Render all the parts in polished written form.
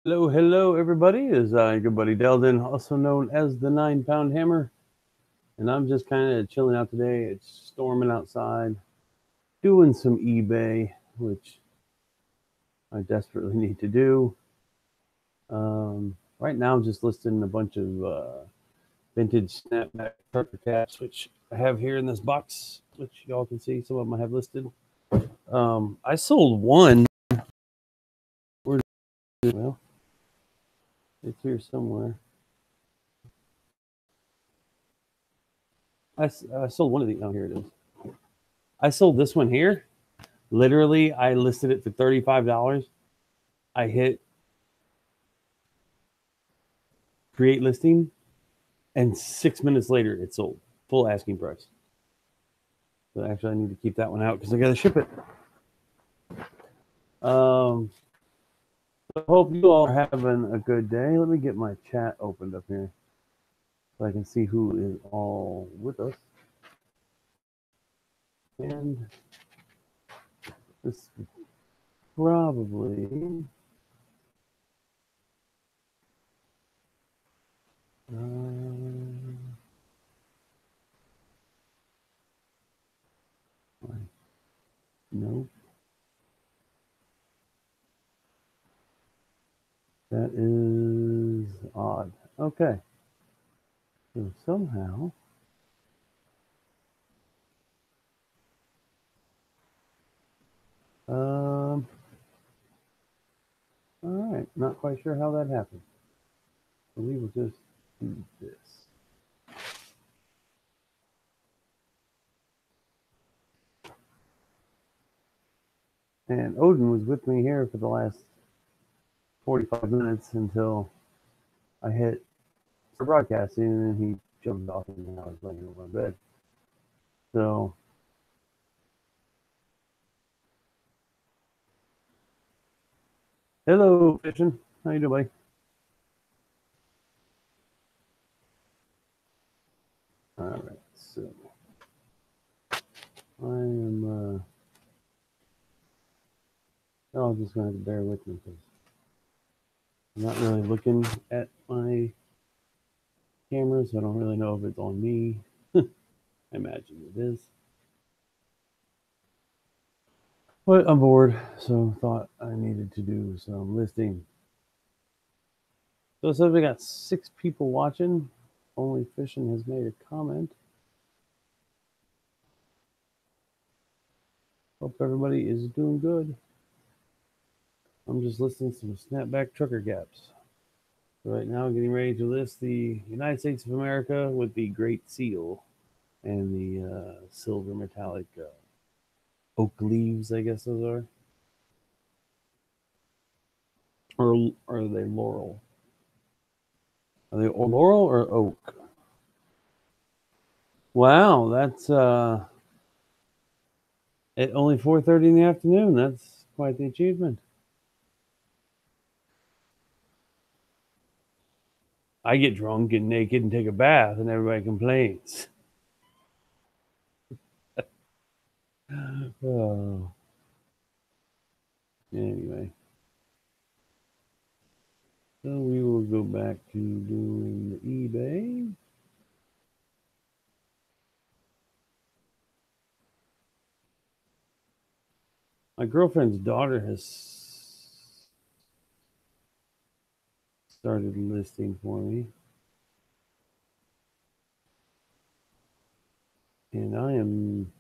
Hello, everybody. Is your good buddy Delden, also known as the 9 Pound Hammer, and I'm just kind of chilling out today. It's storming outside, doing some eBay, which I desperately need to do. Right now, I'm just listing a bunch of vintage snapback trucker caps, which I have here in this box, which y'all can see. Some of them I have listed. I sold one. Well, it's here somewhere. I sold one of these. Oh, here it is. I sold this one here. Literally, I listed it for $35. I hit create listing, and 6 minutes later, it sold full asking price. So actually, I need to keep that one out because I got to ship it. I hope you all are having a good day. Let me get my chat opened up here so I can see who is all with us. And this probably nope. That is odd. Okay. So somehow all right, not quite sure how that happened. So we will just do this. And Odin was with me here for the last 45 minutes until I hit for broadcasting, and he jumped off and I was laying in my bed. So hello, Fishing. How you doing, buddy? All right, so I am y'all just gonna have to bear with me because I'm not really looking at my camera, so I don't really know if it's on me. I imagine it is. But I'm bored, so thought I needed to do some listing. So it says we got 6 people watching. Only Fishing has made a comment. Hope everybody is doing good. I'm just listing some snapback trucker gaps. So right now, I'm getting ready to list the United States of America with the Great Seal and the silver metallic oak leaves, I guess those are. Or are they laurel? Are they laurel or oak? Wow, that's at only 4:30 in the afternoon. That's quite the achievement. I get drunk and naked and take a bath, and everybody complains. Oh, anyway, so we will go back to doing the eBay. My girlfriend's daughter has started listing for me, and I am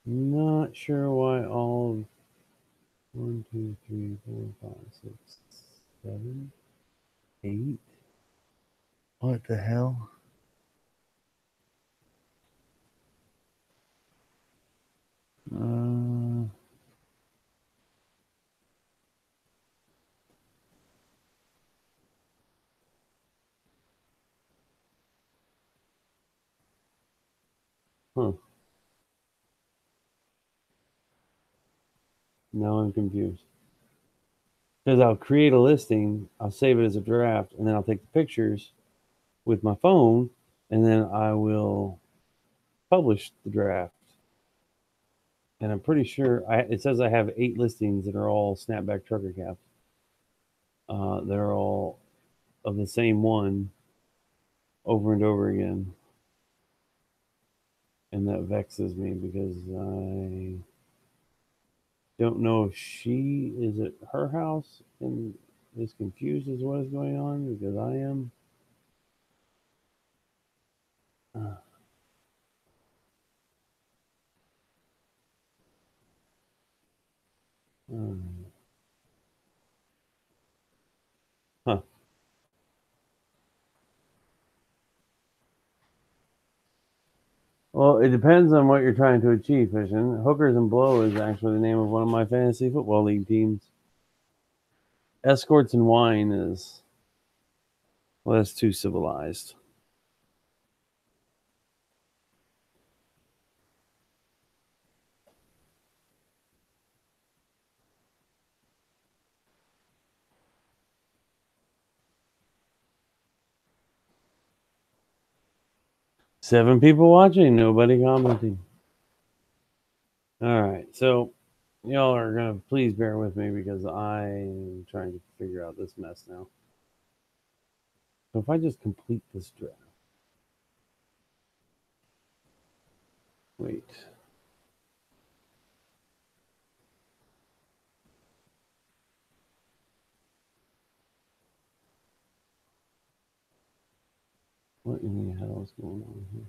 not sure why all of 1, 2, 3, 4, 5, 6, 7, 8. What the hell? Huh. Now I'm confused. Because I'll create a listing, I'll save it as a draft, and then I'll take the pictures with my phone, and then I will publish the draft. And I'm pretty sure it says I have 8 listings that are all snapback trucker caps. They're all of the same one over and over again. And that vexes me because I don't know if she is at her house and is confused as what is going on because I am. Uh, huh. Well, it depends on what you're trying to achieve, Fishing. Hookers and Blow is actually the name of one of my fantasy football league teams. Escorts and Wine is, well, that's too civilized. Seven people watching, nobody commenting. All right, so y'all are gonna please bear with me because I'm trying to figure out this mess now. So if I just complete this draft, wait. What in the hell is going on here?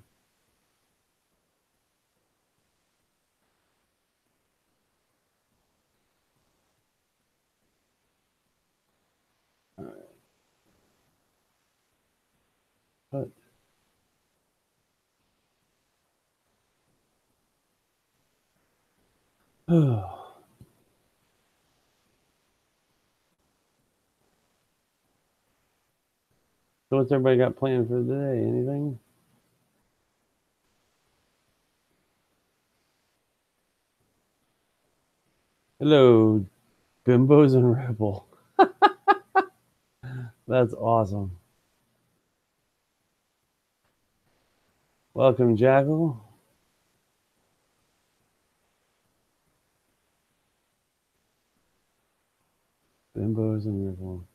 All right. But so what's everybody got planned for today? Anything? Hello, Bimbos and Rebel. That's awesome. Welcome, Jackal. Bimbos and Rebel.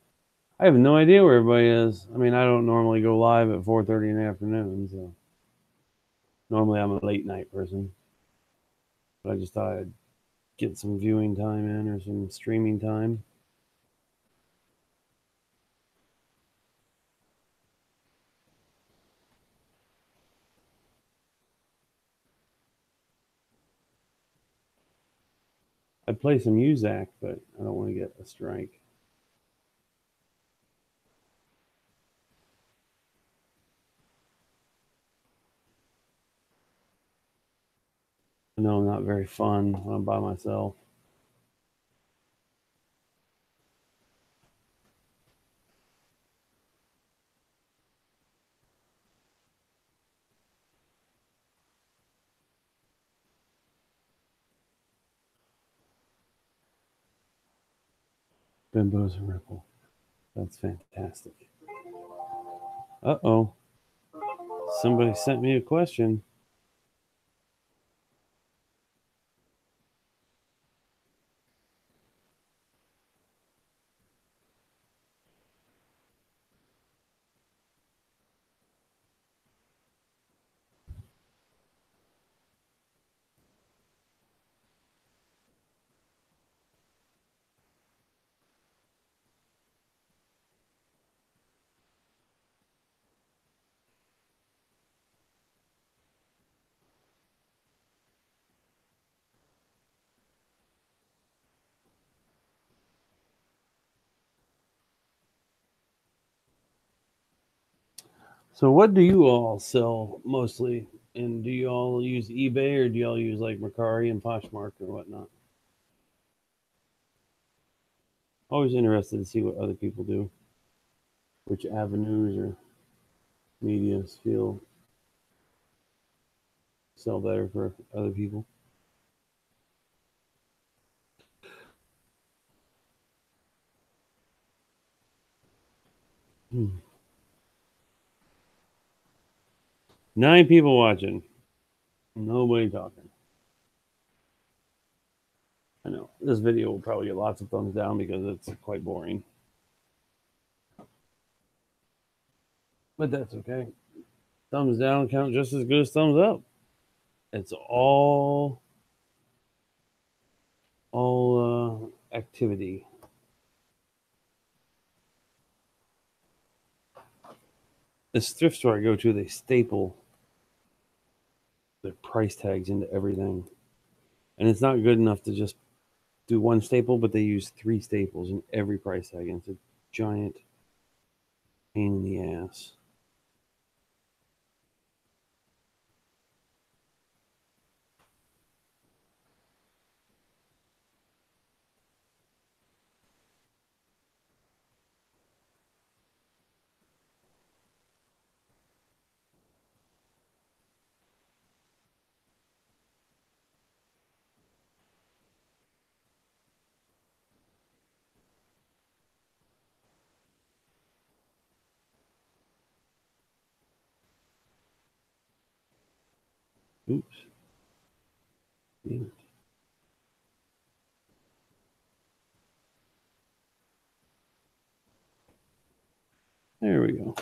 I have no idea where everybody is. I mean, I don't normally go live at 4:30 in the afternoon, so normally I'm a late night person. But I just thought I'd get some viewing time in or some streaming time. I'd play some Muzak, but I don't want to get a strike. No, not very fun when I'm by myself. Bimbos and Ripple. That's fantastic. Uh-oh. Somebody sent me a question. So what do you all sell mostly? And do you all use eBay or do you all use like Mercari and Poshmark or whatnot? Always interested to see what other people do, which avenues or medias feel sell better for other people. Hmm. 9 people watching. Nobody talking. I know this video will probably get lots of thumbs down because it's quite boring. but that's okay. Thumbs down count just as good as thumbs up. It's all activity. This thrift store I go to, they staple their price tags into everything, and it's not good enough to just do one staple, but they use three staples in every price tag, and it's a giant pain in the ass. Oops. Damn it. There we go.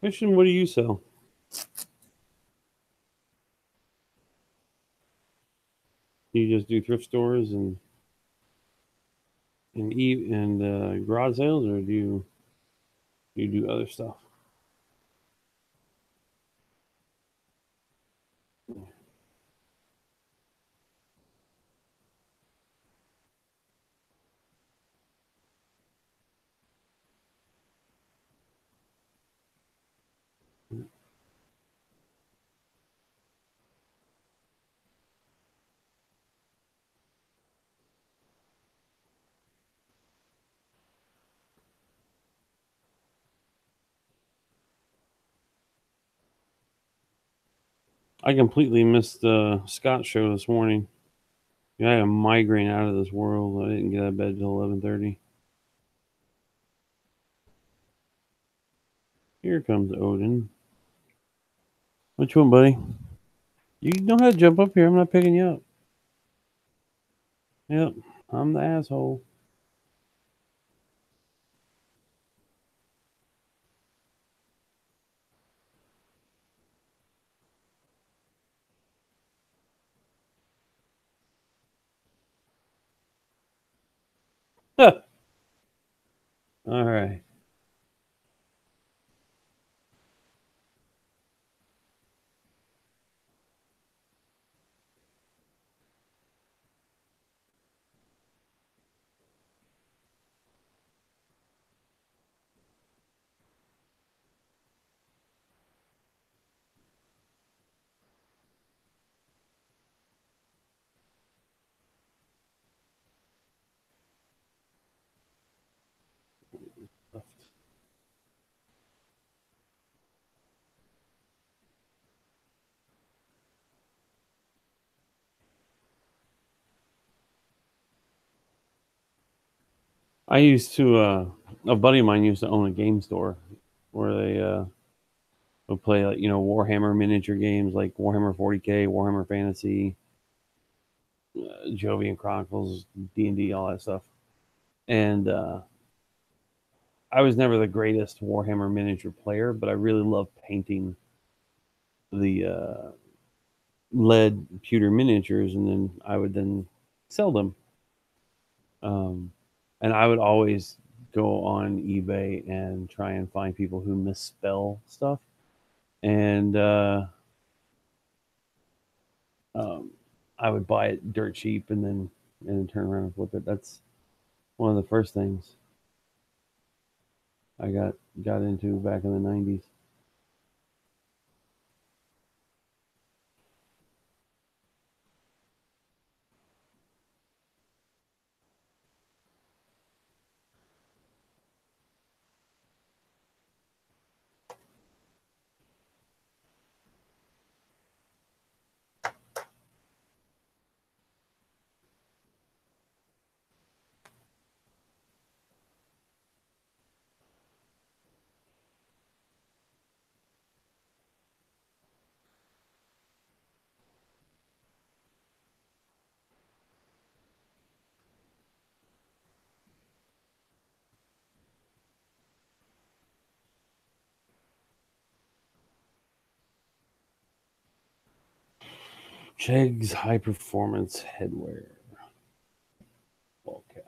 Christian, what do you sell? You just do thrift stores and garage sales, or do you do other stuff? I completely missed Scott's show this morning. Yeah, I had a migraine out of this world. I didn't get out of bed till 11:30. Here comes Odin. Which one, buddy? You know how to jump up here. I'm not picking you up. Yep, I'm the asshole. All right. I used to, a buddy of mine used to own a game store where they would play, like, Warhammer miniature games like Warhammer 40K, Warhammer Fantasy, Jovian Chronicles, D&D, all that stuff. And I was never the greatest Warhammer miniature player, but I really loved painting the lead pewter miniatures, and then I would then sell them. Um, and I would always go on eBay and try and find people who misspell stuff, and um, I would buy it dirt cheap and then turn around and flip it. That's one of the first things I got into back in the 90s. Chegg's High Performance Headwear. Ball cap.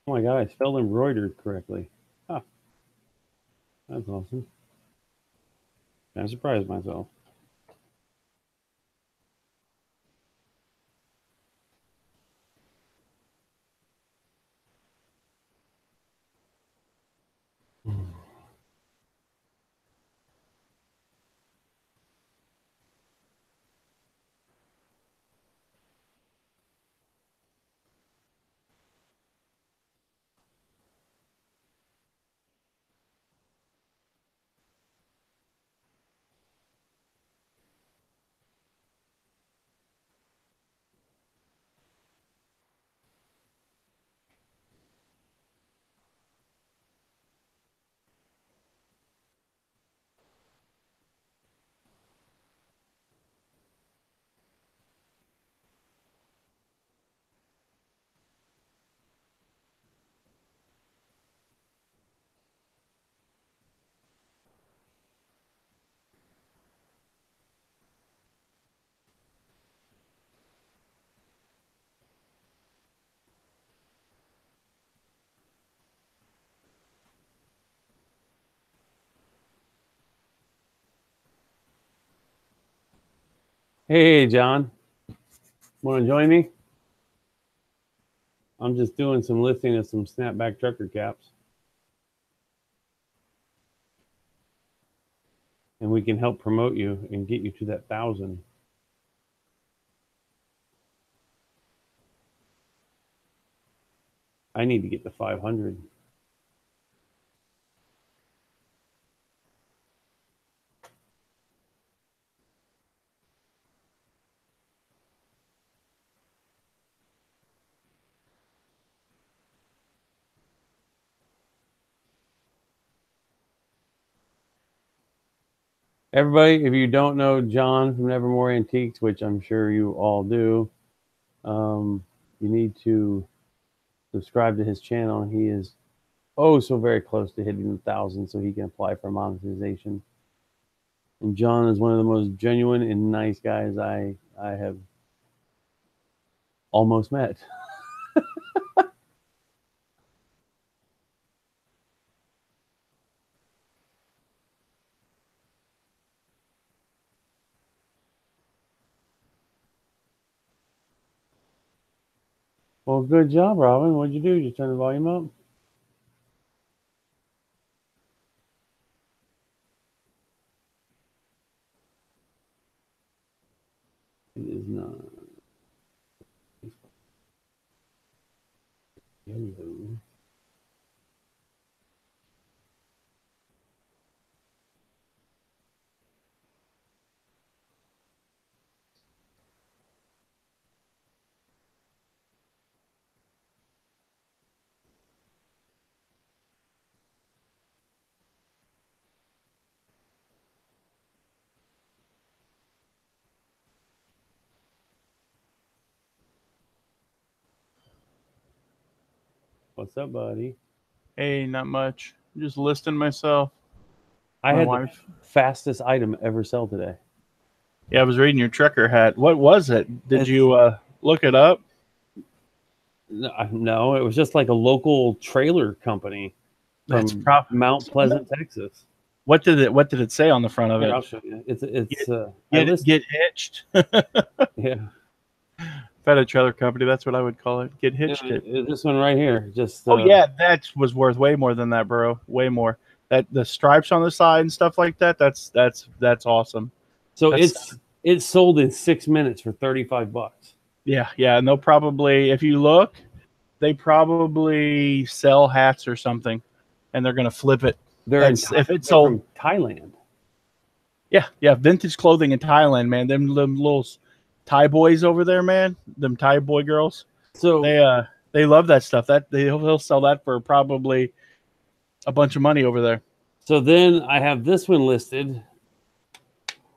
Oh my god, I spelled embroidered correctly. Huh, that's awesome. I surprised myself. Hey, John, want to join me? I'm just doing some listing of some snapback trucker caps, and we can help promote you and get you to that 1,000. I need to get to 500. Everybody, if you don't know John from Nevermore Antiques, which I'm sure you all do, you need to subscribe to his channel. He is so very close to hitting 1,000 so he can apply for monetization. And John is one of the most genuine and nice guys I have almost met. Well, good job, Robin. What'd you do? Did you turn the volume up? It is not. Hello. What's up, buddy? Hey, not much. Just listing myself. I My had wife. the fastest item ever sell today. Yeah, I was reading your trucker hat. What was it? Did It's, you look it up? no, it was just like a local trailer company That's from prop. Mount Pleasant, Texas. What did it say on the front of Here, it? I'll show you. It's Get I get list get hitched. yeah. Fed a trailer company. That's what I would call it. Get hitched. This one right here. Just Oh yeah, that was worth way more than that, bro. Way more. That the stripes on the side and stuff like that. That's awesome. so That's it's sold in 6 minutes for $35. yeah. And they'll probably, if you look, they probably sell hats or something, and they're gonna flip it. If it's They're sold. from Thailand. Yeah, vintage clothing in Thailand, man. Them little Thai boys over there, man. Them Thai boy girls. So They love that stuff. That they'll sell that for probably a bunch of money over there. so then I have this one listed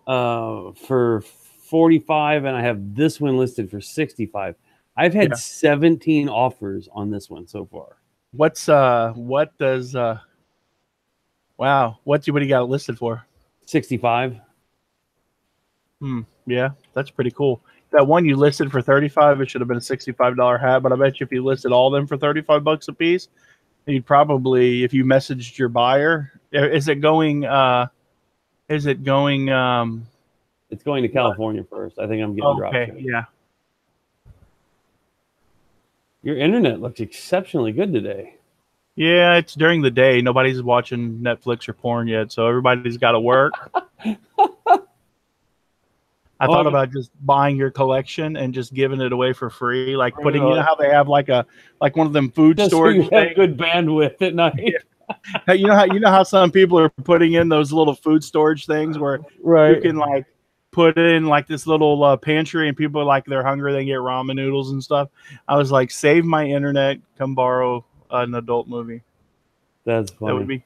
for 45, and I have this one listed for 65. I've had 17 offers on this one so far. What does wow, what do you got it listed for? 65. Yeah, that's pretty cool. That one you listed for 35, it should have been a $65 hat, but I bet you if you listed all of them for 35 bucks a piece, you'd probably, if you messaged your buyer, is it going It's going to California first. I think I'm getting dropped. Okay, yeah. Your internet looks exceptionally good today. Yeah, it's during the day. Nobody's watching Netflix or porn yet, so everybody's got to work. I thought about just buying your collection and just giving it away for free, like putting. You know how they have like one of them food storage. So you have good bandwidth at night. Yeah. You know how some people are putting in those little food storage things where you can like put in like this little pantry, and people are like they're hungry, they get ramen noodles and stuff. I was like, save my internet, come borrow an adult movie. That's funny. That would be.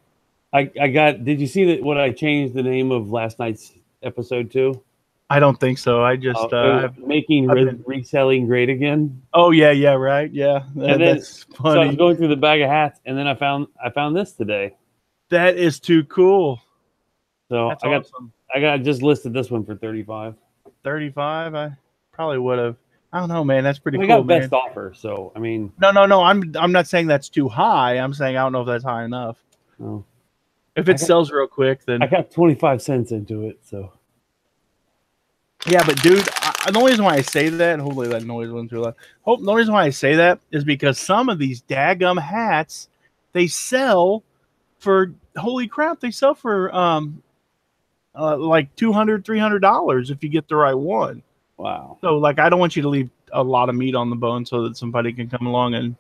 I got. Did you see that? What I changed the name of last night's episode to? I don't think so. I just making reselling great again. Oh yeah, right, yeah. And that's funny. So I was going through the bag of hats, and then I found this today. That is too cool. So I got just listed this one for 35. 35. I probably would have. I don't know, man. That's pretty cool. I got best offer, so I mean. No. I'm not saying that's too high. I'm saying I don't know if that's high enough. No. If it sells real quick, then I got 25 cents into it, so. Yeah, but dude, the only reason why I say that, hopefully that noise wasn't too loud. The only reason why I say that is because some of these daggum hats, they sell for, holy crap, they sell for like $200, $300 if you get the right one. Wow. So like, I don't want you to leave a lot of meat on the bone so that somebody can come along and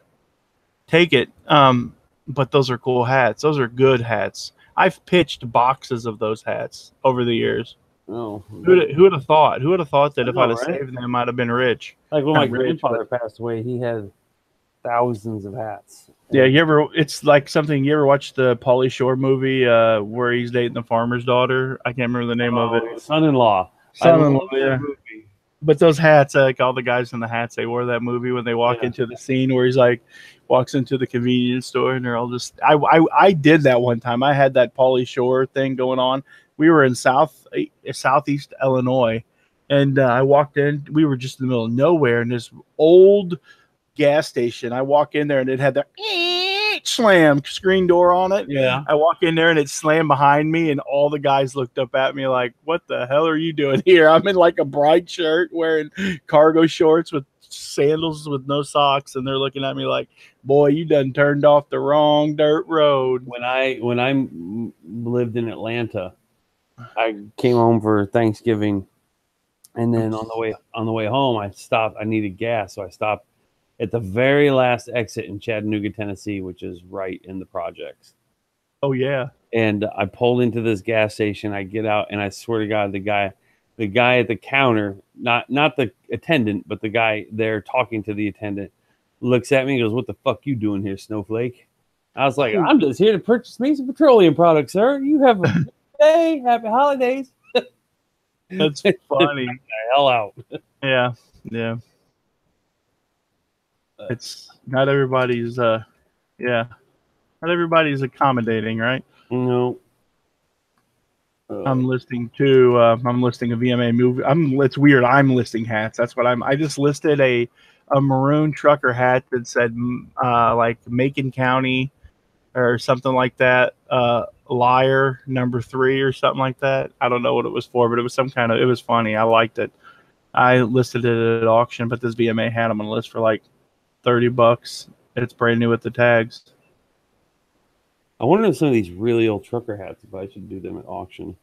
take it. But those are cool hats. Those are good hats. I've pitched boxes of those hats over the years. Oh, who would have thought? Who would have thought that if I'd have saved them, I'd have been rich? Like when my grandfather passed away, he had thousands of hats. Yeah, it's like something. You ever watch the Pauly Shore movie where he's dating the farmer's daughter? I can't remember the name of it. Son-in-Law. Yeah. But those hats, like all the guys in the hats, they wore that movie when they walk into the scene where he's like walks into the convenience store and they're all just. I did that one time. I had that Pauly Shore thing going on. We were in southeast Illinois, and I walked in. We were just in the middle of nowhere in this old gas station. I walk in there, and it had the slam screen door on it. Yeah. I walk in there, and it slammed behind me, and all the guys looked up at me like, "What the hell are you doing here?" I'm in like a bright shirt, wearing cargo shorts with sandals with no socks, and they're looking at me like, "Boy, you done turned off the wrong dirt road." When I lived in Atlanta, I came home for Thanksgiving, and then on the way home, I stopped. I needed gas, so I stopped at the very last exit in Chattanooga, Tennessee, which is right in the projects. Oh yeah. And I pulled into this gas station. I get out, and I swear to God, the guy at the counter, not the attendant, but the guy there talking to the attendant, looks at me and goes, "What the fuck you doing here, snowflake?" I was like, "I'm just here to purchase me some petroleum products, sir. You have a hey, happy holidays." That's funny. Get the hell out. Yeah. It's not everybody's Yeah. Not everybody's accommodating, right? No. I'm listing a VMA movie. It's weird. I'm listing hats. That's what I just listed a maroon trucker hat that said like Macon County or something like that. Liar #3 or something like that. I don't know what it was for, but it was it was funny. I liked it. I listed it at auction, but this VMA hat I'm gonna list for like $30. It's brand new with the tags. I wonder if some of these really old trucker hats, if I should do them at auction.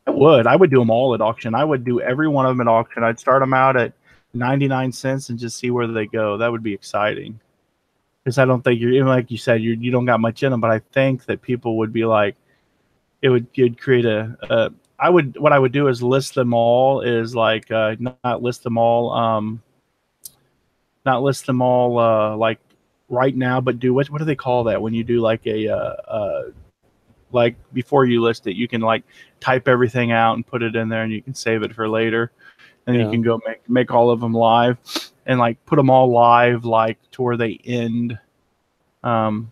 I would do them all at auction. I would do every one of them at auction. I'd start them out at 99 cents and just see where they go. That would be exciting. Because I don't think like you said, you don't got much in them, but I think that people would be like, you'd create what I would do is list them all not list them all, like right now, but do what do they call that when you do like like before you list it, you can like type everything out and put it in there and you can save it for later. And you can go make all of them live and like put them all live, like to where they end. But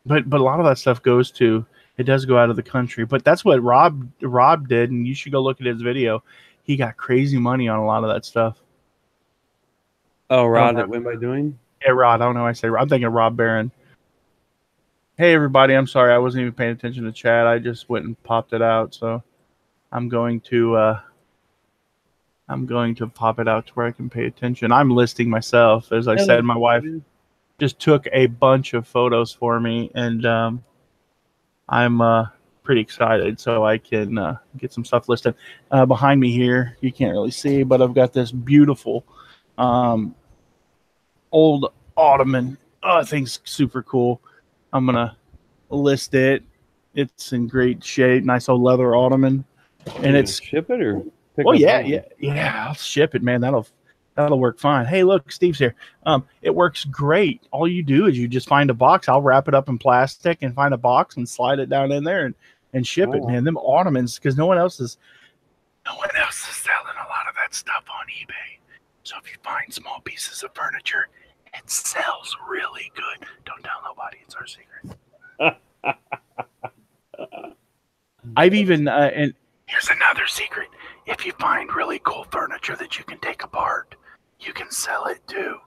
a lot of that stuff does go out of the country, but that's what Rob did. And you should go look at his video. He got crazy money on a lot of that stuff. Oh, Rod, that went by doing? Yeah, Rod. I don't know why I say Rod. I'm thinking Rob Barron. Hey, everybody. I'm sorry. I wasn't even paying attention to chat. I just went and popped it out. So I'm going to pop it out to where I can pay attention. I'm listing myself. As I said, my wife just took a bunch of photos for me, and I'm pretty excited so I can get some stuff listed. Behind me here, you can't really see, but I've got this beautiful old Ottoman. Oh, I think it's super cool. I'm going to list it. It's in great shape. Nice old leather Ottoman. And it's ship it or pick up yeah. I'll ship it, man. That'll work fine. Hey, look, Steve's here. It works great. All you do is you just find a box. I'll wrap it up in plastic and find a box and slide it down in there and ship it, man. Them Ottomans, because no one else is selling a lot of that stuff on eBay. So if you find small pieces of furniture, it sells really good. Don't tell nobody. It's our secret. I've even and here's another secret. If you find really cool furniture that you can take apart, you can sell it too.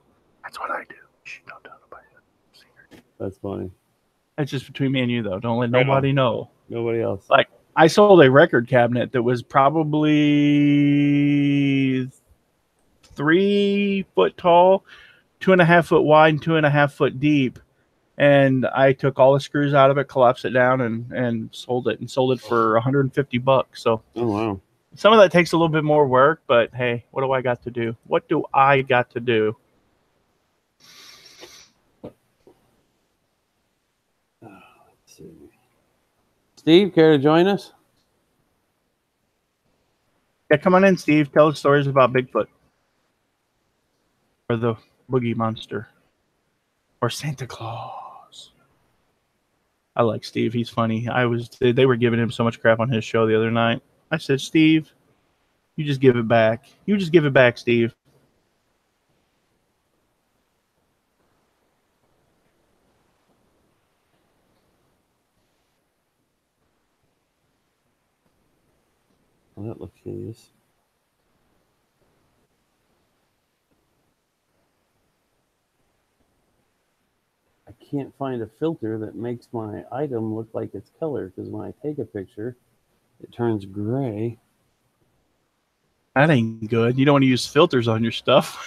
That's what I do. Shh, don't tell nobody. Secret. That's funny. That's just between me and you, though. Don't let nobody know. Nobody else. Like, I sold a record cabinet that was probably 3 foot tall, 2.5 foot wide, and 2.5 foot deep. And I took all the screws out of it, collapsed it down, and sold it. And sold it for $150. So, oh wow. Some of that takes a little bit more work, but hey, what do I got to do? What do I got to do? Let's see. Steve, care to join us? Yeah, come on in, Steve. Tell us stories about Bigfoot. Or the Boogie Monster. Or Santa Claus. I like Steve. He's funny. They were giving him so much crap on his show the other night. I said, Steve, you just give it back. You just give it back, Steve. Well, that looks hideous. I can't find a filter that makes my item look like its color, because when I take a picture, it turns gray. That ain't good. You don't want to use filters on your stuff.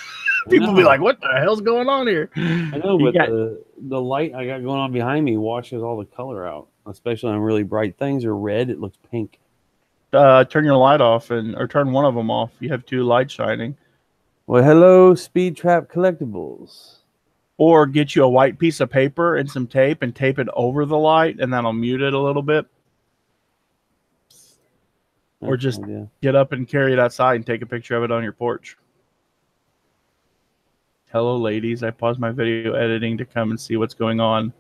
People be like, what the hell's going on here? I know, but the light I got going on behind me washes all the color out, especially on really bright things or red. It looks pink. Turn your light off or turn one of them off. You have 2 lights shining. Well, hello, Speed Trap Collectibles. Or get you a white piece of paper and some tape and tape it over the light, and that'll mute it a little bit. Or just get up and carry it outside and take a picture of it on your porch. Hello, ladies. I paused my video editing to come and see what's going on.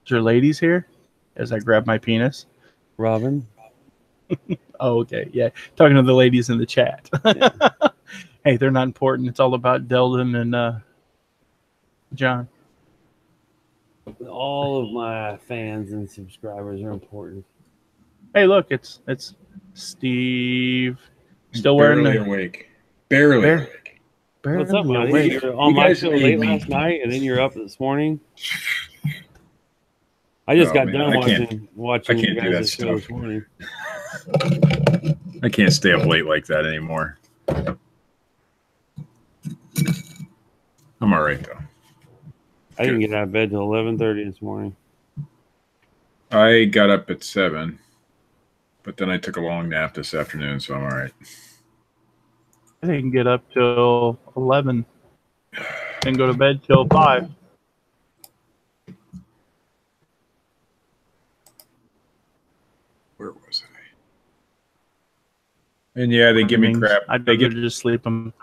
Is there ladies here? As I grab my penis. Robin. Oh, okay. Yeah. Talking to the ladies in the chat. Yeah. Hey, they're not important. It's all about Deldon and John. All of my fans and subscribers are important. Hey, look, it's Steve. Still wearing Barely the awake. Barely Bear- awake. What's up, barely buddy? awake. You're on You my guys show made late me- last night, and then you're up this morning. I just Oh, got man, done I can't- watching I you can't do guys' that show this stuff. morning. I can't stay up late like that anymore. I'm all right though. I didn't get out of bed till 11:30 this morning. I got up at 7, but then I took a long nap this afternoon, so I'm all right. I didn't get up till 11 and go to bed till 5. Where was I? And yeah, they give me crap. I'd They rather give just sleep them.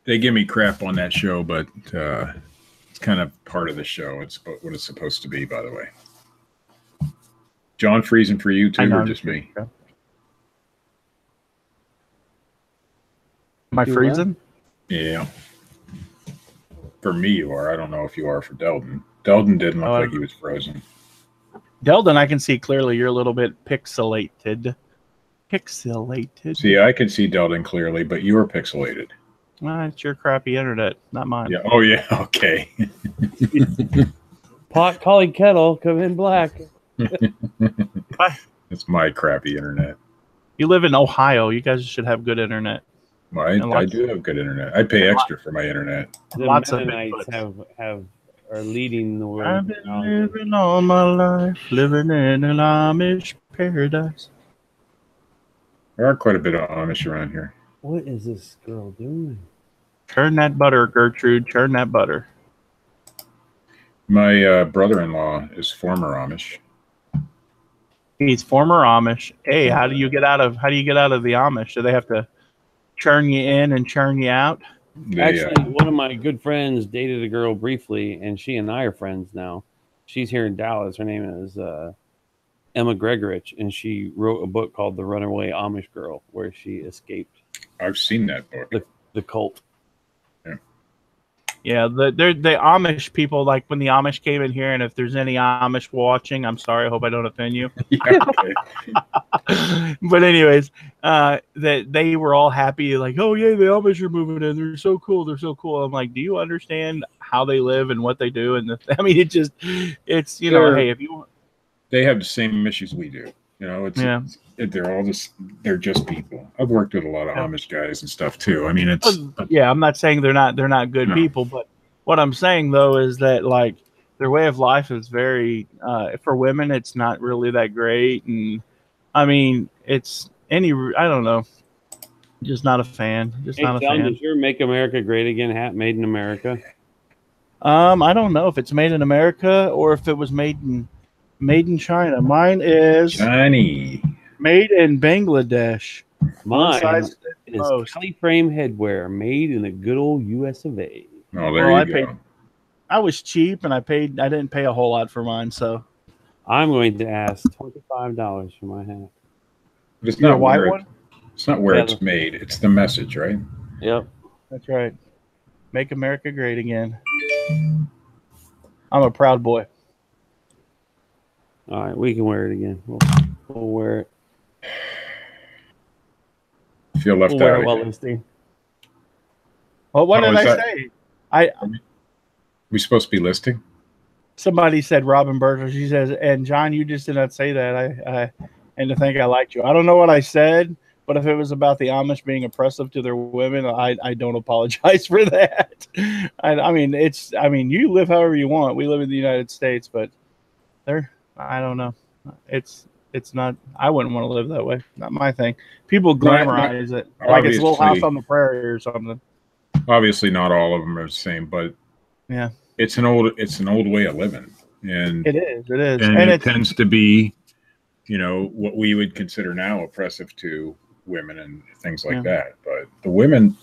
they give me crap on that show, but it's kind of part of the show. It's what it's supposed to be, by the way. John freezing for you too, or just me? Am I You freezing? Yeah. For me, you are. I don't know if you are for Delton. Delton didn't look like he was frozen. Delden, I can see clearly. You're a little bit pixelated. Pixelated. See, I can see Delton clearly, but you are pixelated. Well, it's your crappy internet, not mine. Yeah. Oh, yeah. Okay. Pot calling kettle, come in black. It's my crappy internet. You live in Ohio. You guys should have good internet. I do have good internet. I pay extra for my internet. The Lots of Mennonites are leading the world. I've been living all my life, living in an Amish paradise. There are quite a bit of Amish around here. What is this girl doing? Churn that butter, Gertrude. Churn that butter. My brother-in-law is former Amish. He's former Amish. Hey, how do you get out of the Amish? Do they have to churn you in and churn you out? Actually, one of my good friends dated a girl briefly, and she and I are friends now. She's here in Dallas. Her name is Emma Gregorich, and she wrote a book called The Runaway Amish Girl, where she escaped I've seen that book. the cult. Yeah, the Amish people, like when the Amish came in here, and if there's any Amish watching, I'm sorry, I hope I don't offend you. Yeah, okay. But anyways, they were all happy, like, oh yeah, the Amish are moving in. They're so cool. They're so cool. I'm like, do you understand how they live and what they do? And I mean, it's you know, hey, if you want, They have the same issues we do. You know, they're just people. I've worked with a lot of Amish guys and stuff too. I mean, I'm not saying they're not good people, but what I'm saying though is that like their way of life is very for women, it's not really that great, and I mean, I don't know, just not a fan. Just not a fan. Does your "Make America Great Again" hat made in America? I don't know if it's made in America or if it was made in China. Mine is Johnny. made in Bangladesh. Mine is Kelly frame headwear made in the good old US of A. Oh, there you go. I was cheap and I didn't pay a whole lot for mine, so I'm going to ask $25 for my hat. But it's not white where one? It's not where it's made. It's the message, right? Yep. That's right. Make America great again. I'm a proud boy. All right, we can wear it again. We'll wear it. Feel left We'll wear out. it while listening. Well, what did I say? We supposed to be listing? Somebody said Robin Burger. She says, and John, you just did not say that. And to think I liked you. I don't know what I said, but if it was about the Amish being oppressive to their women, I don't apologize for that. I mean, you live however you want. We live in the United States, but I don't know. It's not. I wouldn't want to live that way. Not my thing. People glamorize it like it's Little House on the Prairie or something. Obviously, not all of them are the same, but yeah, it's an old way of living, and it is. and it tends to be, what we would consider now oppressive to women and things like that. But the women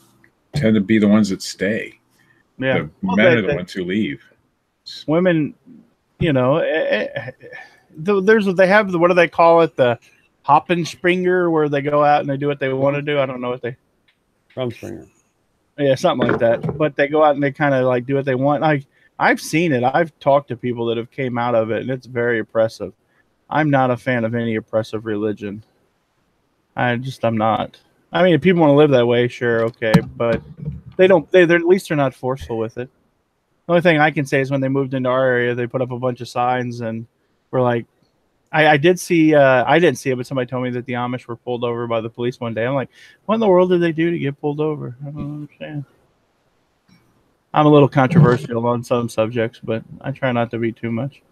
tend to be the ones that stay. Yeah, the men are the ones who leave. Women, they have what do they call it? The Hoppenspringer, where they go out and they do what they want to do. I don't know what they. Rumspringer. Yeah, something like that. But they go out and they kind of like do what they want. I I've seen it. I've talked to people that have came out of it, and it's very oppressive. I'm not a fan of any oppressive religion. I'm not. I mean, if people want to live that way, sure, okay, but they're at least they're not forceful with it. The only thing I can say is when they moved into our area, they put up a bunch of signs, and we're like, I did see, I didn't see it, but somebody told me that the Amish were pulled over by the police one day. I'm like, what in the world did they do to get pulled over? I don't understand. I'm a little controversial on some subjects, but I try not to be too much.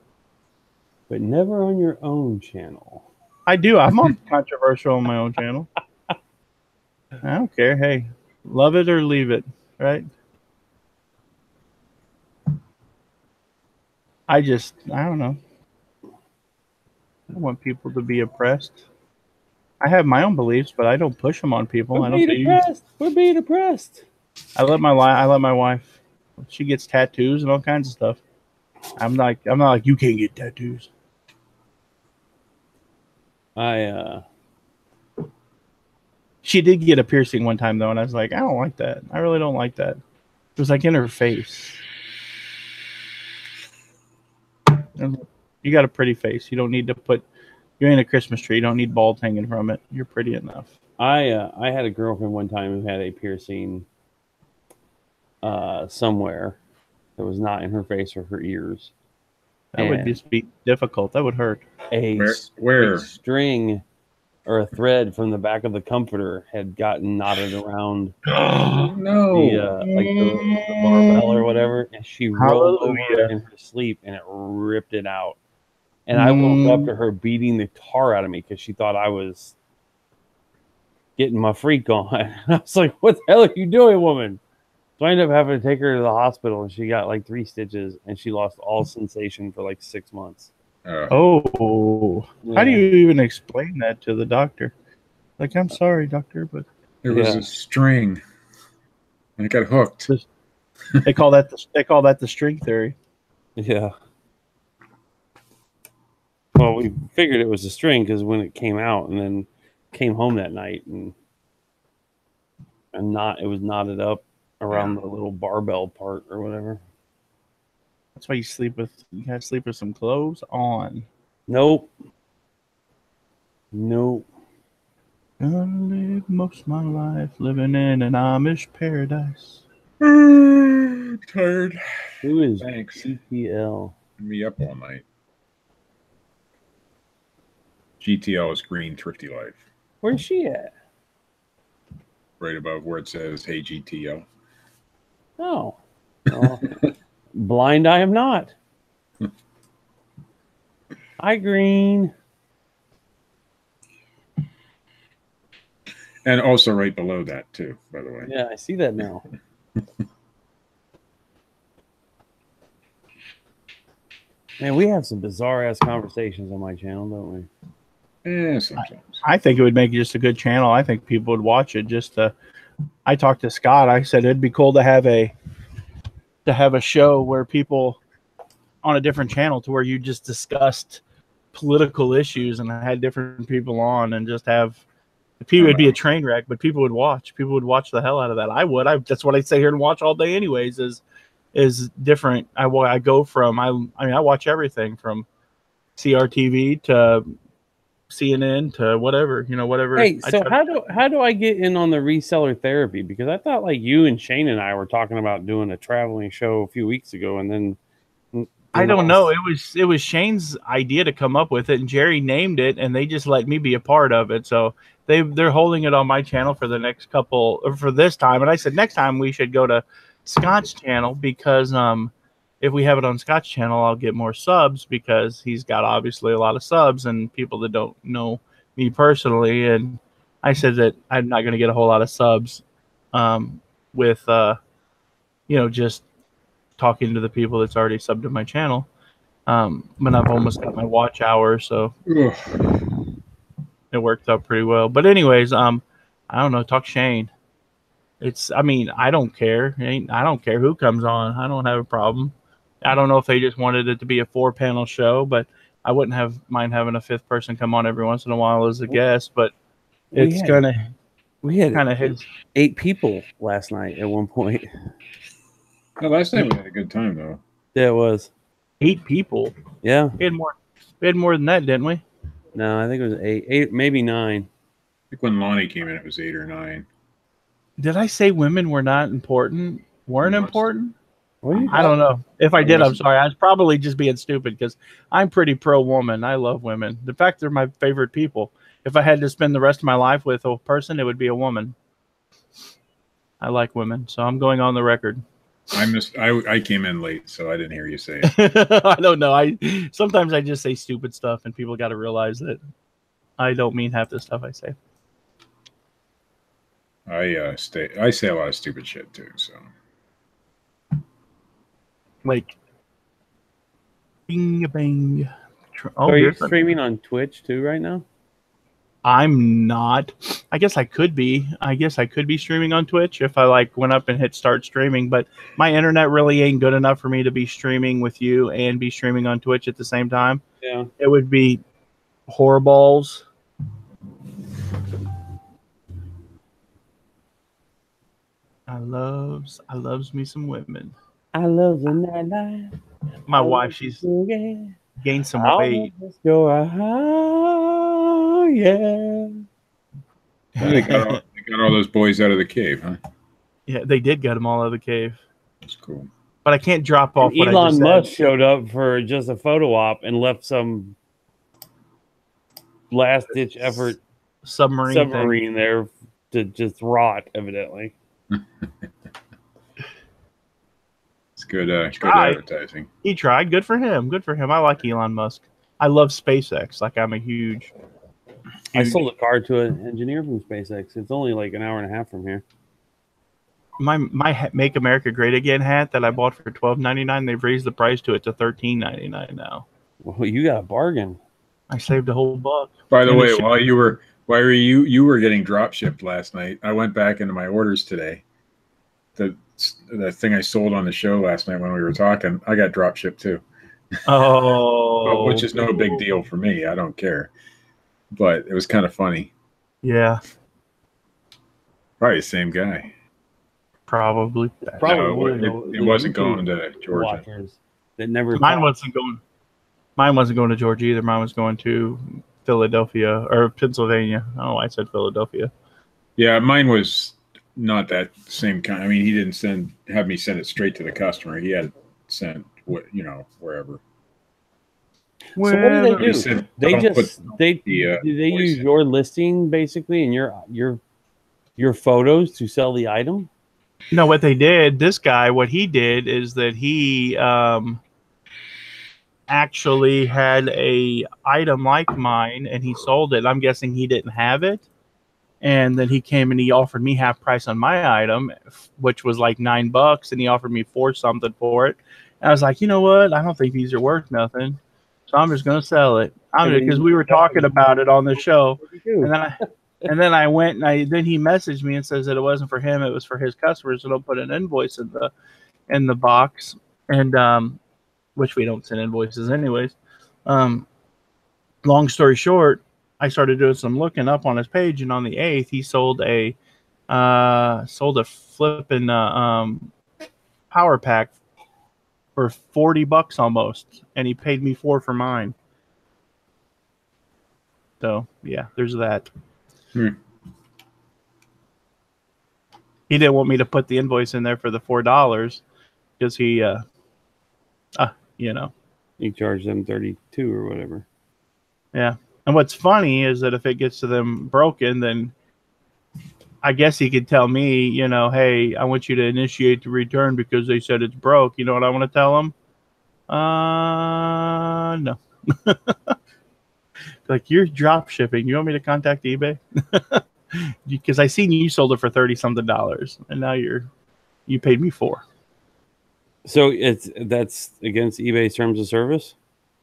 But never on your own channel. I do. I'm on controversial on my own channel. I don't care. Hey, love it or leave it, right? I don't know. I don't want people to be oppressed. I have my own beliefs, but I don't push them on people. We're being oppressed. I let my wife. She gets tattoos and all kinds of stuff. I'm not like you can't get tattoos. She did get a piercing one time though, and I was like, I don't like that. I really don't like that. It was like in her face. You got a pretty face. You don't need to you ain't a Christmas tree. You don't need balls hanging from it. You're pretty enough. I had a girlfriend one time who had a piercing somewhere that was not in her face or her ears. That would just be difficult. That would hurt. Where? A string or a thread from the back of the comforter had gotten knotted around the barbell or whatever, and she rolled over in her sleep and it ripped it out. And I woke up to her beating the tar out of me because she thought I was getting my freak on. I was like, what the hell are you doing, woman? So I ended up having to take her to the hospital, and she got like 3 stitches, and she lost all sensation for like 6 months. Yeah. How do you even explain that to the doctor? Like, I'm sorry, doctor, but there was a string, and it got hooked. They call that the string theory. Yeah. Well, we figured it was a string because when it came out, and then came home that night, and it was knotted up around the little barbell part or whatever. That's why you gotta sleep with some clothes on. Nope. Gonna live most of my life living in an Amish paradise. Tired. Who is Thanks. GTL? Me up all night. GTL is Green Thrifty Life. Where's she at? Right above where it says, hey, GTL. Oh. Well, blind I am not. Hi, Green. And also right below that, too, by the way. Yeah, I see that now. Man, we have some bizarre-ass conversations on my channel, don't we? Yeah, sometimes. I think it would make just a good channel. I think people would watch it just to... I talked to Scott. I said it'd be cool to have a show where people on a different channel to where you just discussed political issues and had different people on and just have people. It'd be a train wreck, but people would watch. People would watch the hell out of that. I would. That's what I sit here and watch all day, anyways. Is different. I go from I watch everything from CRTV to CNN to whatever, whatever. Hey, so how do I get in on the reseller therapy? Because I thought like you and Shane and I were talking about doing a traveling show a few weeks ago, and then I don't know. It was Shane's idea to come up with it, and Jerry named it, and they just let me be a part of it. So they're holding it on my channel for the next for this time. And I said next time we should go to Scott's channel because if we have it on Scott's channel, I'll get more subs because he's got obviously a lot of subs and people that don't know me personally. And I said that I'm not going to get a whole lot of subs with, just talking to the people that's already subbed to my channel. But I've almost got my watch hour, so it worked out pretty well. But anyways, I don't know. Talk Shane. I don't care. I don't care who comes on. I don't have a problem. I don't know if they just wanted it to be a 4-panel show, but I wouldn't mind having a 5th person come on every once in a while as a guest. But it's we had 8 people last night at one point. No, last night we had a good time though. Yeah, it was. 8 people. Yeah. We had more than that, didn't we? No, I think it was 8, maybe 9. I think when Lonnie came in, it was 8 or 9. Did I say women were not important? Weren't important? I don't know. If I did, I'm sorry. I was probably just being stupid because I'm pretty pro-woman. I love women. In fact, they're my favorite people. If I had to spend the rest of my life with a person, it would be a woman. I like women, so I'm going on the record. I came in late, so I didn't hear you say it. I don't know. Sometimes I just say stupid stuff, and people got to realize that I don't mean half the stuff I say. I say a lot of stupid shit too. So, like, bing bang. Oh, are you streaming on Twitch too right now? I'm not. I guess I could be. I guess I could be streaming on Twitch if I went up and hit start streaming. But my internet really ain't good enough for me to be streaming with you and be streaming on Twitch at the same time. Yeah, it would be horribles. I loves me some women. I love the nightlife. My wife, she's gained some weight. Yeah. They got all those boys out of the cave, huh? Yeah, they did get them all out of the cave. That's cool. But I can't drop off what Elon Musk showed up for just a photo op and left some last-ditch effort submarine there to just rot, evidently. It's good advertising. He tried. Good for him. Good for him. I like Elon Musk. I love SpaceX. I'm a huge... I sold a car to an engineer from SpaceX. It's only like an hour and a half from here. My Make America Great Again hat that I bought for $12.99, they've raised the price to it to $13.99 now. Well, you got a bargain. I saved a whole buck. By the way, while you were getting drop shipped last night, I went back into my orders today. The thing I sold on the show last night when we were talking, I got drop shipped too. Oh, which is no big deal for me. I don't care. But it was kind of funny. Yeah. Probably the same guy. Probably. No, it wasn't going to Georgia. Mine wasn't going to Georgia either. Mine was going to Philadelphia or Pennsylvania. Oh, I said Philadelphia. Yeah, mine was not that same kind. I mean, he didn't have me send it straight to the customer. He had it sent, wherever. So what do they do? Do they use your listing basically and your photos to sell the item? No, what they did, this guy, what he did is that he actually had a item like mine and he sold it. I'm guessing he didn't have it. And then he came and he offered me half price on my item, which was like $9, and he offered me $4 something for it. And I was like, you know what? I don't think these are worth nothing. So I'm just going to sell it. Because we were talking about it on the show. And then I went and then he messaged me and says that it wasn't for him, it was for his customers, and he'll put an invoice in the box, and which we don't send invoices anyways. Long story short, I started doing some looking up on his page, and on the 8th he sold a flipping power pack for $40 almost, and he paid me $4 for mine. So yeah, there's that. He didn't want me to put the invoice in there for the $4 because he, you charge them $32 or whatever. Yeah, and what's funny is that if it gets to them broken, then I guess he could tell me, hey, I want you to initiate the return because they said it's broke. You know what I want to tell him? No. Like, you're drop shipping. You want me to contact eBay? Because I seen you sold it for $30-something, and now you paid me $4. So that's against eBay's terms of service?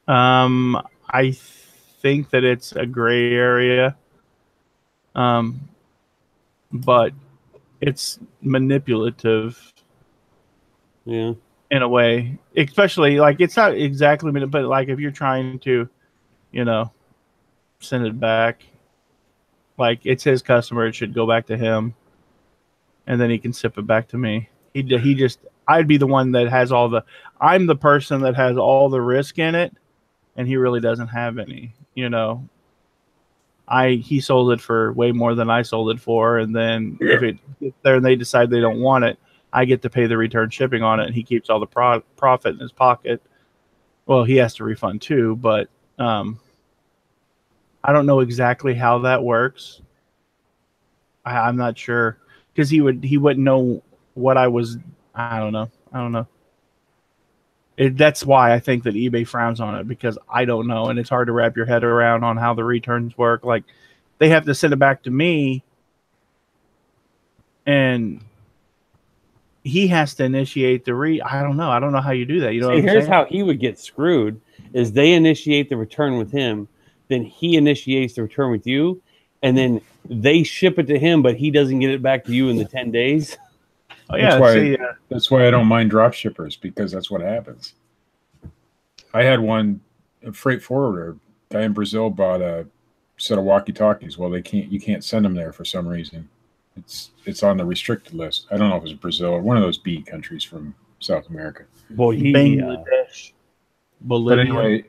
I think that it's a gray area. But it's manipulative. Yeah. In a way. Especially it's not exactly but if you're trying to, send it back. It's his customer, it should go back to him, and then he can ship it back to me. He just I'd be the one that has all the. I'm the person that has all the risk in it, and he really doesn't have any. You know, he sold it for way more than I sold it for, and then if it gets there and they decide they don't want it, I get to pay the return shipping on it, and he keeps all the profit in his pocket. Well, he has to refund too, but I don't know exactly how that works. I'm not sure because he wouldn't know what I was. I don't know. That's why I think that eBay frowns on it, because I don't know, and it's hard to wrap your head around on how the returns work. Like, they have to send it back to me, and he has to initiate the I don't know. I don't know how you do that. You know, here's how he would get screwed: is they initiate the return with him, then he initiates the return with you, and then they ship it to him, but he doesn't get it back to you in the 10 days. Oh, yeah, that's why I don't mind drop shippers, because that's what happens. I had a freight forwarder guy in Brazil bought a set of walkie-talkies. Well, you can't send them there for some reason. It's on the restricted list. I don't know if it's Brazil or one of those B countries from South America. Well, Bangladesh, Bolivia. But anyway,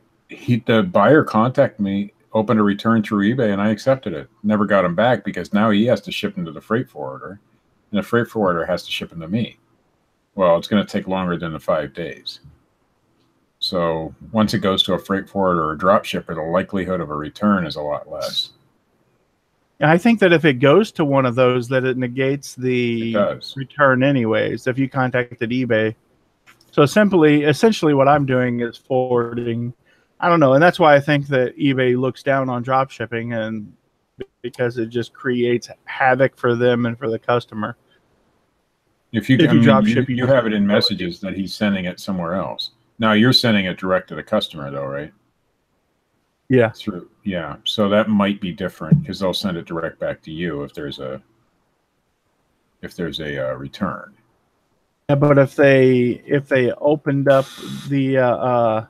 the buyer contacted me, opened a return through eBay, and I accepted it. Never got him back because now he has to ship them to the freight forwarder. And the freight forwarder has to ship them to me. Well, it's going to take longer than the 5 days. So once it goes to a freight forwarder or a drop shipper, the likelihood of a return is a lot less. I think that if it goes to one of those, that it negates the return anyways, if you contacted eBay. So essentially what I'm doing is forwarding. I don't know. And that's why I think that eBay looks down on drop shipping, and because it just creates havoc for them and for the customer. If you drop ship, you have it in messages that he's sending it somewhere else. Now you're sending it direct to the customer, though, right? Yeah. So that might be different because they'll send it direct back to you if there's a return. Yeah, but if they opened up the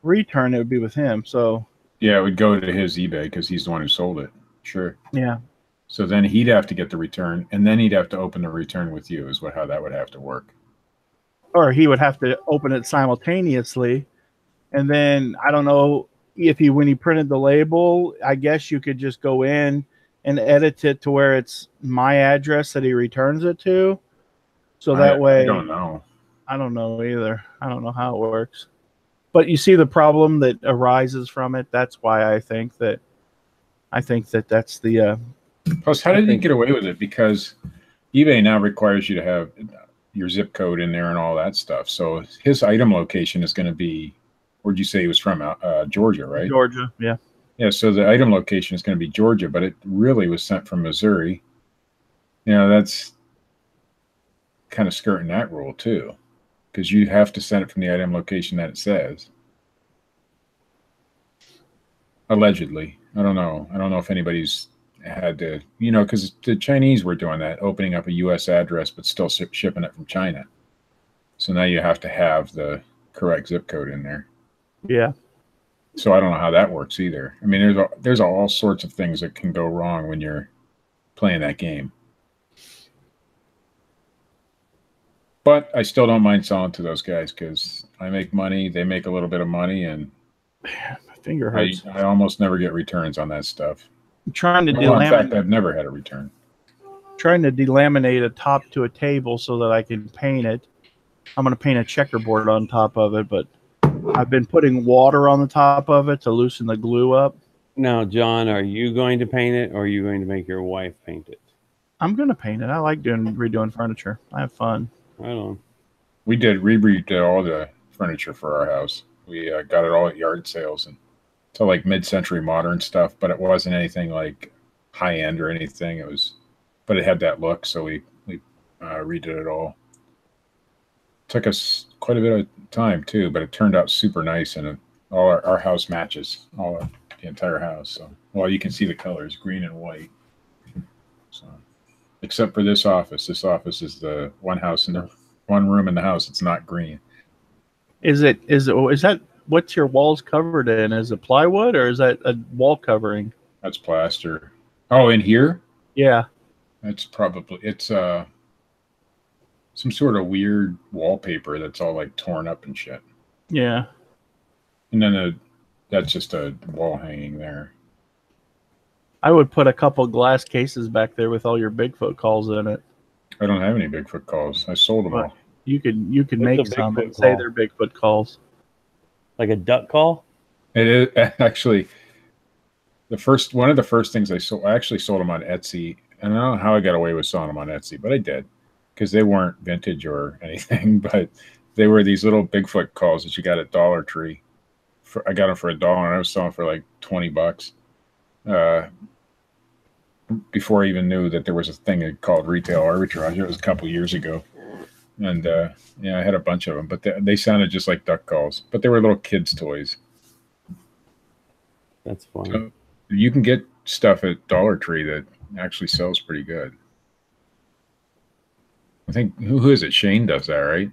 return, it would be with him. So yeah, it would go to his eBay because he's the one who sold it. Sure. Yeah. So then he'd have to get the return, and then he'd have to open the return with you. Is how that would have to work. Or he would have to open it simultaneously, and then I don't know if when he printed the label, I guess you could just go in and edit it to where it's my address that he returns it to. So that way, I don't know. I don't know either. I don't know how it works. But you see the problem that arises from it. That's why I think that that's the. Plus, how did he get away with it? Because eBay now requires you to have your zip code in there and all that stuff. So his item location is going to be, where'd you say he was from? Georgia, right? Georgia, yeah. Yeah, so the item location is going to be Georgia, but it really was sent from Missouri. You know, that's kind of skirting that rule too, because you have to send it from the item location that it says. Allegedly. I don't know if anybody's had to, because the Chinese were doing that, opening up a U.S. address but still shipping it from China. So now you have to have the correct zip code in there. Yeah. So I don't know how that works either. I mean, there's all sorts of things that can go wrong when you're playing that game. But I still don't mind selling to those guys because I make money, they make a little bit of money, and my finger hurts. I almost never get returns on that stuff. I'm trying to in fact, I've never had a return. Trying to delaminate a top to a table so that I can paint it. I'm going to paint a checkerboard on top of it, but I've been putting water on the top of it to loosen the glue up. Now, John, are you going to paint it, or are you going to make your wife paint it? I'm going to paint it. I like redoing furniture. I have fun. Right on. We redid all the furniture for our house. We got it all at yard sales, and so like mid-century modern stuff, but it wasn't anything like high-end or anything. But it had that look, so we redid it all. Took us quite a bit of time too, but it turned out super nice, and all our house matches the entire house. So, well, you can see the colors, green and white. So, except for this office. This office is the one room in the house. It's not green. Is that what's your walls covered in? Is it plywood or is that a wall covering? That's plaster. Oh, in here? Yeah. It's some sort of weird wallpaper that's all like torn up and shit. Yeah. And then that's just a wall hanging there. I would put a couple glass cases back there with all your Bigfoot calls in it. I don't have any Bigfoot calls. I sold them all. You could What's make a some Bigfoot and say call? they're Bigfoot calls. Like a duck call? It is actually one of the first things I sold. I actually sold them on Etsy. And I don't know how I got away with selling them on Etsy, but I did because they weren't vintage or anything. But they were these little Bigfoot calls that you got at Dollar Tree. I got them for $1, and I was selling for like $20. Before I even knew that there was a thing called retail arbitrage. It was a couple years ago. And yeah, I had a bunch of them, but they sounded just like duck calls, but they were little kids' toys. That's funny. So you can get stuff at Dollar Tree that actually sells pretty good. I think, who is it? Shane does that, right?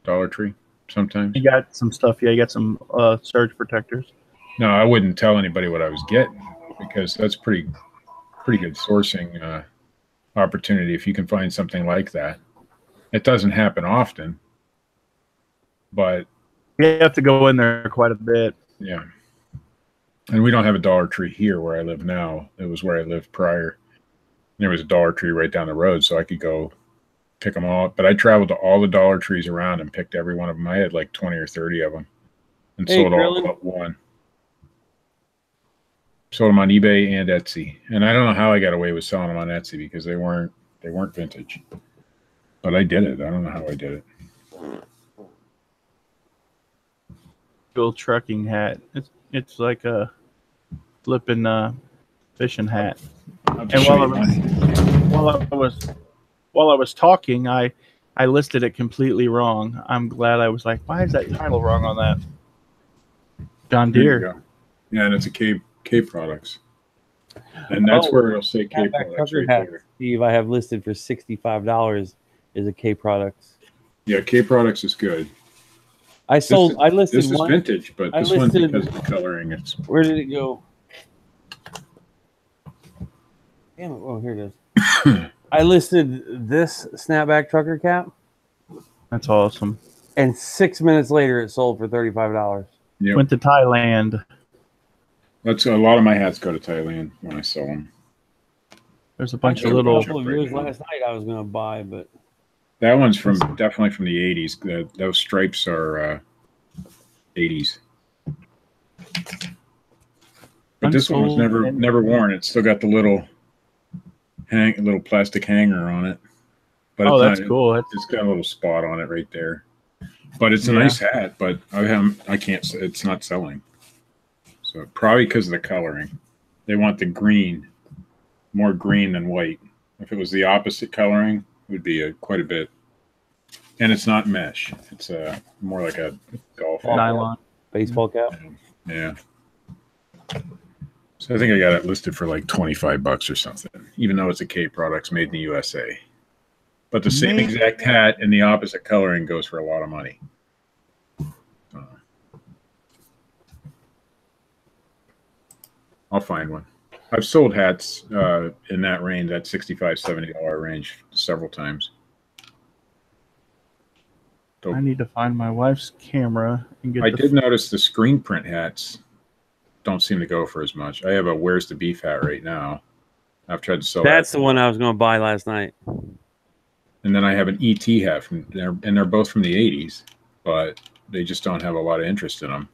Dollar Tree sometimes. You got some stuff. Yeah, you got some surge protectors. No, I wouldn't tell anybody what I was getting because that's pretty good sourcing opportunity if you can find something like that. It doesn't happen often, but You have to go in there quite a bit. yeah. And we don't have a Dollar Tree here where I live now. It was where I lived prior. There was a Dollar Tree right down the road, so I could go pick them all up. But I traveled to all the Dollar Trees around and picked every one of them. I had like 20 or 30 of them and sold all but one. Sold them on eBay and Etsy. And I don't know how I got away with selling them on Etsy because they weren't vintage. But I did it. I don't know how I did it. Cool trucking hat. It's like a flipping fishing hat. And while I was talking, I listed it completely wrong. I'm glad I was like, why is that title wrong on that? John Deere. Yeah, and it's a K Products. And that's where it'll say K Products right there. Steve, I have listed for $65 is a K Products. Yeah, K Products is good. I listed this is one. vintage, but this one because of the coloring, it's. Where did it go? Damn it! Oh, here it is. I listed this snapback trucker cap. That's awesome. And 6 minutes later, it sold for $35. Yep. Went to Thailand. That's a lot of my hats go to Thailand when I sell them. There's a bunch of little. A couple of years last night, I was going to buy, but that one's definitely from the 80s. Those stripes are 80s. But this one was never worn. It's still got the little plastic hanger on it. But that's cool. It's got a little spot on it right there. But it's a nice hat. But I can't. It's not selling. So probably because of the coloring, they want the green, more green than white. If it was the opposite coloring, it would be quite a bit. And it's not mesh. It's more like a golf nylon baseball cap. Yeah. So I think I got it listed for like $25 or something, even though it's a K Products made in the USA. But the same exact hat in the opposite coloring goes for a lot of money. I'll find one. I've sold hats in that range, that $65, $70 range, several times. I need to find my wife's camera and get. I did notice the screen print hats don't seem to go for as much. I have a Where's the Beef hat right now. I've tried to sell. That's the one I was going to buy last night. And then I have an ET hat and they're both from the 80s, but they just don't have a lot of interest in them.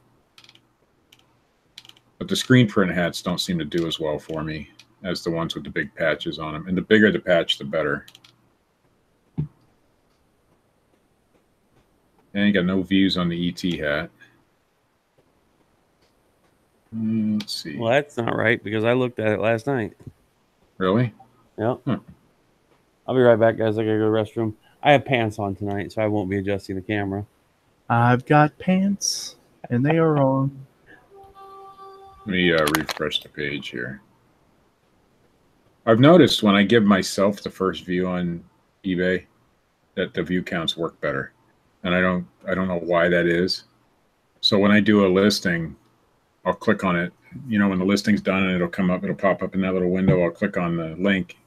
But the screen print hats don't seem to do as well for me as the ones with the big patches on them. And the bigger the patch, the better. And you got no views on the ET hat. Let's see. Well, that's not right because I looked at it last night. Really? Yep. Huh. I'll be right back, guys. I gotta go to the restroom. I have pants on tonight, so I won't be adjusting the camera. I've got pants, and they are on. Let me refresh the page here. I've noticed when I give myself the first view on eBay that the view counts work better. And I don't know why that is. So when I do a listing, I'll click on it. You know, when the listing's done and it'll pop up in that little window. I'll click on the link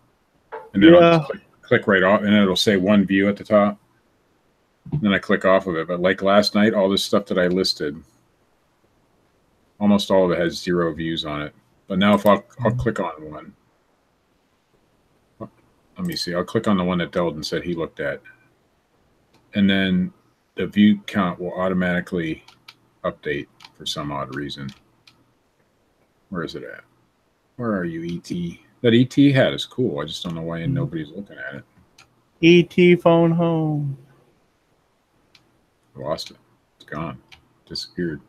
and then I'll just click right off and it'll say one view at the top. Then I click off of it. But like last night, all this stuff that I listed, almost all of it has 0 views on it. But now if I'll click on one. Let me see. I'll click on the one that Deldon said he looked at. And then the view count will automatically update for some odd reason. Where is it at? Where are you, ET? That ET hat is cool. I just don't know why nobody's looking at it. ET phone home. I lost it. It's gone. Disappeared.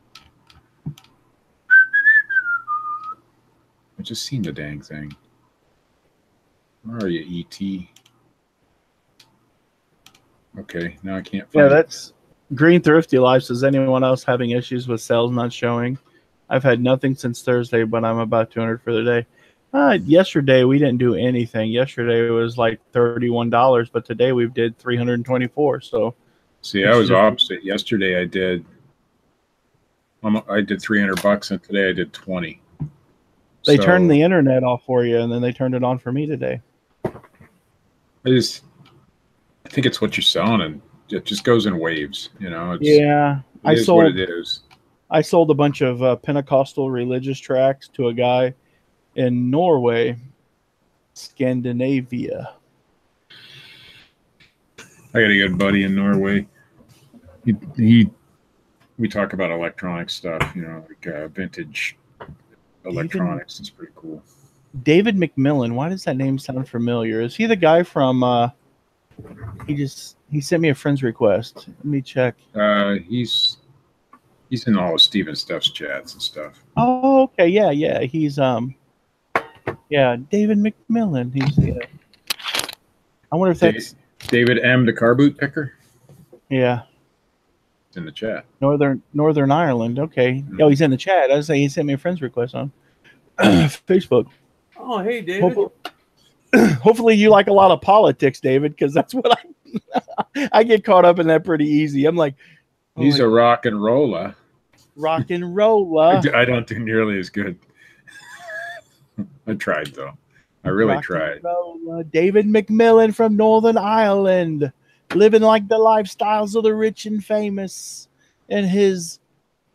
I just seen the dang thing. Where are you, ET? Okay, now I can't find Yeah, that's Green Thrifty Life. Says anyone else having issues with sales not showing? I've had nothing since Thursday, but I'm about 200 for the day. Yesterday we didn't do anything. Yesterday it was like $31, but today we did 324. So, see, I was opposite. Yesterday I did $300, and today I did 20. They turned the internet off for you, and then they turned it on for me today. I think it's what you're selling, and it just goes in waves. You know. Yeah, it is what it is. I sold a bunch of Pentecostal religious tracts to a guy in Norway, Scandinavia. I got a good buddy in Norway. We talk about electronic stuff, you know, like vintage electronics. It's pretty cool. David McMillan. Why does that name sound familiar? Is he the guy from? He sent me a friend's request. Let me check. He's in all of Steven Stuff's chats and stuff. Oh, okay, yeah. He's David McMillan. He's I wonder if that's David M, the car boot picker. Yeah, it's in the chat. Northern Ireland. Okay. Mm-hmm. Oh, he's in the chat. I was saying he sent me a friend's request on Facebook. Oh, hey, David. Hopefully you like a lot of politics, David, because that's what I get caught up in that pretty easy. I'm like, he's a rock and roller. Rock and roller. I don't do nearly as good. I tried though. I really tried. David McMillan from Northern Ireland, living like the lifestyles of the rich and famous in his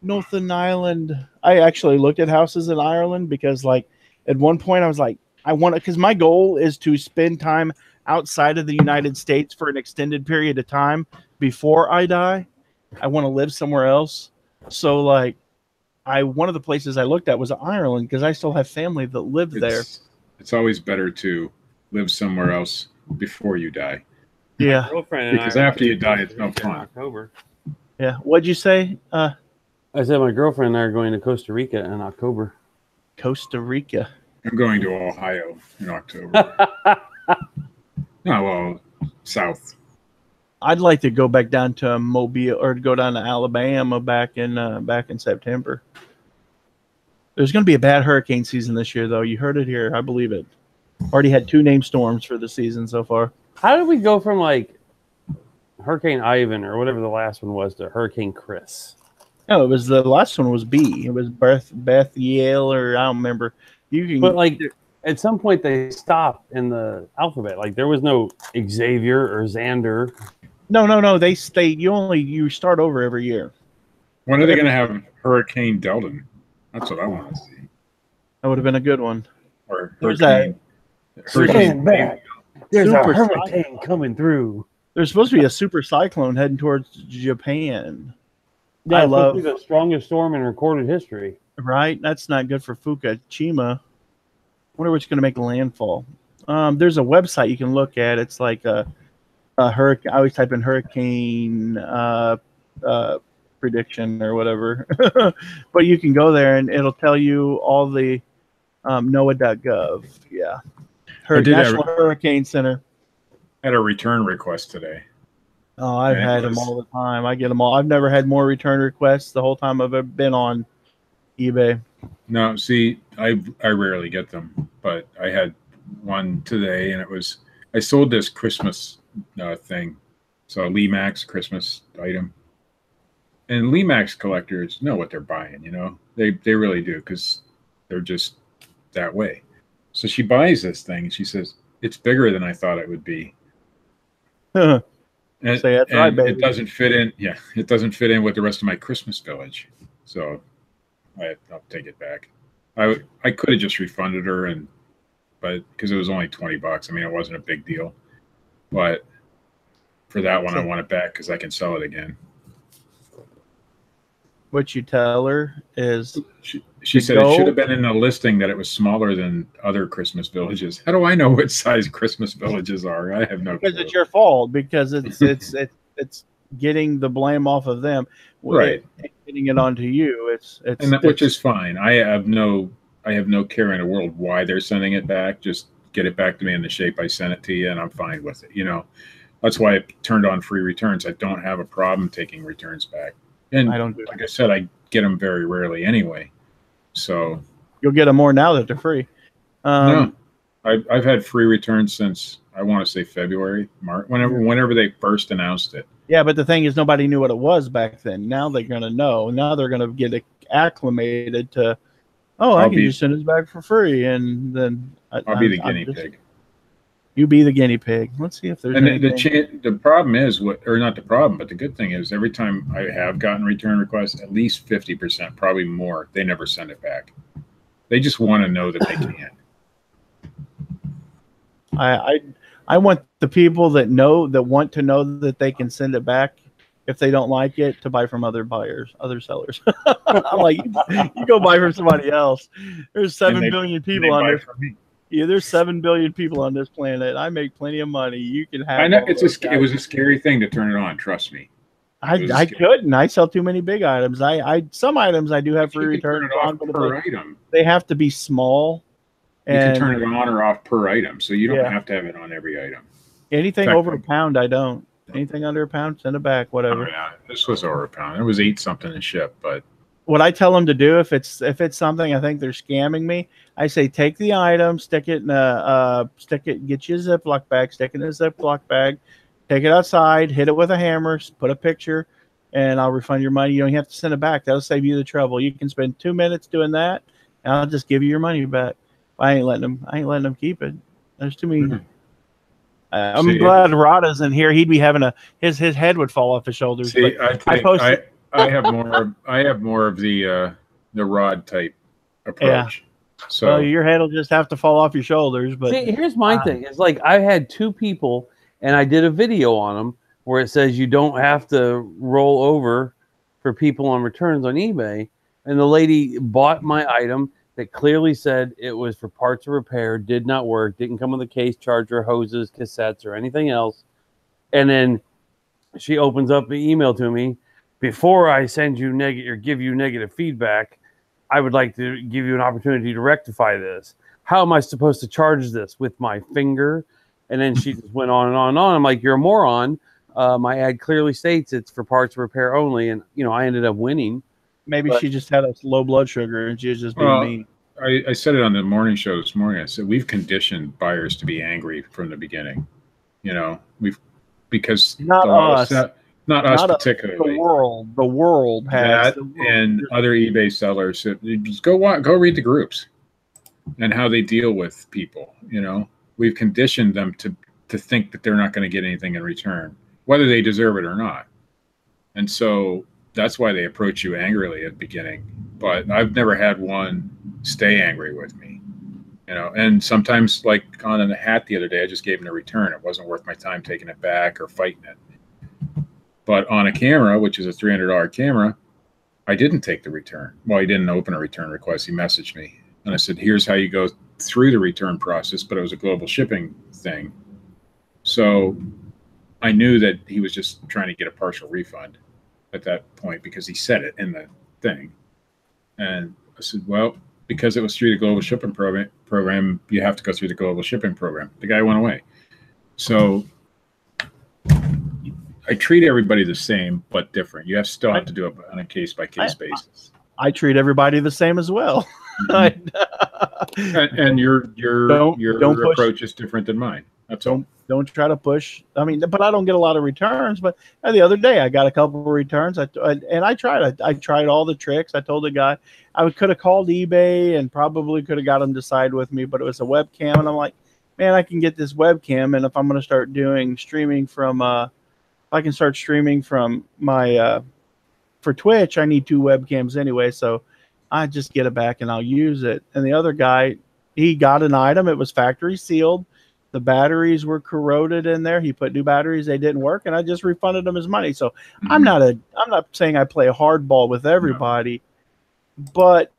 Northern Ireland. I actually looked at houses in Ireland because, like, at one point I was like, I want to, because my goal is to spend time outside of the United States for an extended period of time before I die. I want to live somewhere else. So, like, one of the places I looked at was Ireland because I still have family that live there. It's always better to live somewhere else before you die. Yeah, because after you die, it's no fun. October. Yeah. What'd you say? I said my girlfriend and I are going to Costa Rica in October. Costa Rica. I'm going to Ohio in October. South. I'd like to go back down to Mobile or go down to Alabama back in September. There's going to be a bad hurricane season this year, though. You heard it here. I believe it. Already had 2 named storms for the season so far. How did we go from like Hurricane Ivan or whatever the last one was to Hurricane Chris? No, it was the last one was B. It was Beth Yale, or I don't remember. But like at some point they stopped in the alphabet. Like there was no Xavier or Xander. No. They you start over every year. When are they going to have Hurricane Deldon? That's what I want to see. That would have been a good one. Or Hurricane back. There's a hurricane coming through. There's supposed to be a super cyclone heading towards Japan. Yeah, it's supposed to be the strongest storm in recorded history. Right? That's not good for Fukushima. Wonder what's going to make landfall. There's a website you can look at. It's like a hurricane. I always type in hurricane prediction or whatever. But you can go there and it'll tell you all the NOAA.gov. Yeah. National Hurricane Center. I had a return request today. Oh, I've had them all the time. I get them all. I've never had more return requests the whole time I've ever been on eBay. No, see, I rarely get them, but I had one today, and I sold this Christmas thing, so a Lee Max Christmas item, and Lee Max collectors know what they're buying. You know, they really do because they're just that way. So she buys this thing, and she says it's bigger than I thought it would be. And, Say that's right, baby. it doesn't fit in. Yeah, it doesn't fit in with the rest of my Christmas village. So I'll take it back. I could have just refunded her, but because it was only $20. I mean, it wasn't a big deal. But for that one, I want it back because I can sell it again. What you tell her is she said it should have been in the listing that it was smaller than other Christmas villages. How do I know what size Christmas villages are? I have no clue. Because it's your fault. Because it's getting the blame off of them, right? Getting it onto you. Which is fine. I have no care in the world why they're sending it back. Just get it back to me in the shape I sent it to you, and I'm fine with it. You know, that's why I turned on free returns. I don't have a problem taking returns back. And I don't do like I said, I get them very rarely anyway. So you'll get them more now that they're free. No, I've had free returns since I want to say February, March, whenever they first announced it. Yeah, but the thing is, nobody knew what it was back then. Now they're going to know. Now they're going to get acclimated to. Oh, I can just send this back for free, and then I'll be the guinea pig. You be the guinea pig. Let's see if there's anything. The problem is not the problem, but the good thing is every time I have gotten return requests, at least 50%, probably more, they never send it back. They just want to know that they can. I want the people that want to know that they can send it back if they don't like it to buy from other sellers. I'm like, you go buy from somebody else. There's 7 billion people on there. Yeah, there's 7 billion people on this planet. I make plenty of money. You can have. I know it was a scary thing to turn it on. Trust me. I couldn't. I sell too many big items. Some items I do have free returns on, but per item. They have to be small. You can turn it on or off per item, so you don't have to have it on every item. Anything over a pound, I don't. Anything under a pound, send it back. Whatever. Oh, yeah, this was over a pound. It was 8 something to ship, but. What I tell them to do if it's something I think they're scamming me, I say take the item, get you a Ziploc bag, stick it in a Ziploc bag, take it outside, hit it with a hammer, put a picture, and I'll refund your money. You don't have to send it back. That'll save you the trouble. You can spend 2 minutes doing that, and I'll just give you your money back. I ain't letting them keep it. There's too many. Mm-hmm. I'm glad Rod isn't here. He'd be having his head would fall off his shoulders. See, I have more of the Rod type approach. Yeah. So your head will just have to fall off your shoulders. But see, here's my thing. It's like I had 2 people, and I did a video on them where it says you don't have to roll over for people on returns on eBay. And the lady bought my item that clearly said it was for parts of repair, did not work, didn't come with a case, charger, hoses, cassettes, or anything else. And then she opens up the email to me. Before I send you give you negative feedback, I would like to give you an opportunity to rectify this. How am I supposed to charge this? With my finger? And then she just went on and on and on. I'm like, you're a moron. My ad clearly states it's for parts repair only. And, I ended up winning. Maybe she just had a low blood sugar and she was just being mean. I said it on the morning show this morning. I said, we've conditioned buyers to be angry from the beginning. Because not us. Not us particularly. The world has that, and other eBay sellers. Just go read the groups and how they deal with people. We've conditioned them to think that they're not going to get anything in return, whether they deserve it or not. And so that's why they approach you angrily at the beginning. But I've never had one stay angry with me. And sometimes, like on the hat the other day, I just gave them a return. It wasn't worth my time taking it back or fighting it. But on a camera, which is a $300 camera, I didn't take the return. Well, he didn't open a return request. He messaged me. And I said, here's how you go through the return process. But it was a global shipping thing. So I knew that he was just trying to get a partial refund at that point because he said it in the thing. And I said, well, because it was through the global shipping program, you have to go through the global shipping program. The guy went away. So I treat everybody the same, but different. You still have to do it on a case-by-case basis. I treat everybody the same as well. Mm-hmm. and your approach is different than mine. That's all. Don't try to push. But I don't get a lot of returns. But the other day I got a couple of returns. I tried all the tricks. I told the guy I could have called eBay and probably could have got him to side with me, but it was a webcam, and I'm like, man, I can get this webcam, and if I'm going to start doing streaming from I can start streaming from my for Twitch, I need 2 webcams anyway, so I just get it back and I'll use it. And the other guy, he got an item. It was factory sealed. The batteries were corroded in there. He put new batteries. They didn't work, and I just refunded him his money. So I'm not saying I play hardball with everybody, but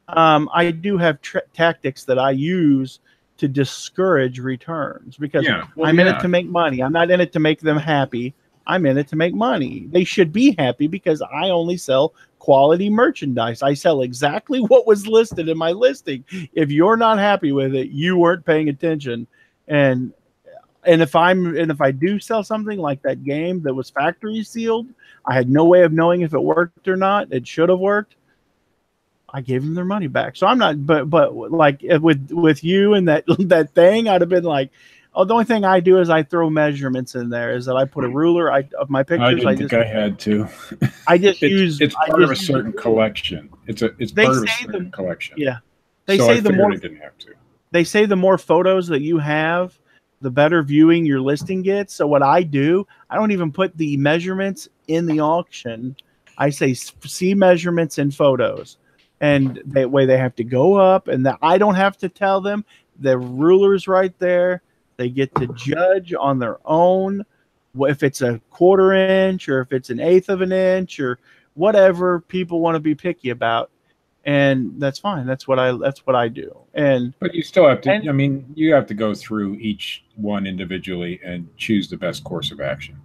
I do have tactics that I use to discourage returns because I'm in it to make money. I'm not in it to make them happy. I'm in it to make money. They should be happy because I only sell quality merchandise. I sell exactly what was listed in my listing. If you're not happy with it, you weren't paying attention. And if I do sell something like that game that was factory sealed, I had no way of knowing if it worked or not. It should have worked. I gave them their money back. So I'm not, but like with you and that thing, I'd have been like, oh, the only thing I do is I throw measurements in there. Is that I put a ruler of my pictures. I had to. I just it's part of a certain collection. It's part of a certain collection. Yeah, they say the more I didn't have to. They say the more photos that you have, the better viewing your listing gets. So what I do, I don't even put the measurements in the auction. I say see measurements in photos. And that way they have to go up, and that I don't have to tell them. The ruler's right there. They get to judge on their own if it's a 1/4 inch or if it's an 1/8 of an inch or whatever people want to be picky about. And that's fine. That's what I do. But you still have to. You have to go through each one individually and choose the best course of action.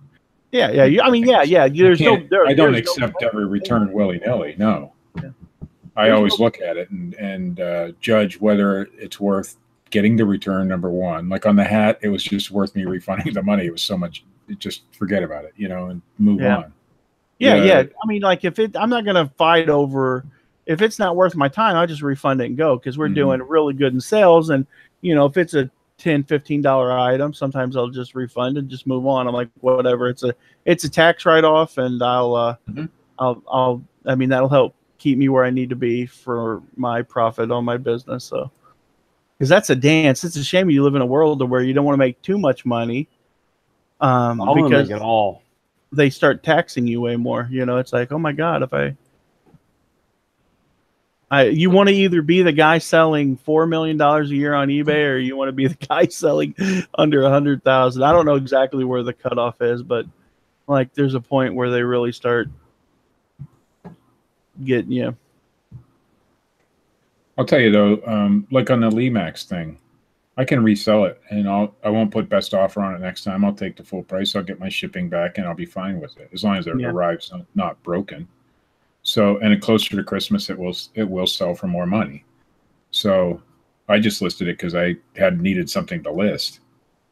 Yeah. I don't accept every return willy nilly. No. Yeah. I always look at it and judge whether it's worth getting the return. Number one, like on the hat, it was just worth me refunding the money. It was so much. Just forget about it, and move on. Yeah. Like I'm not gonna fight over. If it's not worth my time, I'll just refund it and go because we're doing really good in sales. And, if it's a $10, $15 item, sometimes I'll just refund and just move on. I'm like, whatever. It's a tax write-off, and that'll help keep me where I need to be for my profit on my business. So, because that's a dance. It's a shame you live in a world where you don't want to make too much money. Because make it all. They start taxing you way more. It's like, oh my God, you want to either be the guy selling $4 million a year on eBay, or you want to be the guy selling under 100,000. I don't know exactly where the cutoff is, but like there's a point where they really start getting you. I'll tell you though, like on the Lemax thing, I can resell it, and I won't put best offer on it next time. I'll take the full price. I'll get my shipping back, and I'll be fine with it as long as it arrives not broken. So, and closer to Christmas, it will sell for more money. So, I just listed it because I had needed something to list.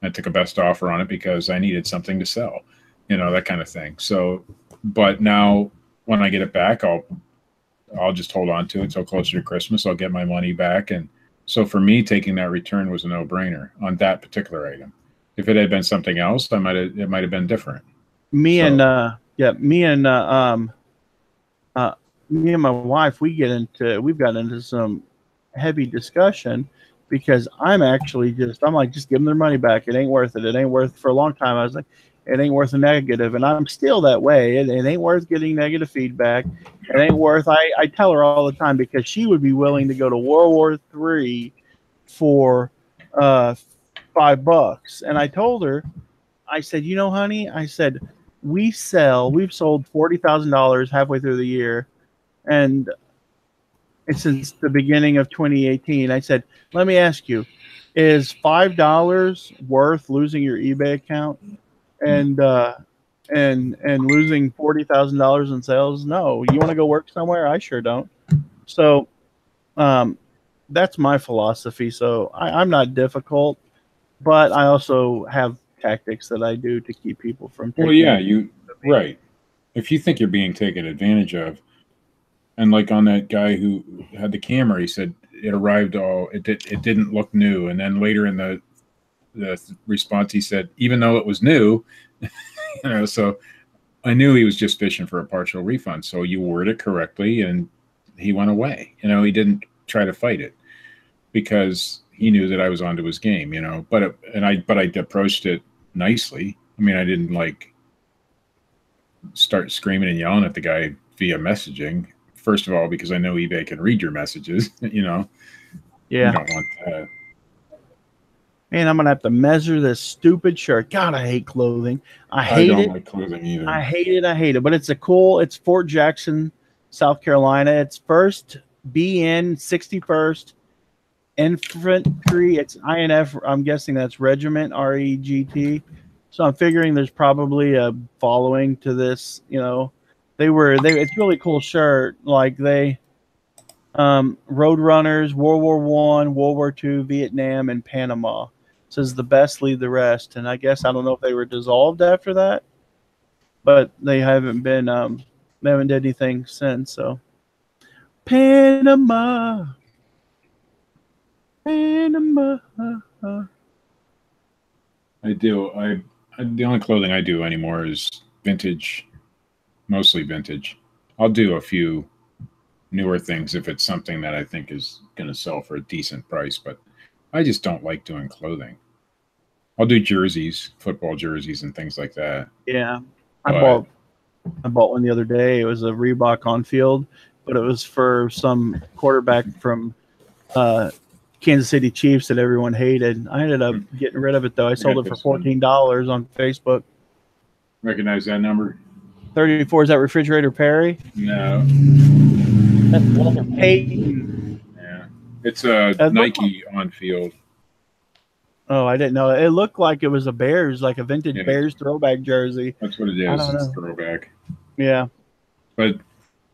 I took a best offer on it because I needed something to sell, that kind of thing. So, but now when I get it back, I'll just hold on to it until closer to Christmas. I'll get my money back, and so for me, taking that return was a no-brainer on that particular item. If it had been something else, it might have been different. Me and my wife, we've got into some heavy discussion because I'm like, just give them their money back. It ain't worth it. It ain't worth. For a long time, I was like, it ain't worth a negative, and I'm still that way. It ain't worth getting negative feedback. It ain't worth. I tell her all the time because she would be willing to go to World War III for $5, and I told her, I said, honey, I said we've sold $40,000 halfway through the year. And since the beginning of 2018, I said, let me ask you, is $5 worth losing your eBay account and losing $40,000 in sales? No. You want to go work somewhere? I sure don't. So that's my philosophy. So I'm not difficult, but I also have tactics that I do to keep people from taking right. If you think you're being taken advantage of, and like on that guy who had the camera, he said it arrived it didn't look new. And then later in the response, he said, even though it was new, so I knew he was just fishing for a partial refund. So you word it correctly, and he went away. He didn't try to fight it because he knew that I was onto his game. But I approached it nicely. I didn't start screaming and yelling at the guy via messaging. First of all, because I know eBay can read your messages, you know. Yeah. You don't want that. Man, I'm gonna have to measure this stupid shirt. God, I hate clothing. I don't like clothing either. I hate it. I hate it. But it's it's Fort Jackson, South Carolina. It's 1st BN 61st Infantry. It's INF. I'm guessing that's Regiment, REGT. So I'm figuring there's probably a following to this. You know, it's really cool shirt. Like Road Runners, World War I, World War II, Vietnam, and Panama. It says the best lead the rest. And I guess I don't know if they were dissolved after that, but they haven't been they haven't did anything since. So Panama. I do. The only clothing I do anymore is vintage, mostly vintage. I'll do a few newer things if it's something that I think is going to sell for a decent price, but I just don't like doing clothing. I'll do jerseys, football jerseys, and things like that. Yeah, I bought one the other day. It was a Reebok on field, but it was for some quarterback from Kansas City Chiefs that everyone hated. I ended up getting rid of it though. I sold it for $14 on Facebook. Recognize that number? 34. Is that Refrigerator Perry? No. That's Walter Payton. Yeah, it's a Nike on field. Oh, I didn't know. It looked like it was a Bears, like a vintage Bears throwback jersey. That's what it is. It's throwback. Yeah. But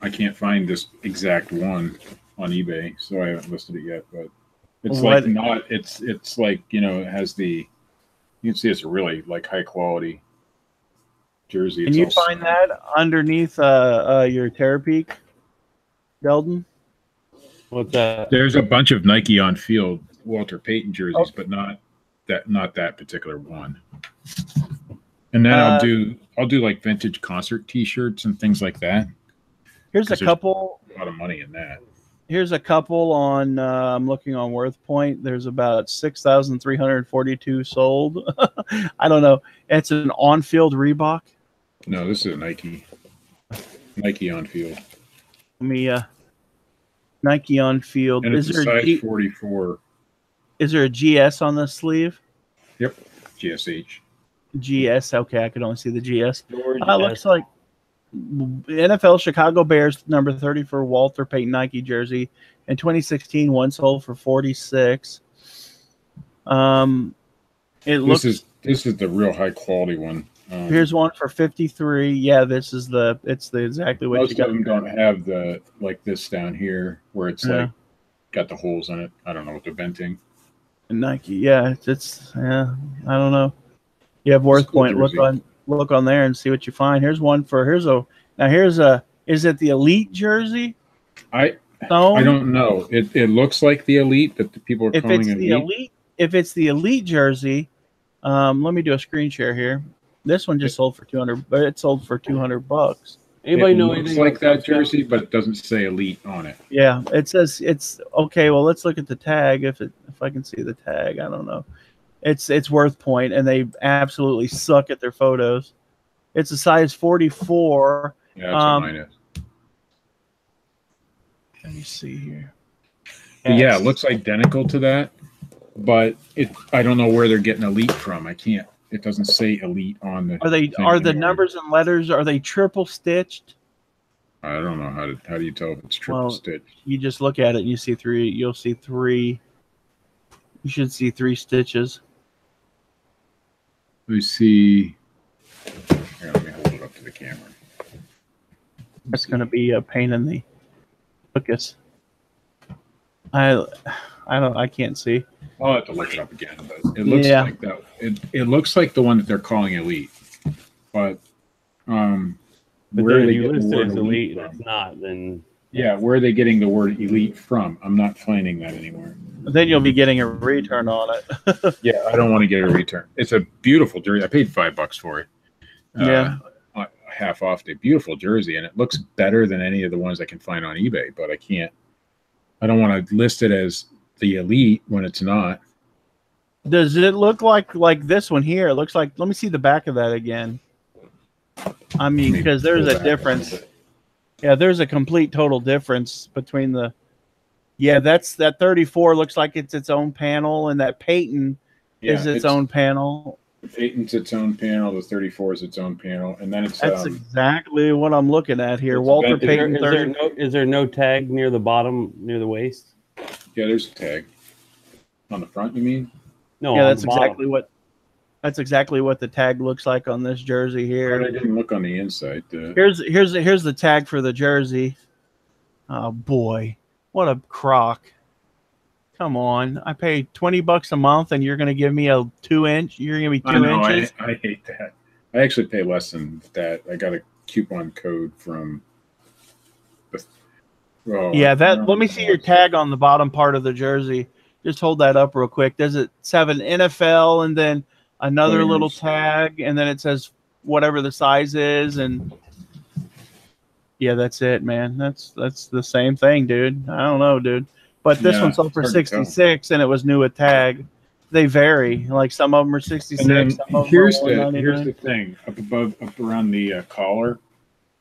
I can't find this exact one on eBay, so I haven't listed it yet. But it's it's like, you know, it has you can see it's a really like high quality jersey. Can you find that underneath your Terapeak, Belden? What's that? There's a bunch of Nike on field Walter Payton jerseys, but not that particular one. And then I'll do like vintage concert T-shirts and things like that. Here's a couple. A lot of money in that. Here's a couple on. I'm looking on WorthPoint. There's about 6,342 sold. I don't know. It's an on-field Reebok. No, this is a Nike on field. Let me Nike on field. And it's a size 44. Is there a GS on the sleeve? Yep, GSH. GS. Okay, I could only see the GS. Looks like NFL Chicago Bears number 30 for Walter Payton Nike jersey. In 2016, one sold for 46. This is the real high quality one. Here's one for 53. Yeah, it's exactly what most you got. Most of them don't have the like this down here where it's like got the holes in it. I don't know what they're venting. Nike, yeah, I don't know. You have WorthPoint. Look on there and see what you find. Is it the Elite jersey? I don't know. It looks like the Elite that the people are calling Elite. If it's the Elite jersey, let me do a screen share here. This one just sold for $200, but it sold for $200. Anybody know anything? It looks like that jersey, but it doesn't say Elite on it. Yeah, it says it's okay. Well, let's look at the tag. If I can see the tag, I don't know. It's WorthPoint, and they absolutely suck at their photos. It's a size 44. Yeah, that's what mine is. Let me see here. Yeah, it looks identical to that, but I don't know where they're getting Elite from. It doesn't say Elite on the. Are the numbers and letters, are they triple stitched? I don't know how do you tell if it's triple stitched? You just look at it and you see three. You'll see three. You should see 3 stitches. Let me see. Here, let me hold it up to the camera. That's going to be a pain in the focus. I can't see. I'll have to look it up again, but it looks like that. It looks like the one that they're calling Elite, but where they get the word Elite, it's not. Then where are they getting the word Elite from? I'm not finding that anymore. Then you'll be getting a return on it. Yeah, I don't want to get a return. It's a beautiful jersey. I paid $5 for it. Half off day. Beautiful jersey, and it looks better than any of the ones I can find on eBay, but I don't want to list it as the Elite when it's not. Does it look like this one here? It looks like, let me see the back of that again. I mean, Maybe because there's pull a back little difference. bit. Yeah, there's a complete total difference between the. Yeah, that 34 looks like it's its own panel, and that Peyton is its own panel. The Peyton's its own panel. The 34 is its own panel, and then it's That's exactly what I'm looking at here. it's Walter vented. Peyton Is 30. there no tag near the bottom, near the waist? Yeah, there's a tag on the front. You mean? No, Yeah, on that's the bottom. exactly what the tag looks like on this jersey I here. didn't look on the inside. Here's the tag for the jersey. Oh boy, what a crock! Come on, I pay $20 a month, and you're going to give me a 2-inch. You're going to be 2 inches. I hate that. I actually pay less than that. I got a coupon code from. Yeah, let me see your tag on the bottom part of the jersey. Just hold that up real quick. Does it have an NFL and then another little tag, and then it says whatever the size is, and yeah, that's it, man. That's the same thing, dude. I don't know, dude. But this one sold for 66, and it was new with tag. They vary. Like some of them are 66. And then some of them here's are the thing up around the collar.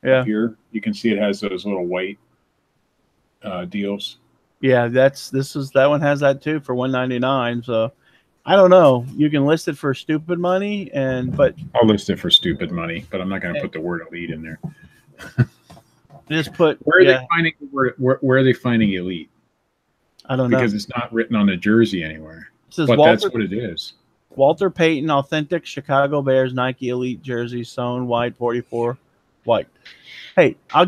Yeah. Up here you can see it has those little white deals. Yeah, that one has that too for $199. So I don't know. You can list it for stupid money, but I'll list it for stupid money, but I'm not going to put the word elite in there. just put Where are they finding where are they finding elite? I don't know, because it's not written on the jersey anywhere. It says but that's what it is. Walter Payton authentic Chicago Bears Nike Elite jersey sewn white 44 white. Hey, I'll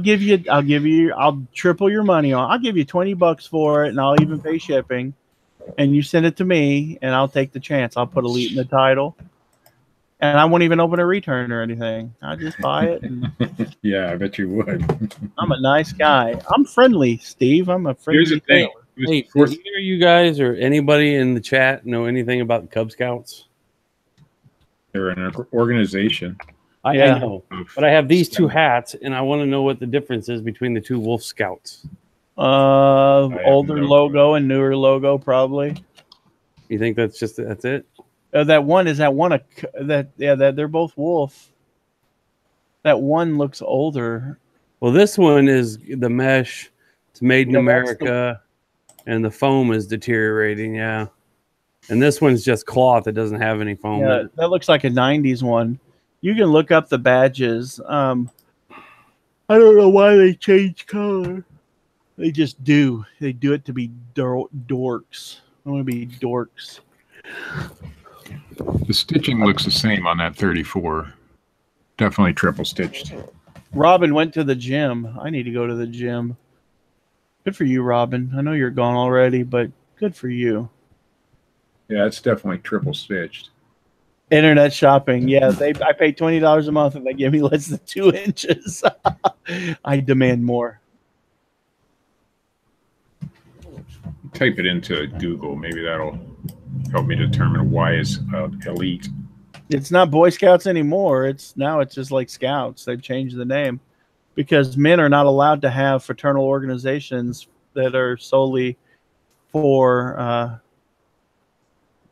triple your money on. I'll give you $20 for it, and I'll even pay shipping. And you send it to me, and I'll take the chance. I'll put elite in the title, and I won't even open a return or anything. I'll just buy it. And yeah, I bet you would. I'm a nice guy. I'm friendly, Steve. I'm a friendly. Here's the thing. Hey, do either you guys or anybody in the chat know anything about the Cub Scouts? They're an organization. I know, but I have these two hats, and I want to know what the difference is between the two Wolf Scouts. Older logo and newer logo, probably. You think that's it? That they're both Wolf. That one looks older. Well, this one is the mesh. It's made in America, and the foam is deteriorating. Yeah, and this one's just cloth. It doesn't have any foam. Yeah, that looks like a '90s one. You can look up the badges. I don't know why they change color. They just do. They do it to be dorks. I want to be dorks. The stitching looks the same on that 34. Definitely triple stitched. Robin went to the gym. I need to go to the gym. Good for you, Robin. I know you're gone already, but good for you. Yeah, it's definitely triple stitched. Internet shopping. Yeah, I pay $20 a month and they give me less than 2 inches. I demand more. Type it into Google. Maybe that'll help me determine why it's elite. It's not Boy Scouts anymore. It's just like Scouts. They've changed the name because men are not allowed to have fraternal organizations that are solely for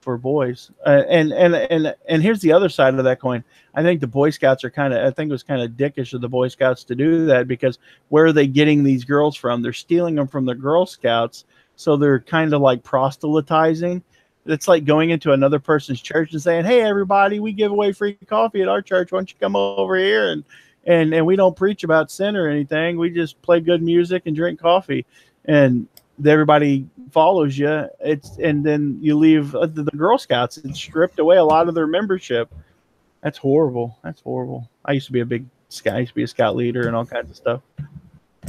boys. And here's the other side of that coin. I think the Boy Scouts it was kind of dickish of the Boy Scouts to do that, because where are they getting these girls from? They're stealing them from the Girl Scouts. So they're kind of like proselytizing. It's like going into another person's church and saying, "Hey, everybody, we give away free coffee at our church. Why don't you come over here?" And we don't preach about sin or anything. We just play good music and drink coffee. And everybody follows you. And then you leave the Girl Scouts. It's stripped away a lot of their membership. That's horrible. That's horrible. I used to be a big scout. I used to be a scout leader and all kinds of stuff.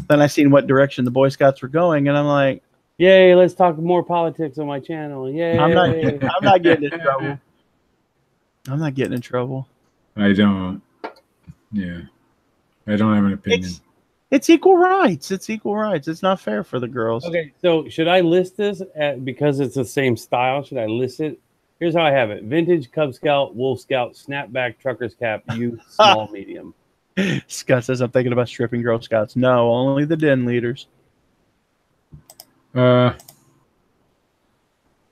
Then I seen what direction the Boy Scouts were going, and I'm like, yay, let's talk more politics on my channel. Yay. I'm not getting in trouble. I'm not getting in trouble. I don't. Yeah. I don't have an opinion. It's equal rights. It's equal rights. It's not fair for the girls. Okay, so should I list this because it's the same style? Should I list it? Here's how I have it: vintage, Cub Scout, Wolf Scout, snapback, trucker's cap, youth, small, medium. Scott says, I'm thinking about stripping Girl Scouts. No, only the den leaders.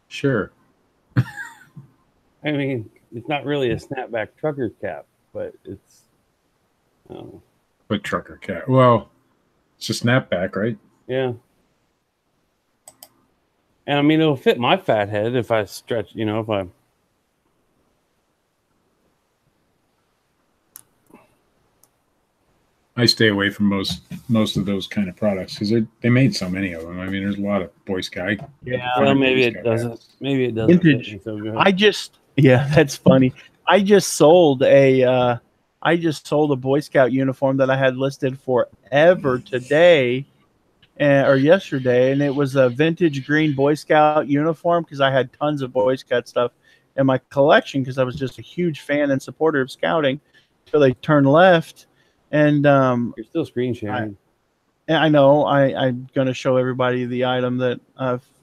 Sure. I mean, it's not really a snapback trucker's cap, but it's Oh, But trucker cap. Well, it's a snapback, right? yeah. And I mean, it'll fit my fat head if I stretch, if I. I stay away from most of those kind of products because they made so many of them. I mean, there's a lot of Boy Scout. Yeah. Well, Boy maybe it Scout doesn't. hats. Maybe it doesn't fit Vintage. me so good. Yeah, that's funny. I just sold a Boy Scout uniform that I had listed forever today or yesterday, and it was a vintage green Boy Scout uniform because I had tons of Boy Scout stuff in my collection because I was just a huge fan and supporter of scouting till they turned left. And You're still screen sharing. I know I'm going to show everybody the item that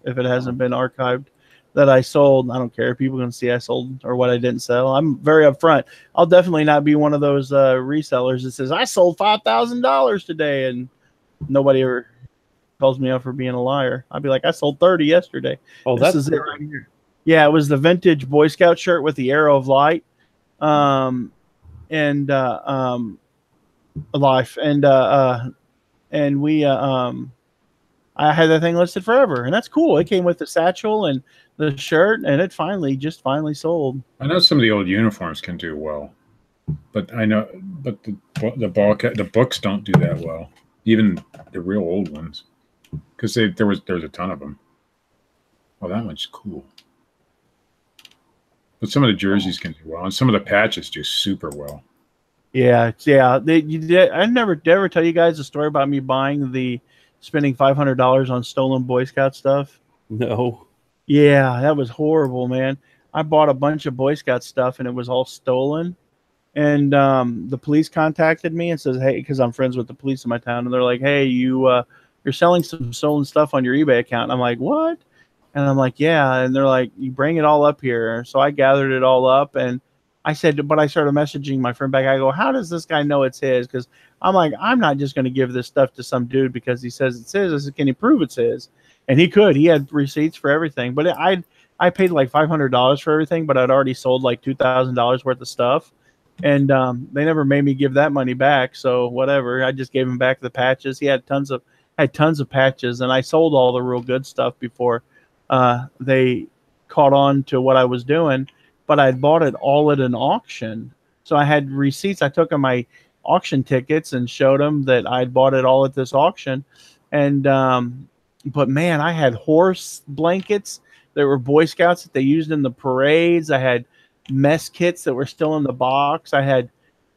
if it hasn't been archived that I sold. I don't care. People can see I sold or what I didn't sell. I'm very upfront. I'll definitely not be one of those resellers that says I sold $5,000 today and nobody ever calls me out for being a liar. I'd be like, I sold 30 yesterday. Oh, This that's is it right here. Yeah, it was the vintage Boy Scout shirt with the arrow of light, and life, and we I had that thing listed forever, and that's cool. It came with the satchel and the shirt, and it finally sold. I know some of the old uniforms can do well, but the books don't do that well. Even the real old ones, because there was a ton of them. Oh, that one's cool. But some of the jerseys can do well, and some of the patches do super well. Yeah. I never tell you guys a story about me spending $500 on stolen Boy Scout stuff. no. Yeah, that was horrible, man. I bought a bunch of Boy Scout stuff and it was all stolen. And the police contacted me and says, "Hey," because I'm friends with the police in my town, and they're like, "Hey, you're selling some stolen stuff on your eBay account." And I'm like, "What?" And I'm like, "Yeah." And they're like, "You bring it all up here." So I gathered it all up, and I said, but I started messaging my friend back. I go, "How does this guy know it's his?" Because I'm like, I'm not just going to give this stuff to some dude because he says it's his. I said, "Can you prove it's his?" And he could. He had receipts for everything. But I paid like $500 for everything, but I'd already sold like $2,000 worth of stuff. And they never made me give that money back, so whatever. I just gave him back the patches. He had tons of patches, and I sold all the real good stuff before they caught on to what I was doing. But I bought it all at an auction, so I had receipts. I took them my auction tickets and showed them that I'd bought it all at this auction. And but man, I had horse blankets that were Boy Scouts that they used in the parades. I had mess kits that were still in the box. I had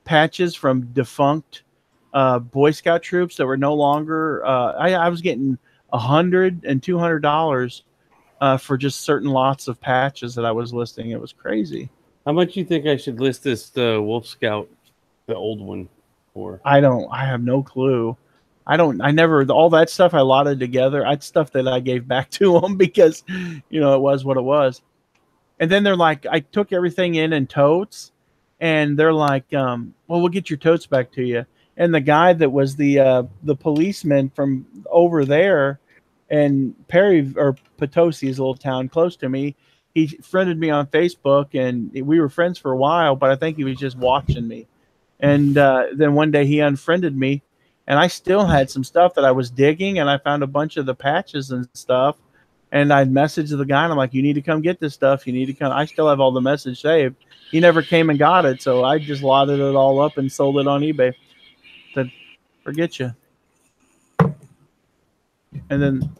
patches from defunct Boy Scout troops that were no longer. I was getting $100 and $200 for just certain lots of patches that I was listing. It was crazy. How much you think I should list this Wolf Scout, the old one, for? I have no clue. I never, all that stuff I lotted together. That's stuff that I gave back to them because, it was what it was. And then they're like, I took everything in totes, and they're like, well, we'll get your totes back to you. And the guy that was the policeman from over there in Perry or Potosi is a little town close to me. He friended me on Facebook, and we were friends for a while, but I think he was just watching me. And then one day he unfriended me, and I still had some stuff that I was digging, and I found a bunch of the patches and stuff. And I'd messaged the guy, and I'm like, "You need to come get this stuff. You need to come." I still have all the message saved. He never came and got it, so I just lotted it all up and sold it on eBay. Said, "Forget you." And then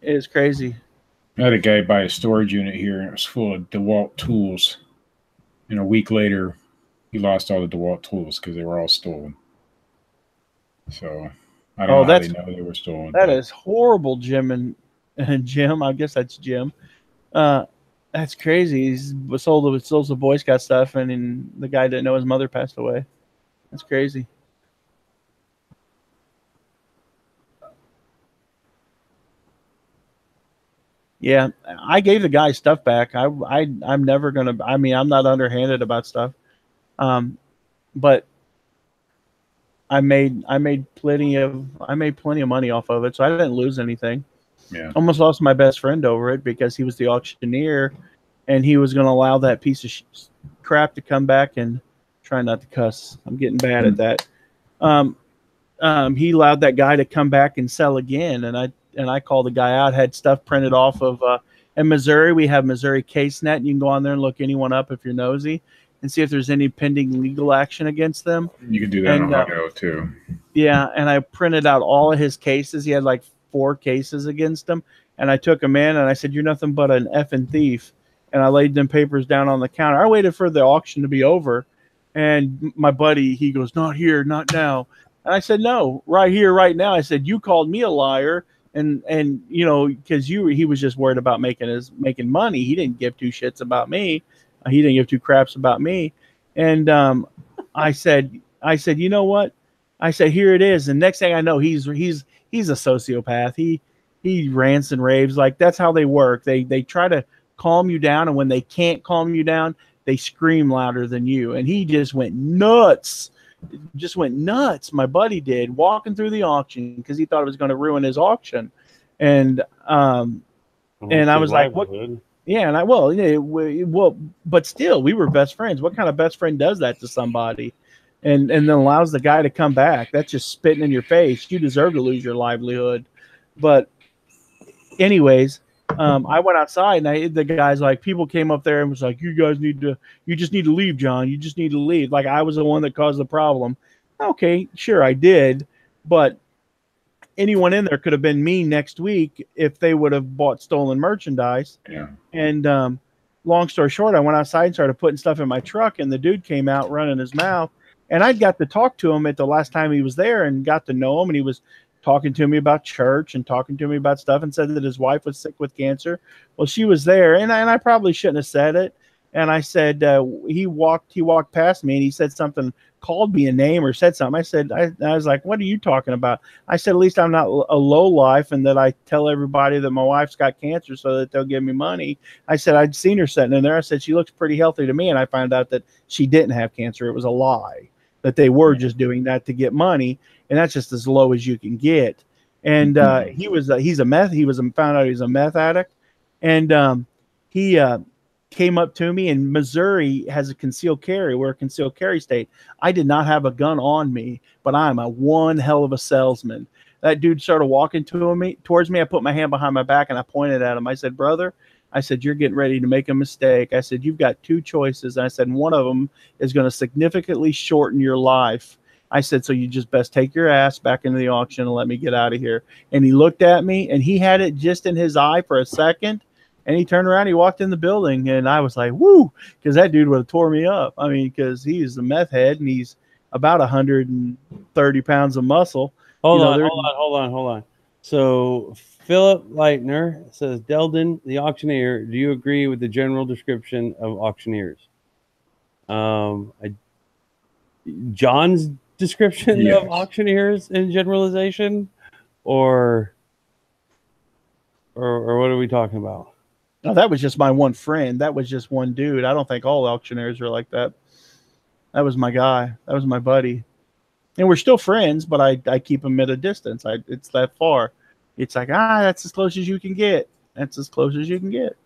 it was crazy. I had a guy buy a storage unit here, and it was full of DeWalt tools. And a week later, he lost all the DeWalt tools because they were all stolen. So I don't know how they know they were stolen. That is horrible, Jim and Jim. I guess that's Jim. That's crazy. He sold some Boy Scout stuff, and the guy didn't know his mother passed away. That's crazy. Yeah, I gave the guy stuff back. I'm never gonna. I mean, I'm not underhanded about stuff, but I made plenty of money off of it, so I didn't lose anything. Yeah, almost lost my best friend over it because he was the auctioneer, and he was going to allow that piece of crap to come back and Trying not to cuss. I'm getting bad at that. He allowed that guy to come back and sell again, and I called the guy out. Had stuff printed off of. In Missouri, we have Missouri CaseNet, and you can go on there and look anyone up if you're nosy, and see if there's any pending legal action against them. You can do that in Ohio too. Yeah, and I printed out all of his cases. He had like 4 cases against him, and I took him in, and I said, "You're nothing but an effing thief." And I laid them papers down on the counter. I waited for the auction to be over, and my buddy, he goes, "Not here, not now." And I said, "No, right here, right now." I said, "You called me a liar." And you know, because he was just worried about making money. He didn't give 2 shits about me. He didn't give 2 craps about me. And I said, you know what? I said, here it is. And next thing I know, he's a sociopath. He rants and raves. Like, that's how they work. They try to calm you down, and when they can't calm you down, they scream louder than you. And he just went nuts. My buddy did, walking through the auction because he thought it was going to ruin his auction. And I was like, what? Yeah. And but still, we were best friends. What kind of best friend does that to somebody and then allows the guy to come back? That's just spitting in your face. You deserve to lose your livelihood. But anyways, I went outside, and the guy's like, people came up there and was like, you just need to leave, John. You just need to leave. Like, I was the one that caused the problem. Okay, sure, I did. But anyone in there could have been me next week if they would have bought stolen merchandise. Yeah. And long story short, I went outside and started putting stuff in my truck, and the dude came out running his mouth. And I'd got to talk to him at the last time he was there and got to know him, and he was talking to me about church and talking to me about stuff, and said that his wife was sick with cancer. Well, she was there, and I probably shouldn't have said it. And I said, he walked past me, and he said something, called me a name or said something. I said, I was like, what are you talking about? I said, at least I'm not a low life, and that I tell everybody that my wife's got cancer so that they'll give me money. I said, I'd seen her sitting in there. I said, she looks pretty healthy to me. And I found out that she didn't have cancer. It was a lie, that they were just doing that to get money. And that's just as low as you can get. And found out he was a meth addict. And he came up to me, and Missouri has a concealed carry. We're a concealed carry state. I did not have a gun on me, but I'm a one hell of a salesman. That dude started walking towards me. I put my hand behind my back and I pointed at him. I said, brother, I said, you're getting ready to make a mistake. I said, you've got 2 choices. And I said, one of them is going to significantly shorten your life. I said, so you just best take your ass back into the auction and let me get out of here. And he looked at me, and he had it just in his eye for a second. And he turned around, he walked in the building, and I was like, woo, because that dude would have tore me up. I mean, because he's a meth head, and he's about 130 pounds of muscle. Hold on. So Philip Leitner says, Deldon, the auctioneer, do you agree with the general description of auctioneers? John's description of auctioneers in generalization, or what are we talking about? No, that was just my one friend. That was just one dude. I don't think all auctioneers are like that. That was my guy. That was my buddy. And we're still friends, but I keep him at a distance. It's that far. It's like, that's as close as you can get. That's as close as you can get.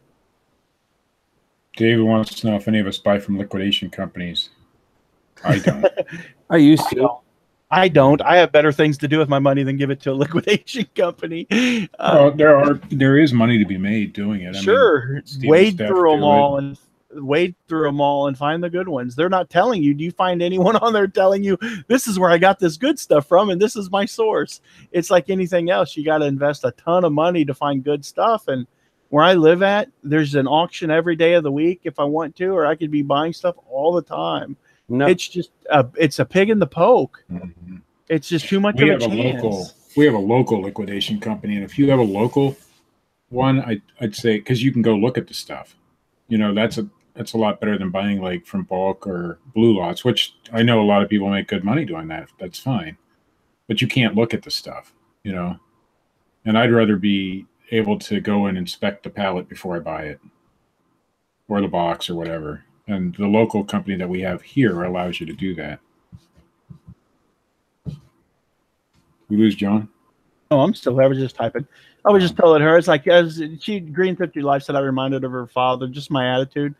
David wants to know if any of us buy from liquidation companies. I don't. I used to. I don't. I have better things to do with my money than give it to a liquidation company. Well, there is money to be made doing it. Sure. Wade through them all and find the good ones. They're not telling you. Do you find anyone on there telling you, this is where I got this good stuff from, and this is my source? It's like anything else. You got to invest a ton of money to find good stuff. And where I live at, there's an auction every day of the week if I want to, or I could be buying stuff all the time. No. It's just it's a pig in the poke. Mm-hmm. It's just too much of a chance. We have a local liquidation company, and if you have a local one, I'd say, because you can go look at the stuff. You know, that's a lot better than buying like from bulk or blue lots, which I know a lot of people make good money doing that. That's fine, but you can't look at the stuff, you know. And I'd rather be able to go and inspect the pallet before I buy it, or the box or whatever. And the local company that we have here allows you to do that. We lose John? Oh, I'm still here. I was just typing. I was just telling her, it's like, as she Green 50 Life said, I reminded of her father, just my attitude.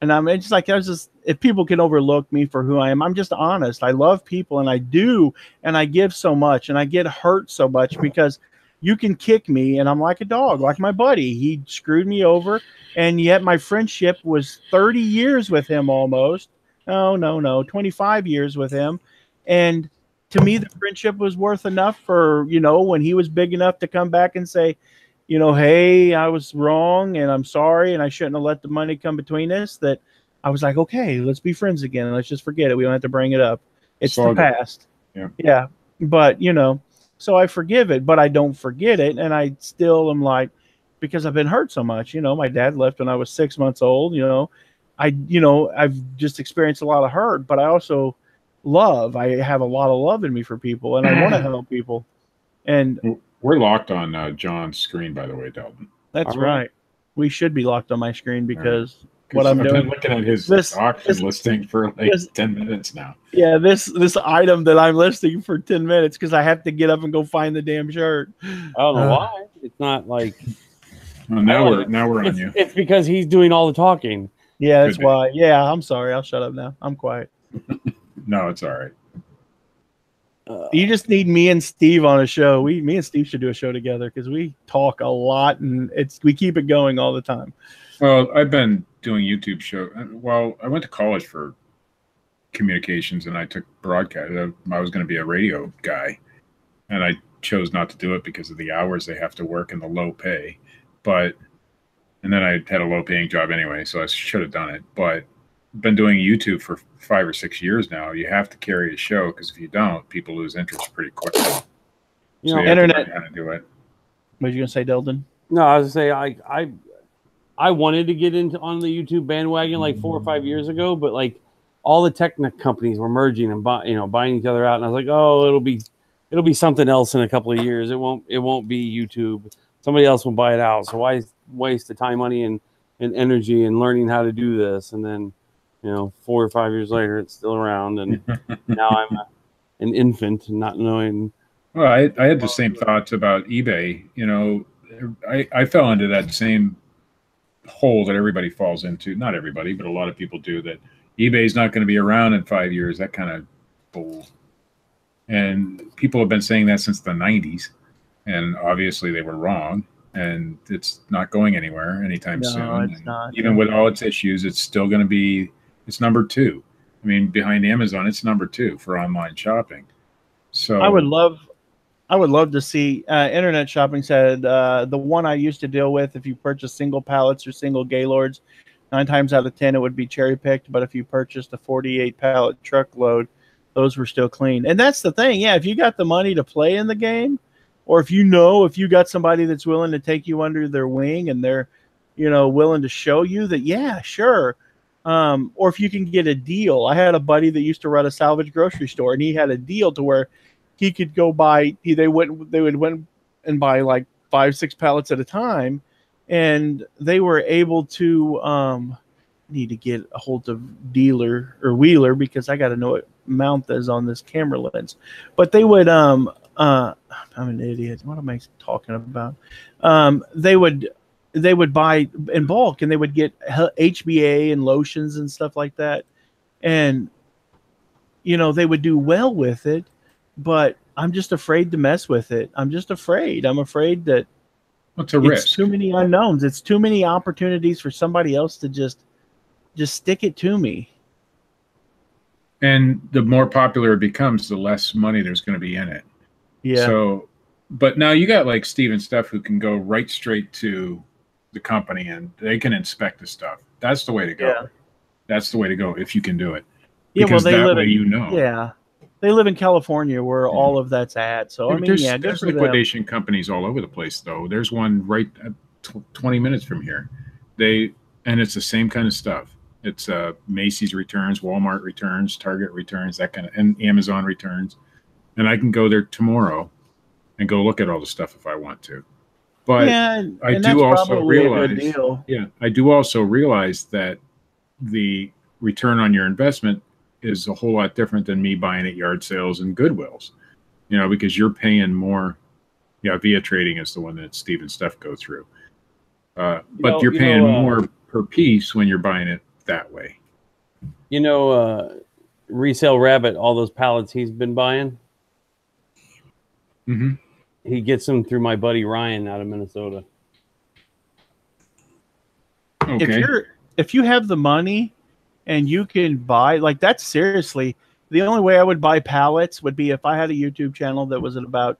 And I'm it's like, I was just, if people can overlook me for who I am, I'm just honest. I love people, and I do, and I give so much, and I get hurt so much because you can kick me, and I'm like a dog, like my buddy. He screwed me over, and yet my friendship was 30 years with him almost. No, 25 years with him. And to me, the friendship was worth enough for, when he was big enough to come back and say, hey, I was wrong and I'm sorry and I shouldn't have let the money come between us, that I was like, okay, let's be friends again and let's just forget it. We don't have to bring it up. It's the past. Yeah. But, so I forgive it, but I don't forget it. And I still am like, because I've been hurt so much, my dad left when I was 6 months old, I've just experienced a lot of hurt, but I also I have a lot of love in me for people, and I want to help people. And we're locked on John's screen, by the way, Dalton. That's right. We should be locked on my screen because what I'm doing. I've been looking at his auction listing for like 10 minutes now. Yeah, this item that I'm listing for 10 minutes because I have to get up and go find the damn shirt. I don't know why. It's not like. Well, now we're on you. It's because he's doing all the talking. Yeah, that's why. Yeah, I'm sorry. I'll shut up now. I'm quiet. No, it's all right. You just need me and Steve on a show. Me and Steve should do a show together because we talk a lot and we keep it going all the time. Well, I've been doing YouTube show. Well, I went to college for communications and I took broadcast. I was going to be a radio guy, and I chose not to do it because of the hours they have to work and the low pay. And then I had a low paying job anyway, so I should have done it. But I've been doing YouTube for 5 or 6 years now. You have to carry a show because if you don't, people lose interest pretty quickly. You know, internet. How to do it. What were you gonna say, Delden? No, I was gonna say I wanted to get on the YouTube bandwagon like 4 or 5 years ago, but like all the tech companies were merging and buying each other out, and I was like, oh, it'll be something else in a couple of years. It won't be YouTube. Somebody else will buy it out. So why waste the time, money, and energy and learning how to do this? And then 4 or 5 years later, it's still around, and now I'm an infant, not knowing. Well, I had the same thoughts about eBay. I fell into that same hole that everybody falls into. Not everybody, but a lot of people do. That eBay's not going to be around in 5 years. That kind of bull. And people have been saying that since the 90s, and obviously they were wrong. And it's not going anywhere anytime soon. It's not. Even with all its issues, it's still going to be. It's number 2. I mean, behind Amazon, it's number 2 for online shopping. So I would love to see internet shopping said the one I used to deal with. If you purchase single pallets or single Gaylords, 9 times out of 10 it would be cherry picked. But if you purchased a 48 pallet truckload, those were still clean. And that's the thing. Yeah, if you got the money to play in the game, or if you got somebody that's willing to take you under their wing and they're willing to show you that, yeah, sure. Or if you can get a deal. I had a buddy that used to run a salvage grocery store, and he had a deal to where he could go buy. They would went and buy like 5-6 pallets at a time, and they were able to. Need to get a hold of dealer or Wheeler because I got to know what mount is on this camera lens. But they would. I'm an idiot. What am I talking about? They would buy in bulk, and they would get HBA and lotions and stuff like that. And, they would do well with it, but I'm just afraid to mess with it. I'm afraid that it's a risk. It's too many unknowns. It's too many opportunities for somebody else to just stick it to me. And the more popular it becomes, the less money there's going to be in it. Yeah. So, but now you got like Steve and Steph who can go right straight to the company and they can inspect the stuff. That's the way to go. Yeah. That's the way to go if you can do it. Yeah, because well, that way Yeah, they live in California where all of that's at. So there's liquidation companies all over the place though. There's one right at 20 minutes from here. And it's the same kind of stuff. It's Macy's returns, Walmart returns, Target returns, that kind of, and Amazon returns. And I can go there tomorrow and go look at all the stuff if I want to. But I do also realize that the return on your investment is a whole lot different than me buying at yard sales and Goodwills, because you're paying more. Yeah, Via Trading is the one that Steve and Steph go through. But you're paying more per piece when you're buying it that way. You know, Resale Rabbit, all those pallets he's been buying. Mm-hmm. He gets them through my buddy Ryan out of Minnesota. Okay. If you have the money and you can buy, like, that's seriously the only way I would buy pallets would be if I had a YouTube channel that was at about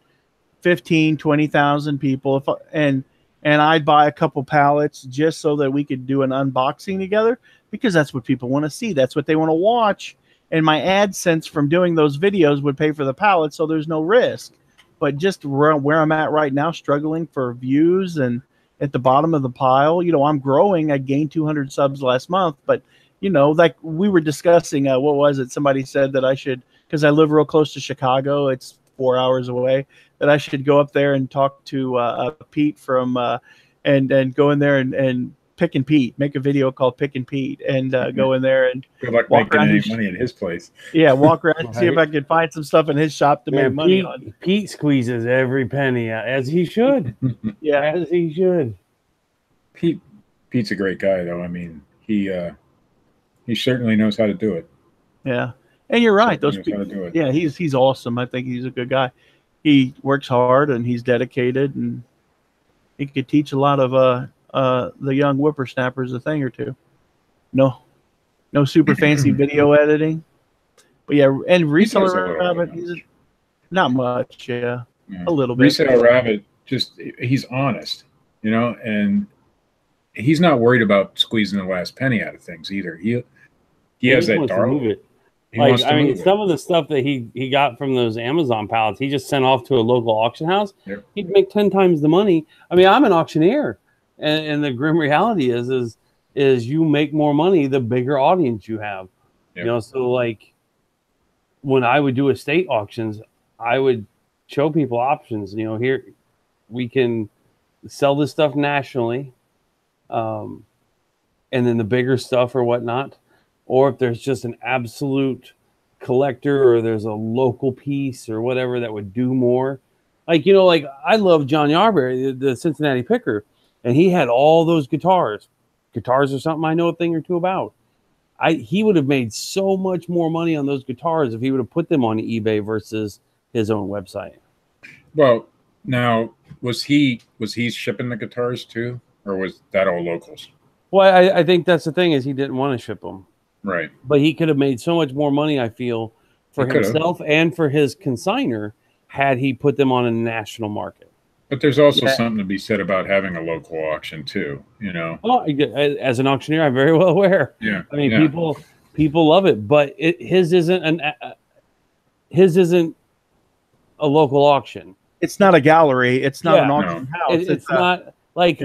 15, 20,000 people, and I'd buy a couple pallets just so that we could do an unboxing together, because that's what people want to see. That's what they want to watch. And my AdSense from doing those videos would pay for the pallets, so there's no risk. But just where I'm at right now, struggling for views and at the bottom of the pile, you know, I'm growing. I gained 200 subs last month, but you know, like we were discussing, what was it? Somebody said that I should, because I live real close to Chicago, it's 4 hours away, that I should go up there and talk to Pete from, and go in there and Pick and Pete, make a video called Pick and Pete, and go in there and good luck making any money in his place. Yeah, walk around and see if I can find some stuff in his shop to make money on. Pete squeezes every penny out, as he should. Yeah, as he should. Pete's a great guy, though. I mean, he certainly knows how to do it. Yeah, and you're right. Those people, yeah, he's awesome. I think he's a good guy. He works hard and he's dedicated, and he could teach a lot of the young whippersnappers a thing or two. No super fancy video editing, but yeah, and Reseller Rabbit, not much, yeah, a little bit. Reseller Rabbit, just he's honest, you know, and he's not worried about squeezing the last penny out of things either. He has that darling. Like, I mean, some of the stuff that he got from those Amazon pallets, he just sent off to a local auction house. Yep. He'd make 10 times the money. I mean, I'm an auctioneer, and the grim reality is you make more money the bigger audience you have. Yep. You know, so like when I would do estate auctions, I would show people options. You know, here we can sell this stuff nationally, and then the bigger stuff or whatnot. Or if there's just an absolute collector, or there's a local piece or whatever that would do more. Like, you know, like I love John Yarberry, the Cincinnati picker, and he had all those guitars. Guitars are something I know a thing or two about. He would have made so much more money on those guitars if he would have put them on eBay versus his own website. Well, now was he shipping the guitars too, or was that all locals? Well, I think that's the thing, is he didn't want to ship them. Right. But he could have made so much more money, I feel, for himself and for his consignor had he put them on a national market. But there's also something to be said about having a local auction too, you know. Oh, as an auctioneer, I'm very well aware. Yeah. I mean, people love it, but his isn't a local auction. It's not a gallery. It's not an auction house. It's not like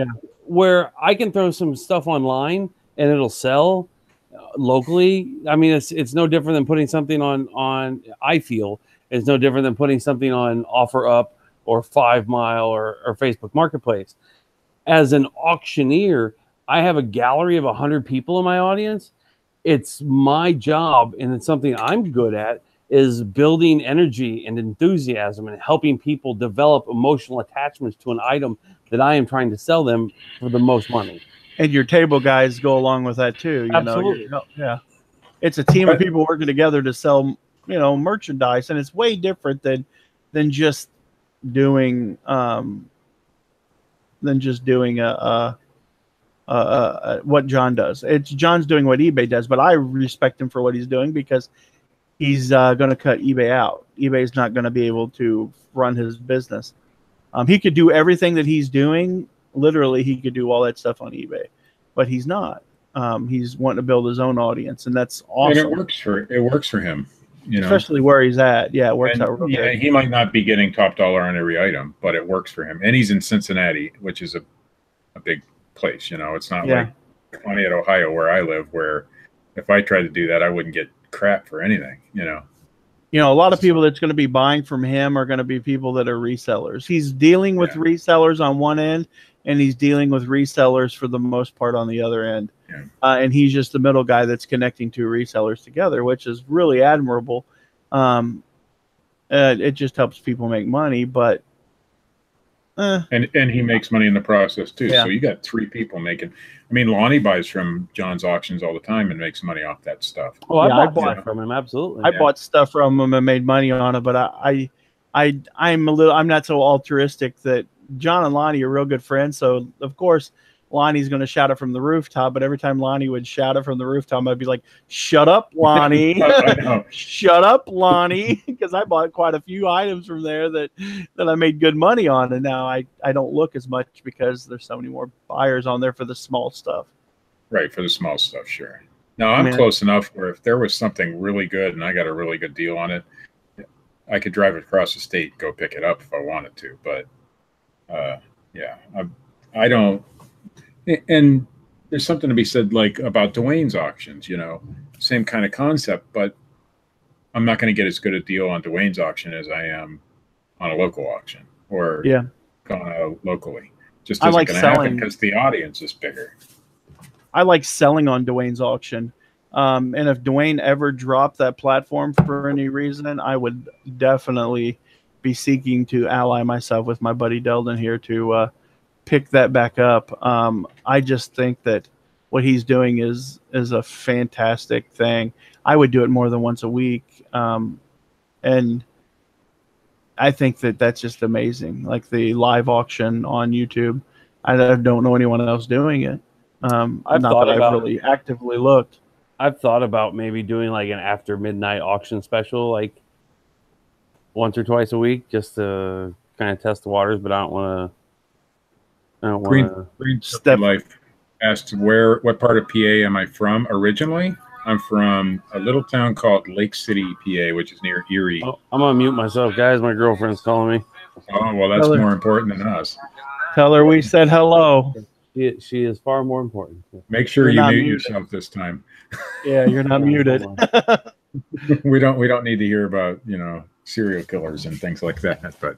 where I can throw some stuff online and it'll sell locally. I mean, it's no different than putting something on I feel it's no different than putting something on OfferUp or 5 Mile or Facebook Marketplace. As an auctioneer, I have a gallery of 100 people in my audience. It's my job, and it's something I'm good at, is building energy and enthusiasm and helping people develop emotional attachments to an item that I am trying to sell them for the most money. And your table guys go along with that too. You Absolutely. know, yeah. It's a team of people working together to sell, you know, merchandise, and it's way different than just doing what John does. John's doing what eBay does, but I respect him for what he's doing because he's going to cut eBay out. eBay's not going to be able to run his business. He could do everything that he's doing. Literally, he could do all that stuff on eBay, but he's not. He's wanting to build his own audience, and that's awesome. And it works for him, you know, especially where he's at. Yeah, it works out. Yeah, he might not be getting top dollar on every item, but it works for him. And he's in Cincinnati, which is a big place. You know, it's not like Pontiac, Ohio, where I live, where if I tried to do that, I wouldn't get crap for anything. You know, a lot of people that's going to be buying from him are going to be people that are resellers. He's dealing with resellers on one end, and he's dealing with resellers for the most part on the other end. Yeah. And he's just the middle guy that's connecting two resellers together, which is really admirable. It just helps people make money, but And he makes money in the process too. Yeah. So you got 3 people making. I mean, Lonnie buys from John's auctions all the time and makes money off that stuff. Oh, Yeah, I bought stuff from him. Absolutely. I bought stuff from him and made money on it, but I'm not so altruistic that John and Lonnie are real good friends. So of course Lonnie's going to shout it from the rooftop, but every time Lonnie would shout it from the rooftop, I'd be like, "Shut up, Lonnie! I know. Shut up, Lonnie!" Because I bought quite a few items from there that I made good money on, and now I don't look as much because there's so many more buyers on there for the small stuff. Right, for the small stuff, sure. Now I'm close enough where if there was something really good and I got a really good deal on it, I could drive it across the state and go pick it up if I wanted to. But yeah, I don't. And there's something to be said like about Dwayne's auctions, you know, same kind of concept, but I'm not going to get as good a deal on Dwayne's auction as I am on a local auction or locally. Just isn't going to happen because the audience is bigger. I like selling on Dwayne's auction. And if Dwayne ever dropped that platform for any reason, I would definitely be seeking to ally myself with my buddy Deldon here to pick that back up. I just think that what he's doing is a fantastic thing. I would do it more than once a week. And I think that that's just amazing. Like the live auction on YouTube. I don't know anyone else doing it. I've really actively looked. I've thought about maybe doing like an after midnight auction special, like once or twice a week, just to kind of test the waters. But I don't want to. Green Step Life asked what part of PA am I from originally? I'm from a little town called Lake City, PA, which is near Erie. Oh, I'm gonna mute myself, guys. My girlfriend's calling me. Oh well, that's more important than us. Tell her we said hello. She is far more important. Make sure you mute yourself this time. Yeah, you're not muted. We don't need to hear about, you know, serial killers and things like that. But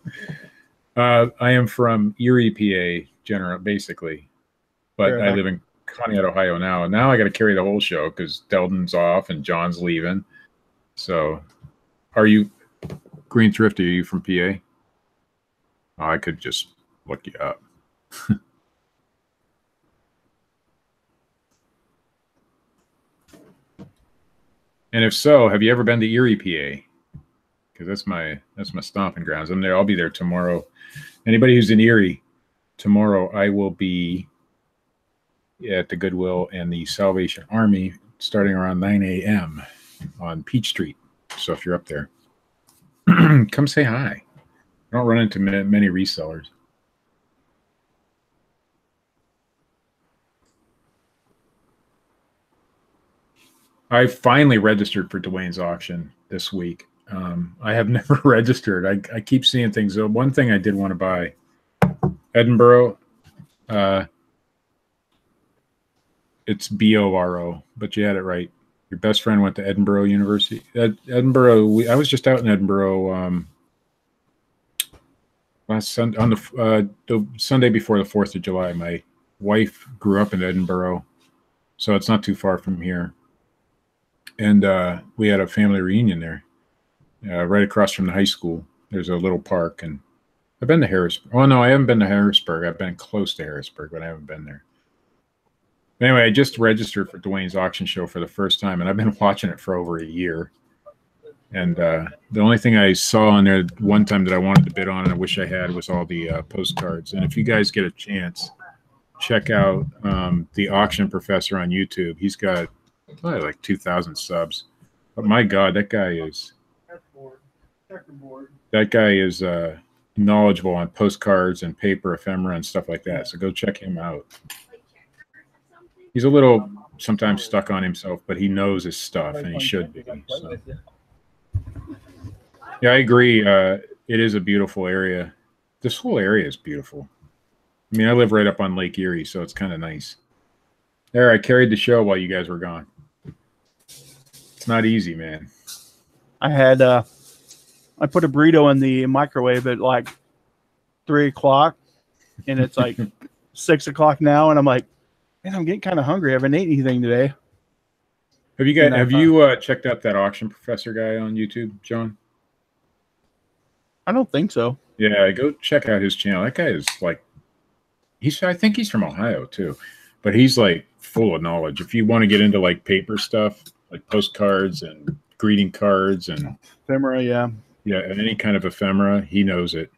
I am from Erie, PA, basically. But I live in Conneaut, Ohio now. And now I got to carry the whole show because Deldon's off and John's leaving. So, are you Green Thrifty? Are you from PA? Oh, I could just look you up. And if so, have you ever been to Erie, PA? Because that's my stomping grounds. I'm there. I'll be there tomorrow. Anybody who's in Erie, tomorrow I will be at the Goodwill and the Salvation Army starting around 9 a.m. on Peach Street. So if you're up there, come say hi. I don't run into many resellers. I finally registered for Dwayne's auction this week. I have never registered. I keep seeing things. One thing I did want to buy, Edinburgh. It's Boro, but you had it right. Your best friend went to Edinburgh University. Edinburgh. I was just out in Edinburgh last Sunday, on the Sunday before the 4th of July. My wife grew up in Edinburgh, so it's not too far from here. And we had a family reunion there, right across from the high school. There's a little park, and I've been to Harrisburg. Oh, no, I haven't been to Harrisburg. I've been close to Harrisburg, but I haven't been there. Anyway, I just registered for Dwayne's auction show for the first time, and I've been watching it for over a year. And the only thing I saw on there one time that I wanted to bid on, and I wish I had, was all the postcards. And if you guys get a chance, check out the Auction Professor on YouTube. He's got probably like 2,000 subs. But my God, that guy is knowledgeable on postcards and paper ephemera and stuff like that. So go check him out. He's a little sometimes stuck on himself, but he knows his stuff, and he should be. So. Yeah, I agree. It is a beautiful area. This whole area is beautiful. I mean, I live right up on Lake Erie, so it's kind of nice. There, I carried the show while you guys were gone. It's not easy, man. I had I put a burrito in the microwave at like 3 o'clock, and it's like 6 o'clock now, and I'm like, man, I'm getting kind of hungry. I haven't ate anything today. Have you checked out that Auction Professor guy on YouTube, John? I don't think so. Yeah, go check out his channel. That guy is like, I think he's from Ohio too, but he's like full of knowledge. If you want to get into like paper stuff, like postcards and greeting cards and Ephemera, yeah. Yeah, and any kind of ephemera, he knows it.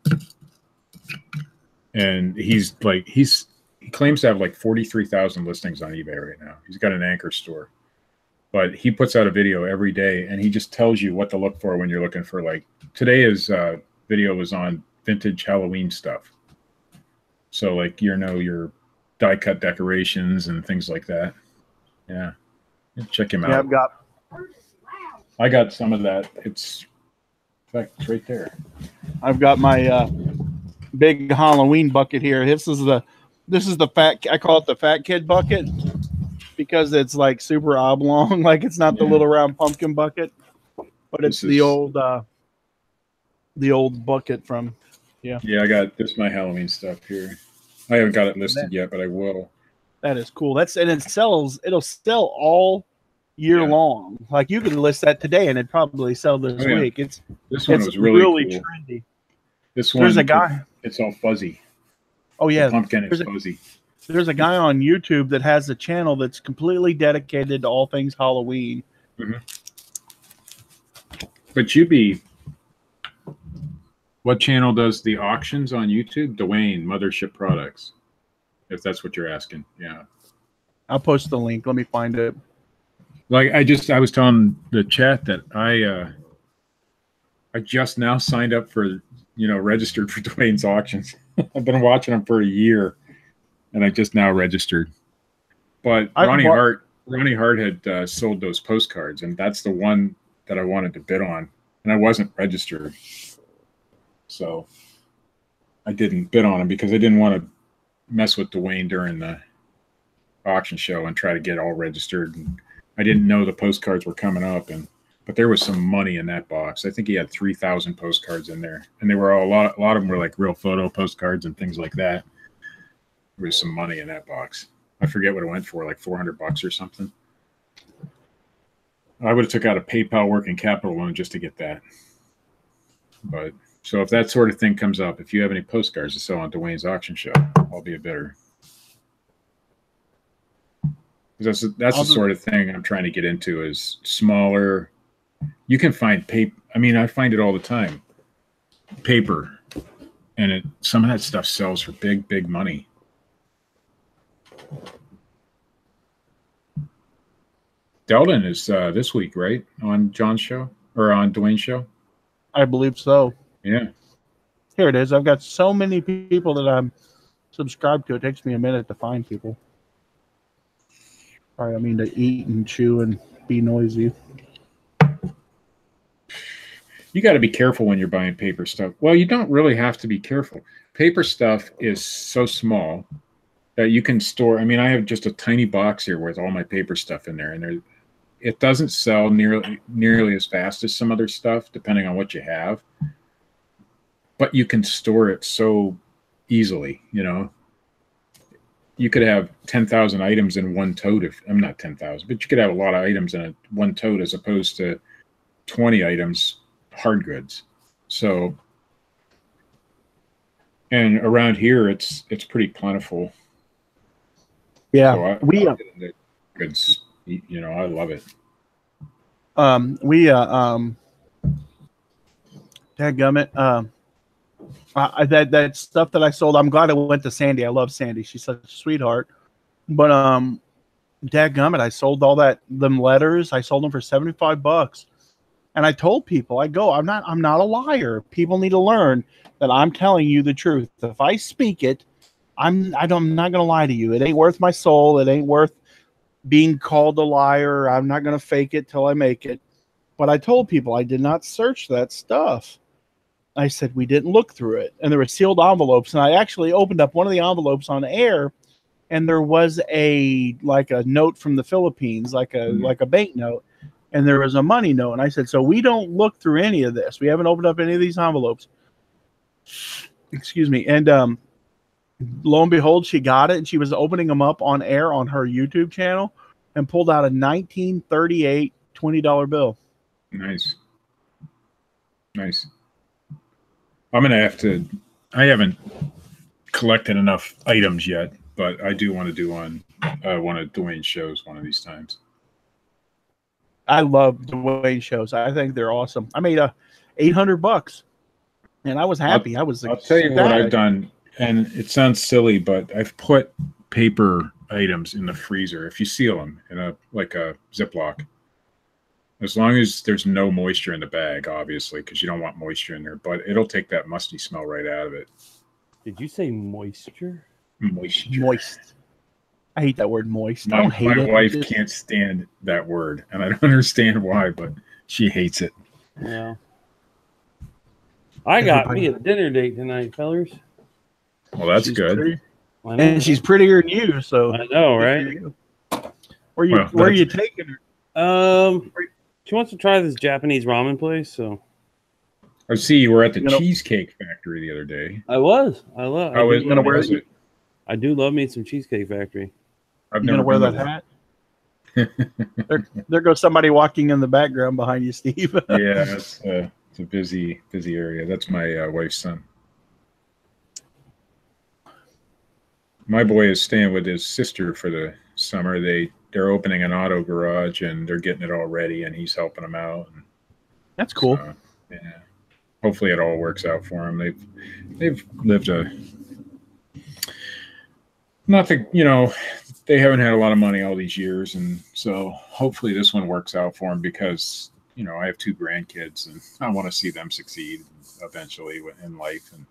And he claims to have like 43,000 listings on eBay right now. He's got an anchor store. But he puts out a video every day, and he just tells you what to look for when you're looking for, like, today his video was on vintage Halloween stuff. So, like, your die-cut decorations and things like that. Yeah. Check him out. I got some of that. It's, in fact, it's right there. I've got my big Halloween bucket here. This is the fat, I call it the fat kid bucket, because it's like super oblong. Like, it's not the little round pumpkin bucket, but it's the old bucket from, yeah. Yeah, I got this, my Halloween stuff here. I haven't got it listed yet, but I will. That is cool. And it'll sell all year long. Like, you could list that today and it'd probably sell this week. This one was really cool. Trendy. This one, there's a guy. It's all fuzzy. Oh yeah, the pumpkin is fuzzy. There's a guy on YouTube that has a channel that's completely dedicated to all things Halloween. Mm-hmm. But what channel does the auctions on YouTube? Dwayne Mothership Products, if that's what you're asking. Yeah, I'll post the link. Let me find it. Like, I was telling the chat that I just now signed up for, registered for Dwayne's auctions. I've been watching them for a year, and I just now registered. But Ronnie Hart had sold those postcards, and that's the one that I wanted to bid on, and I wasn't registered. So I didn't bid on them because I didn't want to mess with Dwayne during the auction show and try to get all registered. And I didn't know the postcards were coming up, but there was some money in that box. I think he had 3,000 postcards in there, and they were a lot of them were like real photo postcards and things like that. There was some money in that box. I forget what it went for, like $400 or something. I would have took out a PayPal working capital loan just to get that. But so if that sort of thing comes up, if you have any postcards to sell on Dwayne's auction show, I'll be a bidder. That's the sort of thing I'm trying to get into, is smaller. You can find paper. I mean, I find it all the time. Paper. And some of that stuff sells for big, big money. Delden is this week, right? On John's show? Or on Dwayne's show? I believe so. Yeah. Here it is. I've got so many people that I'm subscribed to. It takes me a minute to find people. Sorry, I mean to eat and chew and be noisy. You got to be careful when you're buying paper stuff. Well, you don't really have to be careful. Paper stuff is so small that you can store. I mean, I have just a tiny box here with all my paper stuff in there, and it doesn't sell nearly as fast as some other stuff, depending on what you have. But you can store it so easily, You could have 10,000 items in one tote. I'm not 10,000, but you could have a lot of items in one tote as opposed to 20 items hard goods. So, and around here, it's pretty plentiful. Yeah, so goods. I love it. Dadgummit. That stuff that I sold, I'm glad I went to Sandy. I love Sandy. She's such a sweetheart. But dadgummit, I sold all them letters. I sold them for $75. And I told people, I'm not a liar. People need to learn that I'm telling you the truth. If I speak it, I'm not gonna lie to you. It ain't worth my soul. It ain't worth being called a liar. I'm not gonna fake it till I make it. But I told people I did not search that stuff. I said we didn't look through it, and there were sealed envelopes, and I actually opened up one of the envelopes on air, and there was a note from the Philippines, like a bank note, and there was a money note, and I said, so we don't look through any of this. We haven't opened up any of these envelopes. Excuse me. And lo and behold, she got it, and she was opening them up on air on her YouTube channel, and pulled out a 1938 $20 bill. Nice. I'm gonna have to. I haven't collected enough items yet, but I do want to do one of Dwayne's shows one of these times. I love Dwayne shows. I think they're awesome. I made $800, and I was happy. I'll tell you what I've done, and it sounds silly, but I've put paper items in the freezer. If you seal them in a Ziploc, as long as there's no moisture in the bag, obviously, because you don't want moisture in there, but it'll take that musty smell right out of it. Did you say moisture? Moist. I hate that word moist. My wife can't stand that word, and I don't understand why, but she hates it. Yeah. I got me a dinner date tonight, fellers. Well, that's good. And she's prettier than you, so I know, right? Where are you taking her? She wants to try this Japanese ramen place, so. I see you were at the Cheesecake Factory the other day. I was. How is it? I do love me some Cheesecake Factory. You gonna wear that hat? there goes somebody walking in the background behind you, Steve. Yeah, it's a busy area. That's my wife's son. My boy is staying with his sister for the summer. They're opening an auto garage and they're getting it all ready, and he's helping them out. That's cool. So, yeah. Hopefully it all works out for them. They've lived they haven't had a lot of money all these years, and so hopefully this one works out for them because I have 2 grandkids and I want to see them succeed eventually in life. And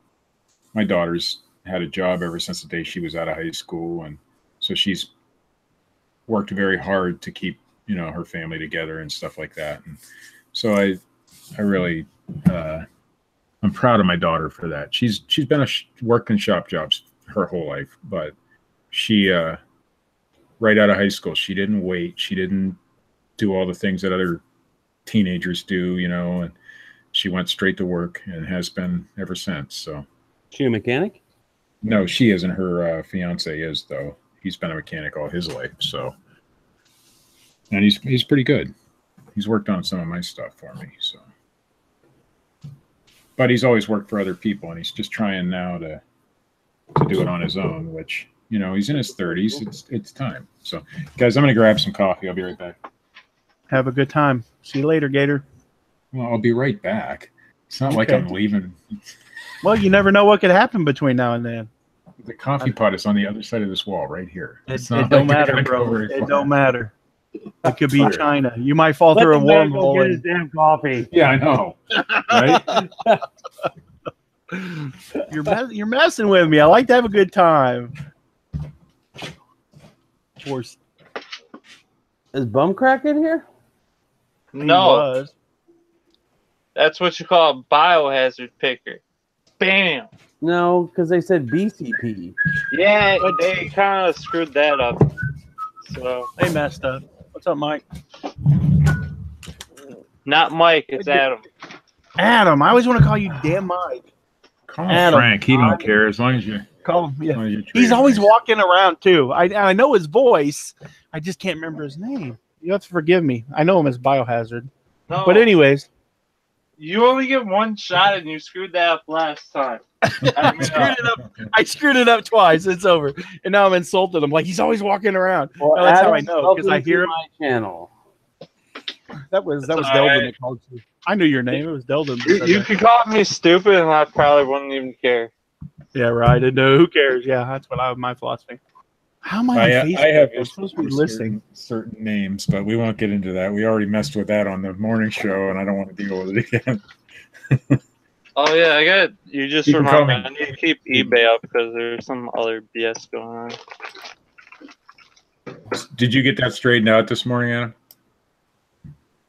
my daughter's had a job ever since the day she was out of high school, and so she's worked very hard to keep her family together and stuff like that. And so I really I'm proud of my daughter for that. She's been worked in shop jobs her whole life, but she right out of high school, she didn't wait. She didn't do all the things that other teenagers do, and she went straight to work and has been ever since. So, she a mechanic? No, she isn't. Her fiance is, though. He's been a mechanic all his life. So, and he's pretty good. He's worked on some of my stuff for me. So, but he's always worked for other people, and he's just trying now to do it on his own, which, he's in his 30s. It's time. So, guys, I'm going to grab some coffee. I'll be right back. Have a good time. See you later, Gator. Well, I'll be right back. It's not like I'm leaving. Well, you never know what could happen between now and then. The coffee pot is on the other side of this wall right here. It don't matter, bro. It don't matter. It could be China. You might fall through a wormhole. Get his damn coffee. Yeah, I know. Right? You're messing with me. I like to have a good time. Of course. Is Bumcrack in here? No. That's what you call a biohazard picker. Bam. No, because they said BCP. Yeah, they kind of screwed that up. So they messed up. What's up, Mike? Not Mike, it's Adam. Adam, I always want to call you damn Mike. Call him Adam. Frank. He don't care as long as you call him. Yeah. He's always walking around too. I know his voice. I just can't remember his name. You have to forgive me. I know him as Biohazard. No. But anyways. You only get one shot and you screwed that up last time. I screwed it up twice. It's over. And now I'm insulted. I'm like, he's always walking around. Well, no, that's how I know, because I hear him. My channel. That was Delvin that called you. I knew your name. It was Delvin. You could call me stupid and I probably wouldn't even care. Yeah, right. I know. Who cares? Yeah, that's what my philosophy. How am I on Facebook? I have I'm supposed to be listening. Certain names, but we won't get into that. We already messed with that on the morning show, and I don't want to deal with it again. Oh yeah, you just remind me. I need to keep eBay up because there's some other BS going on. Did you get that straightened out this morning, Adam?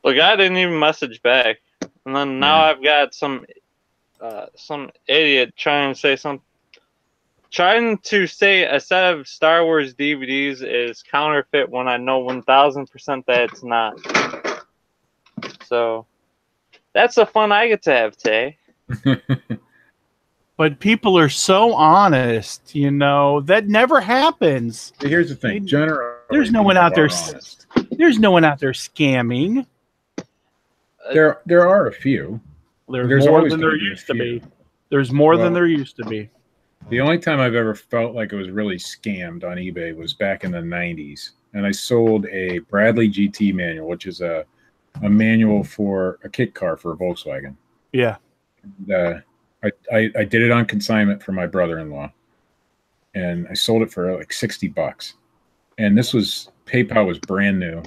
Look, I didn't even message back, and then now I've got some idiot trying to say a set of Star Wars DVDs is counterfeit when I know 1000% that it's not. So that's the fun I get to have today. But people are so honest, that never happens. Here's the thing, generally, there's no one out there. There's no one out there scamming. There are a few. There's more than there used to be. There's more than there used to be. The only time I've ever felt like it was really scammed on eBay was back in the 90s. And I sold a Bradley GT manual, which is a manual for a kit car for a Volkswagen. Yeah. And, I did it on consignment for my brother-in-law. And I sold it for like $60. And PayPal was brand new.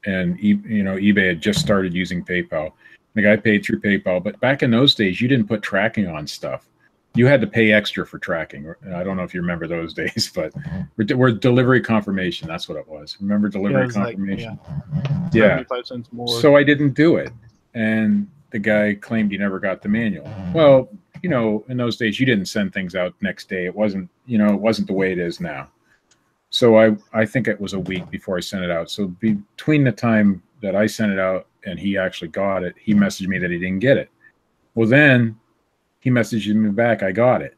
And, eBay had just started using PayPal. The guy paid through PayPal. But back in those days, you didn't put tracking on stuff. You had to pay extra for tracking. I don't know if you remember those days, but we're delivery confirmation. That's what it was. Remember delivery confirmation? Like, yeah. 75 cents more. So I didn't do it. And the guy claimed he never got the manual. Well, in those days, you didn't send things out next day. It wasn't the way it is now. So I think it was a week before I sent it out. So between the time that I sent it out and he actually got it, he messaged me that he didn't get it. Well, then he messaged me back, I got it.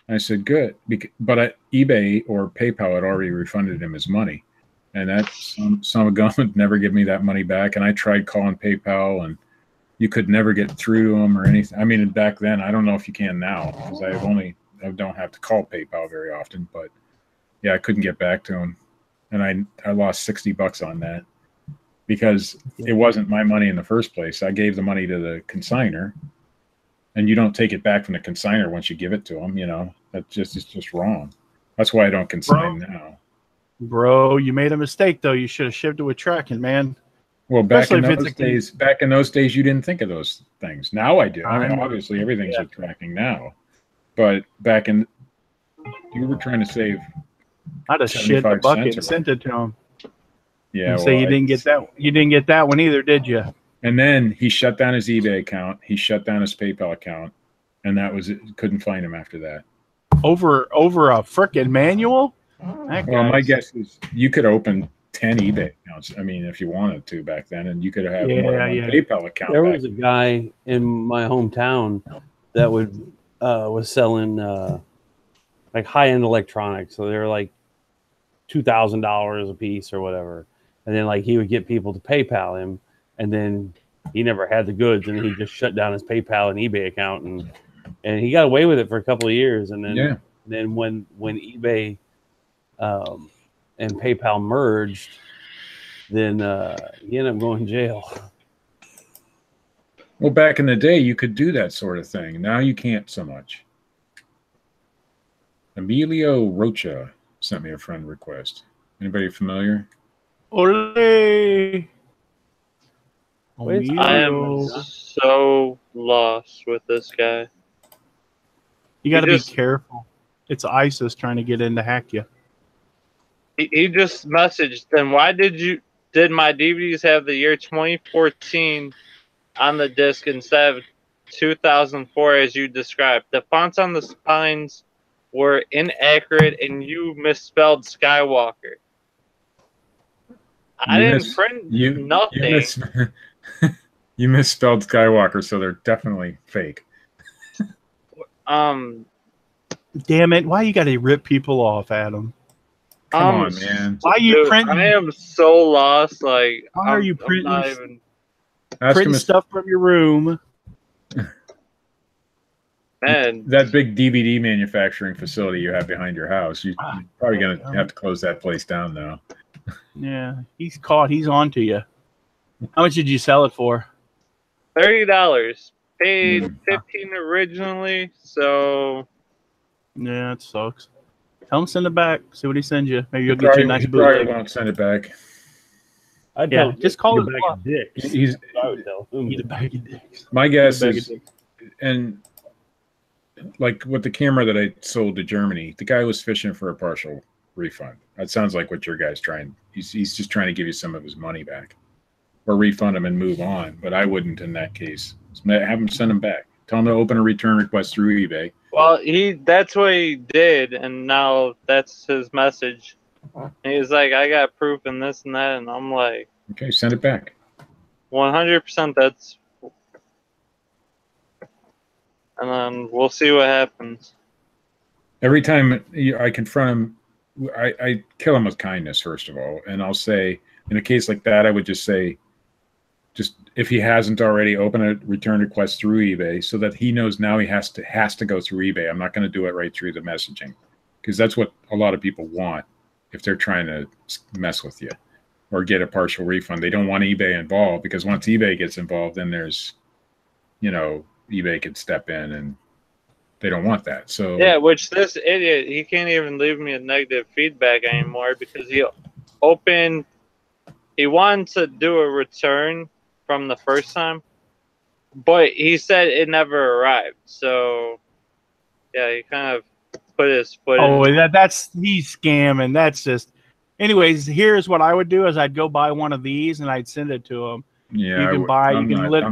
I said, good. But eBay or PayPal had already refunded him his money. And that son of a gun would never give me that money back. And I tried calling PayPal, and you could never get through to him or anything. I mean, back then, I don't know if you can now, because I don't have to call PayPal very often. But yeah, I couldn't get back to him. And I lost $60 on that because it wasn't my money in the first place. I gave the money to the consignor. And you don't take it back from the consignor once you give it to them, it's just wrong. That's why I don't consign now. Bro, you made a mistake though. You should have shipped it with tracking, man. Well, back in those days, you didn't think of those things. Now I do. I mean, obviously everything's with tracking now, but back in, you were trying to save. I'd have shit the bucket and sent it to him. Yeah. So you didn't get that. You didn't get that one either, did you? And then he shut down his eBay account. He shut down his PayPal account, and that was it. Couldn't find him after that. Over a frickin' manual? Well, my guess is you could open 10 eBay accounts. I mean, if you wanted to back then, and you could have more than one PayPal account. There was a guy in my hometown that was selling like high-end electronics. So they were like $2,000 a piece or whatever. And then like he would get people to PayPal him. And then he never had the goods, and he just shut down his PayPal and eBay account, and he got away with it for a couple of years. And then when eBay and PayPal merged, then he ended up going to jail. Well, back in the day, you could do that sort of thing. Now you can't so much. Emilio Rocha sent me a friend request. Anybody familiar? Ole! I am so lost with this guy. You got to be careful. It's ISIS trying to get in to hack you. He just messaged, then why did my DVDs have the year 2014 on the disc instead of 2004 as you described? The fonts on the spines were inaccurate and you misspelled Skywalker. I didn't print nothing. You misspelled Skywalker, so they're definitely fake. Damn it! Why you got to rip people off, Adam? Come on, man. Why are you printing? I am so lost. Like, why are you printing stuff from your room? Man, that big DVD manufacturing facility you have behind your house, you're probably going to have to close that place down now. Yeah, he's caught. He's on to you. How much did you sell it for? $30. Paid $15 originally, so yeah, it sucks. Tell him to send it back. See what he sends you. Maybe you'll get you a nice bootleg. Probably won't send it back. Just call it a bag of dicks. I would tell him. Eat a bag of dicks. My guess is, and like with the camera that I sold to Germany, the guy was fishing for a partial refund. That sounds like what your guy's trying. He's just trying to give you some of his money back, or refund him and move on. But I wouldn't in that case. Have him send him back. Tell him to open a return request through eBay. Well, that's what he did, and now that's his message. And he's like, I got proof and this and that, and I'm like, okay, send it back. 100%. That's, and then we'll see what happens. Every time I confront him, I kill him with kindness, first of all. And I'll say, in a case like that, I would just say, just if he hasn't already, open a return request through eBay so that he knows now he has to go through eBay. I'm not going to do it right through the messaging, because that's what a lot of people want if they're trying to mess with you or get a partial refund. They don't want eBay involved, because once eBay gets involved, then there's, eBay could step in, and they don't want that. So yeah, which this idiot, he can't even leave me a negative feedback anymore because he wanted to do a return from the first time, but he said it never arrived. So yeah, he kind of put his foot in. He's scamming. That's just. Anyways, here's what I would do: is I'd go buy one of these and I'd send it to him. yeah, I'm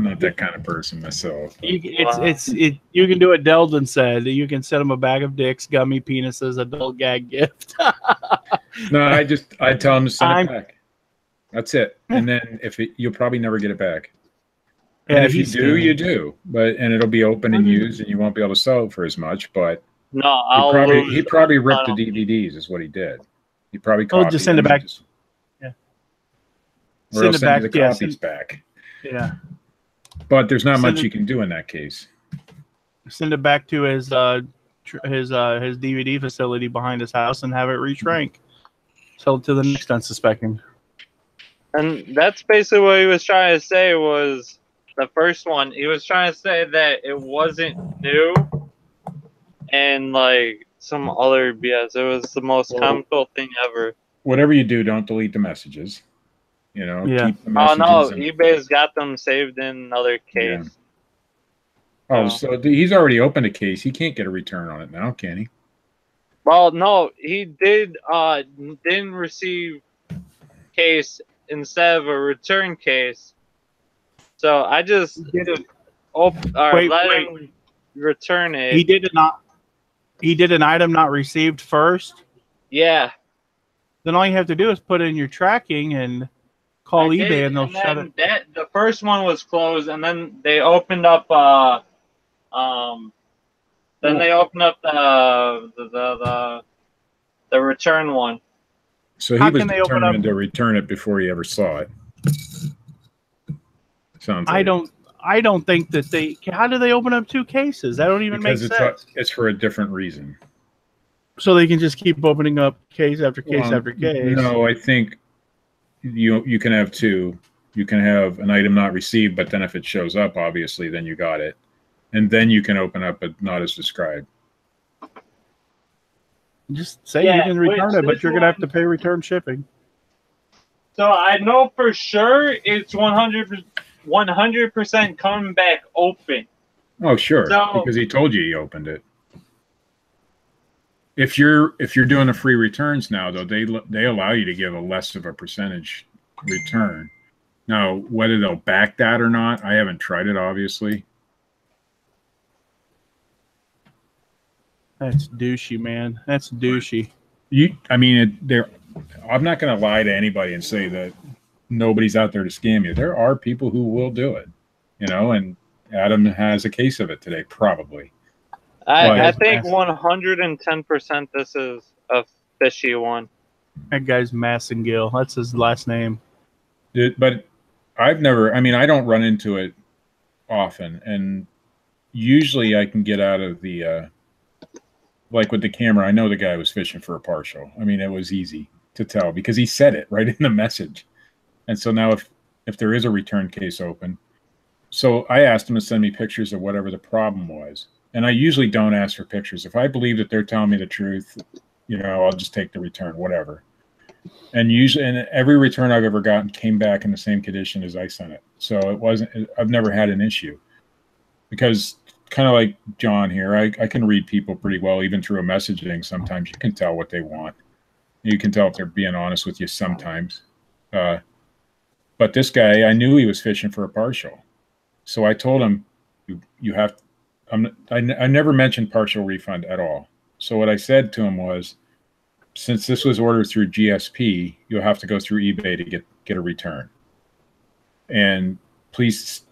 not that kind of person myself. You can do what Deldon said. You can send him a bag of dicks, gummy penises, adult gag gift. No, I tell him to send it back. That's it. And then you'll probably never get it back. Yeah, and if you do, you do. And it'll be open and used, and you won't be able to sell it for as much. But no, he probably ripped the DVDs, is what he did. He probably just send it back. Or send it back. The copies back. Yeah. But there's not much you can do in that case. Send it back to his DVD facility behind his house and have it reshrank. Sell it to the next unsuspecting. And that's basically what he was trying to say. Was the first one he was trying to say that it wasn't new and like some other BS. It was the most comical thing ever. Whatever you do, don't delete the messages. Keep the messages. Oh no, eBay's got them saved in another case. Yeah. Oh, so he's already opened a case. He can't get a return on it now, can he? Well, no, he didn't receive case instead of a return case. So I just let him return it. He did an item not received first? Yeah. Then all you have to do is put in your tracking and call eBay and they'll shut it. The first one was closed, and then they opened up they opened up the return one. So he was determined to return it before he ever saw it. Sounds like. I don't think that how do they open up two cases? That don't even make sense. It's for a different reason. So they can just keep opening up case after case after case. No, I think you can have two. You can have an item not received, but then if it shows up, obviously, then you got it. And then you can open up a not as described. Just say you can return it, but you're going to have to pay return shipping. So I know for sure it's 100% coming back open. Oh, sure, because he told you he opened it. If you're doing the free returns now, though, they allow you to give a less of a percentage return. Now, whether they'll back that or not, I haven't tried it, obviously. That's douchey, man. That's douchey. I'm not going to lie to anybody and say that nobody's out there to scam you. There are people who will do it, and Adam has a case of it today, probably. I think 110% this is a fishy one. That guy's Massengill. That's his last name. But I don't run into it often, and usually I can get out of the like with the camera. I know the guy was fishing for a partial. It was easy to tell because he said it right in the message. And so now if there is a return case open, so I asked him to send me pictures of whatever the problem was. And I usually don't ask for pictures. If I believe that they're telling me the truth, I'll just take the return, whatever. And every return I've ever gotten came back in the same condition as I sent it. So I've never had an issue because kind of like John here, I can read people pretty well, even through a messaging. Sometimes you can tell what they want. You can tell if they're being honest with you sometimes. But this guy, I knew he was fishing for a partial. So I told him, you have to, I never mentioned partial refund at all. So what I said to him was, since this was ordered through GSP, you'll have to go through eBay to get a return. And please,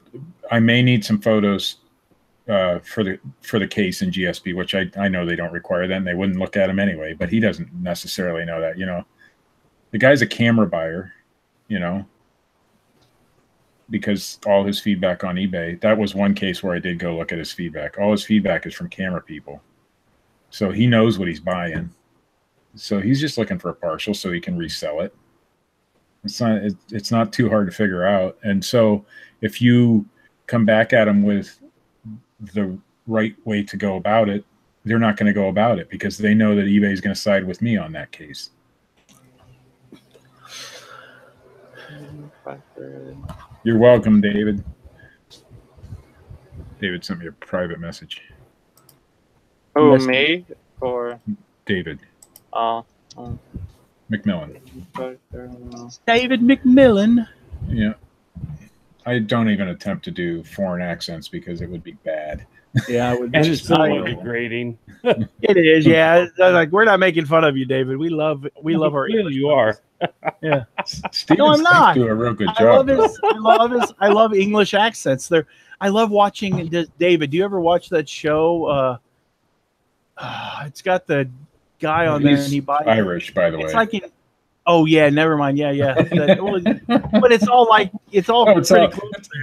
I may need some photos for the case in GSP, which I know they don't require that, and they wouldn't look at them anyway. But he doesn't necessarily know that. The guy's a camera buyer. because all his feedback on eBay, that was one case where I did go look at his feedback. All his feedback is from camera people. So he knows what he's buying. So he's just looking for a partial so he can resell it. It's not too hard to figure out. And so if you come back at them with the right way to go about it, they're not going to go about it because they know that eBay is going to side with me on that case. You're welcome, David. David sent me a private message. Who, me? Or David. Oh. McMillan. David McMillan. Yeah. I don't even attempt to do foreign accents because it would be bad. Yeah, it would be And it's so horrible. degrading. It is, yeah. Like, we're not making fun of you, David. We love our Clearly you are. Yeah. Steven No, I'm not. do a real good I job. love English accents. I love watching. David, do you ever watch that show? It's got the guy on there, and he buys Irish, by the way. It's like oh yeah, never mind. Yeah. But it's all like pretty close.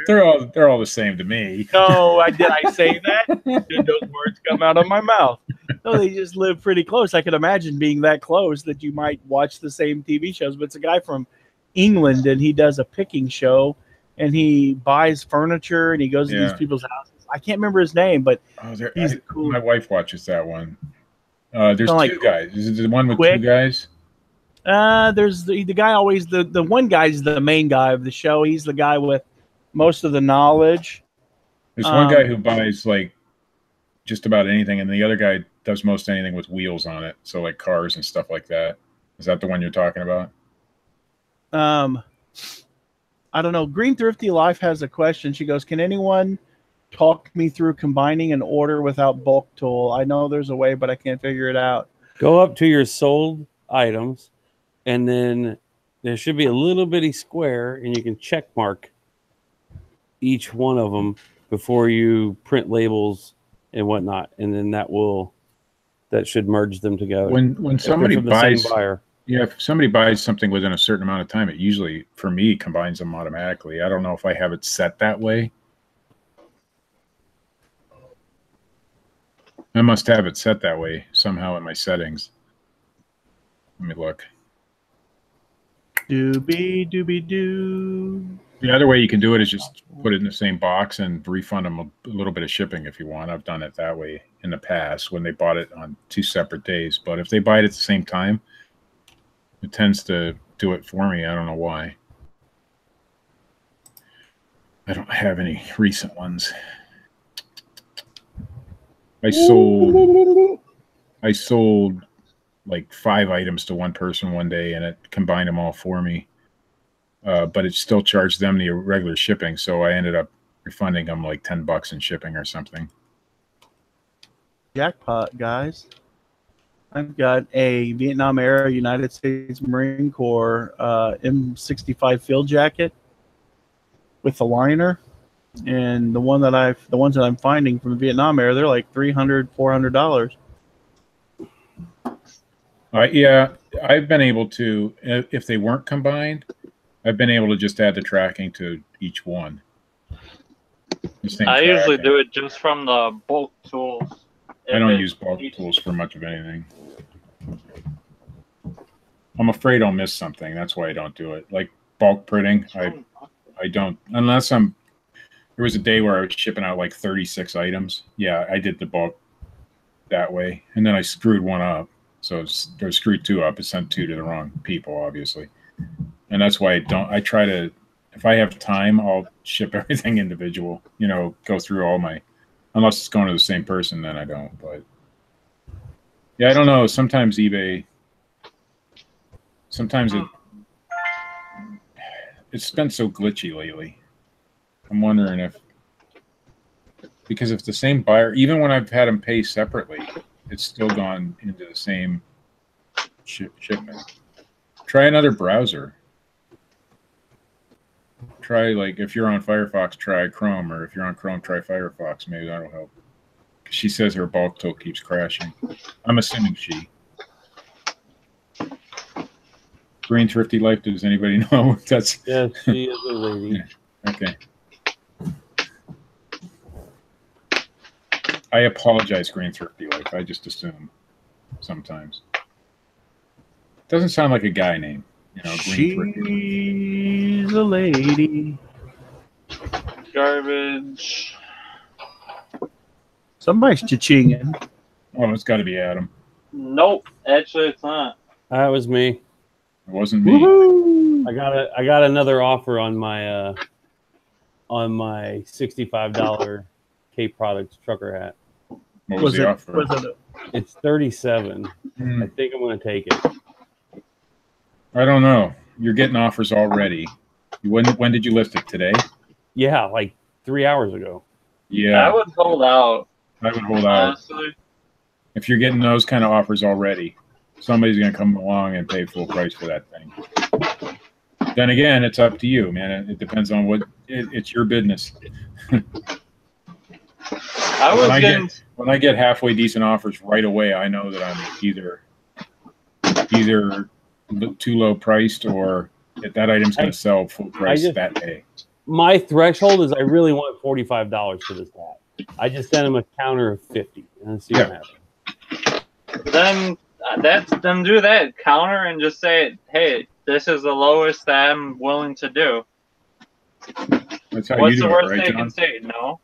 They're all the same to me. No, did I say that? Did those words come out of my mouth? No, they just live pretty close. I could imagine being that close that you might watch the same TV shows. But it's a guy from England, and he does a picking show, and he buys furniture, and he goes to these people's houses. I can't remember his name, but he's cool. My wife watches that one. There's two guys. Is it the one with Quick. two guys? There's the guy always the one guy's the main guy of the show. He's the guy with most of the knowledge. There's one guy who buys like just about anything, and the other guy does most anything with wheels on it. So like cars and stuff like that. Is that the one you're talking about? I don't know. Green Thrifty Life has a question. She goes, "Can anyone talk me through combining an order without bulk tool? I know there's a way, but I can't figure it out." Go up to your sold items, and then there should be a little bitty square, and you can check mark each one of them before you print labels and whatnot, and then that should merge them together. When somebody buys, buyer. Yeah, if somebody buys something within a certain amount of time, it usually, for me, combines them automatically. I don't know if I have it set that way. I must have it set that way somehow in my settings. Let me look. Doobie doo. The other way you can do it is just put it in the same box and refund them a little bit of shipping if you want. I've done it that way in the past when they bought it on 2 separate days. But if they buy it at the same time, it tends to do it for me. I don't know why. I don't have any recent ones. I sold like 5 items to one person one day, and it combined them all for me. But it still charged them the regular shipping, so I ended up refunding them like $10 in shipping or something. Jackpot, guys. I've got a Vietnam era United States Marine Corps M65 field jacket with the liner. And the ones that I'm finding from the Vietnam era, they're like $300, $400. Yeah, I've been able to, if they weren't combined, I've been able to just add the tracking to each one. I usually do it just from the bulk tools. I don't use bulk tools for much of anything. I'm afraid I'll miss something. That's why I don't do it. Like bulk printing, I don't, unless there was a day where I was shipping out like 36 items. Yeah, I did the bulk that way. And then I screwed one up. So I screwed 2 up. It sent 2 to the wrong people, obviously. And that's why I try to, if I have time, I'll ship everything individual, go through all my, unless it's going to the same person, then I don't. But yeah, I don't know. Sometimes eBay, it's been so glitchy lately. I'm wondering because if the same buyer, even when I've had them pay separately, it's still gone into the same shipment. Try another browser. Try, like, if you're on Firefox, try Chrome, or if you're on Chrome, try Firefox. Maybe that'll help. She says her bulk tool keeps crashing. I'm assuming she. Green Thrifty Life, does anybody know? Yes, she is a lady. Okay. I apologize, Green Thrifty Life. I just assume sometimes. Doesn't sound like a guy name. You know, Green Thrifty. She's a lady. Garbage. Somebody's cha-chinging. Oh, it's got to be Adam. Nope. Actually, it's not. That was me. It wasn't me. Woohoo! I got another offer on my $65 Cape Products trucker hat. What was the offer? Was it It's $37. I think I'm going to take it. I don't know. You're getting offers already. When did you list it? Today? Yeah, like 3 hours ago. Yeah. I would hold out. I would hold out. Honestly. If you're getting those kind of offers already, somebody's going to come along and pay full price for that thing. Then again, it's up to you, man. It depends on what it's your business. When I get halfway decent offers right away, I know that I'm either too low priced or that item's going to sell full price that day. My threshold is I really want $45 for this hat. I just sent him a counter of 50 and see what happens. Then do that counter and just say, hey, this is the lowest that I'm willing to do. That's how What's you do the it, worst right, they John? can say? No.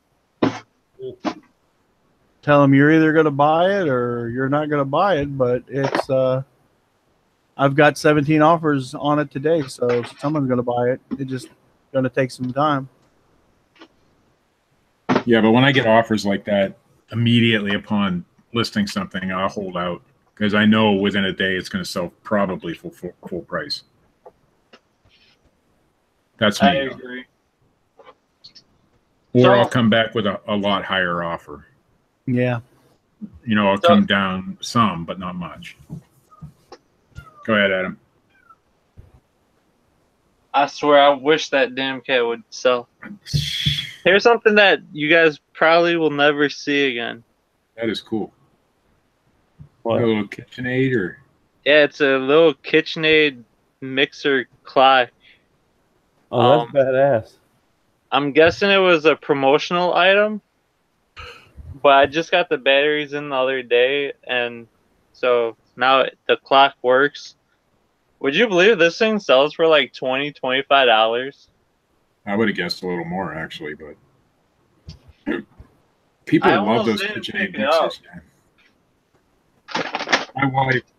Tell them you're either going to buy it or you're not going to buy it, but it's I've got 17 offers on it today, so someone's going to buy it. It's just going to take some time. Yeah, but when I get offers like that, immediately upon listing something, I'll hold out because I know within a day it's going to sell probably full price. That's me. I agree. Or I'll come back with a lot higher offer. Yeah. You know, I'll come down some, but not much. Go ahead, Adam. I swear, I wish that damn cat would sell. Here's something that you guys probably will never see again. That is cool. What? A little KitchenAid or? Yeah, it's a little KitchenAid mixer clock. Oh, that's badass. I'm guessing it was a promotional item, but I just got the batteries in the other day, and so now the clock works. Would you believe this thing sells for like $20, $25? I would have guessed a little more, actually, but people love those KitchenAid mixers.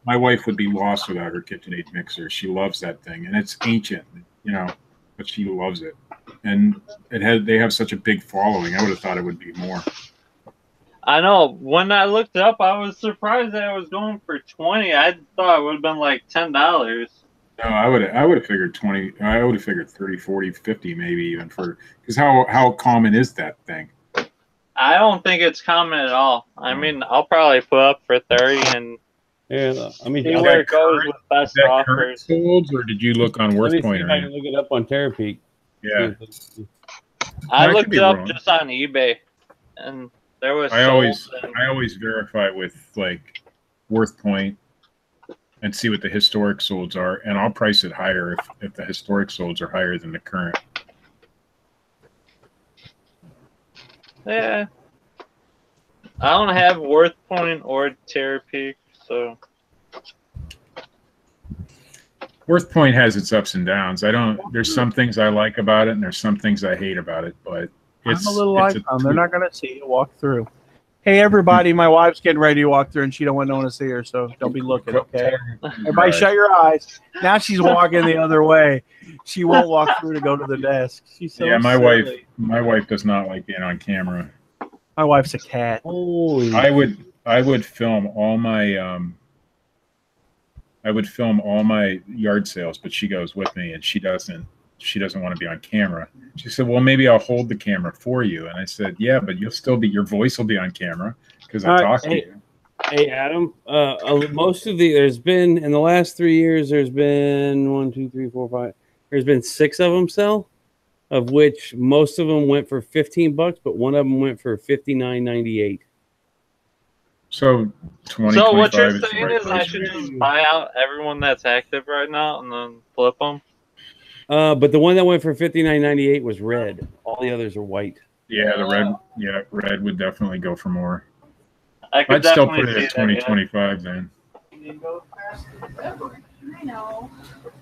My wife would be lost without her KitchenAid mixer. She loves that thing, and it's ancient, you know, but she loves it. And they have such a big following. I would have thought it would be more. I know. When I looked it up, I was surprised that it was going for $20. I thought it would have been like $10. No, I would have figured 20. I would have figured 30, 40, 50 maybe even because how common is that thing? I don't think it's common at all. I mean, I'll probably put up for 30 and see where it goes with best offers. Sold, or did you look on Let me WorthPoint? see if I can look it up on TerraPeak. Yeah, I looked it up just on eBay, and there was. I always verify with like WorthPoint and see what the historic solds are, and I'll price it higher if the historic solds are higher than the current. Yeah, I don't have WorthPoint or TerraPeak, so. WorthPoint has its ups and downs. There's some things I like about it, and there's some things I hate about it. But it's I'm a little like them. They're not going to see you walk through. Hey, everybody! My wife's getting ready to walk through, and she don't want no one to see her, so don't be looking. Okay, everybody, shut your eyes. Now she's walking the other way. She won't walk through to go to the desk. She's so my silly. wife does not like being on camera. My wife's a cat. Holy! I would film all my yard sales, but she goes with me, and she doesn't want to be on camera. She said, well, maybe I'll hold the camera for you. And I said, yeah, but your voice will be on camera because I talk to you. Hey, Adam, most of there's been, in the last 3 years, there's been 1, 2, 3, 4, 5. There's been 6 of them sell, of which most of them went for $15, but one of them went for $59.98. So 20. So what you're saying is I should just buy out everyone that's active right now and then flip them? But the one that went for $59.98 was red. All the others are white. Yeah, the red. Yeah, red would definitely go for more. I could I'd still definitely put it see at that, yeah. 2025 then. I know.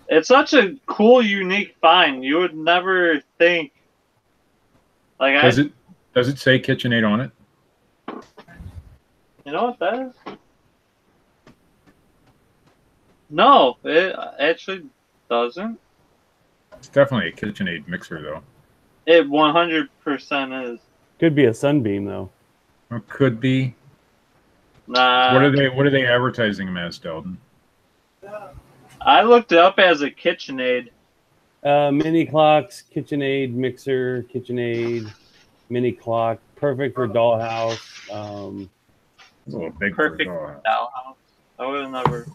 It's such a cool, unique find. You would never think. Like Does it say KitchenAid on it? You know what that is? No, it actually doesn't. It's definitely a KitchenAid mixer though. It 100% is. Could be a Sunbeam though. Or could be. Nah. What are they advertising them as, Delton? I looked it up as a KitchenAid. Mini clocks, KitchenAid mixer, KitchenAid mini clock, perfect for dollhouse. It's a little big Perfect for a dollhouse. dollhouse. I would have never.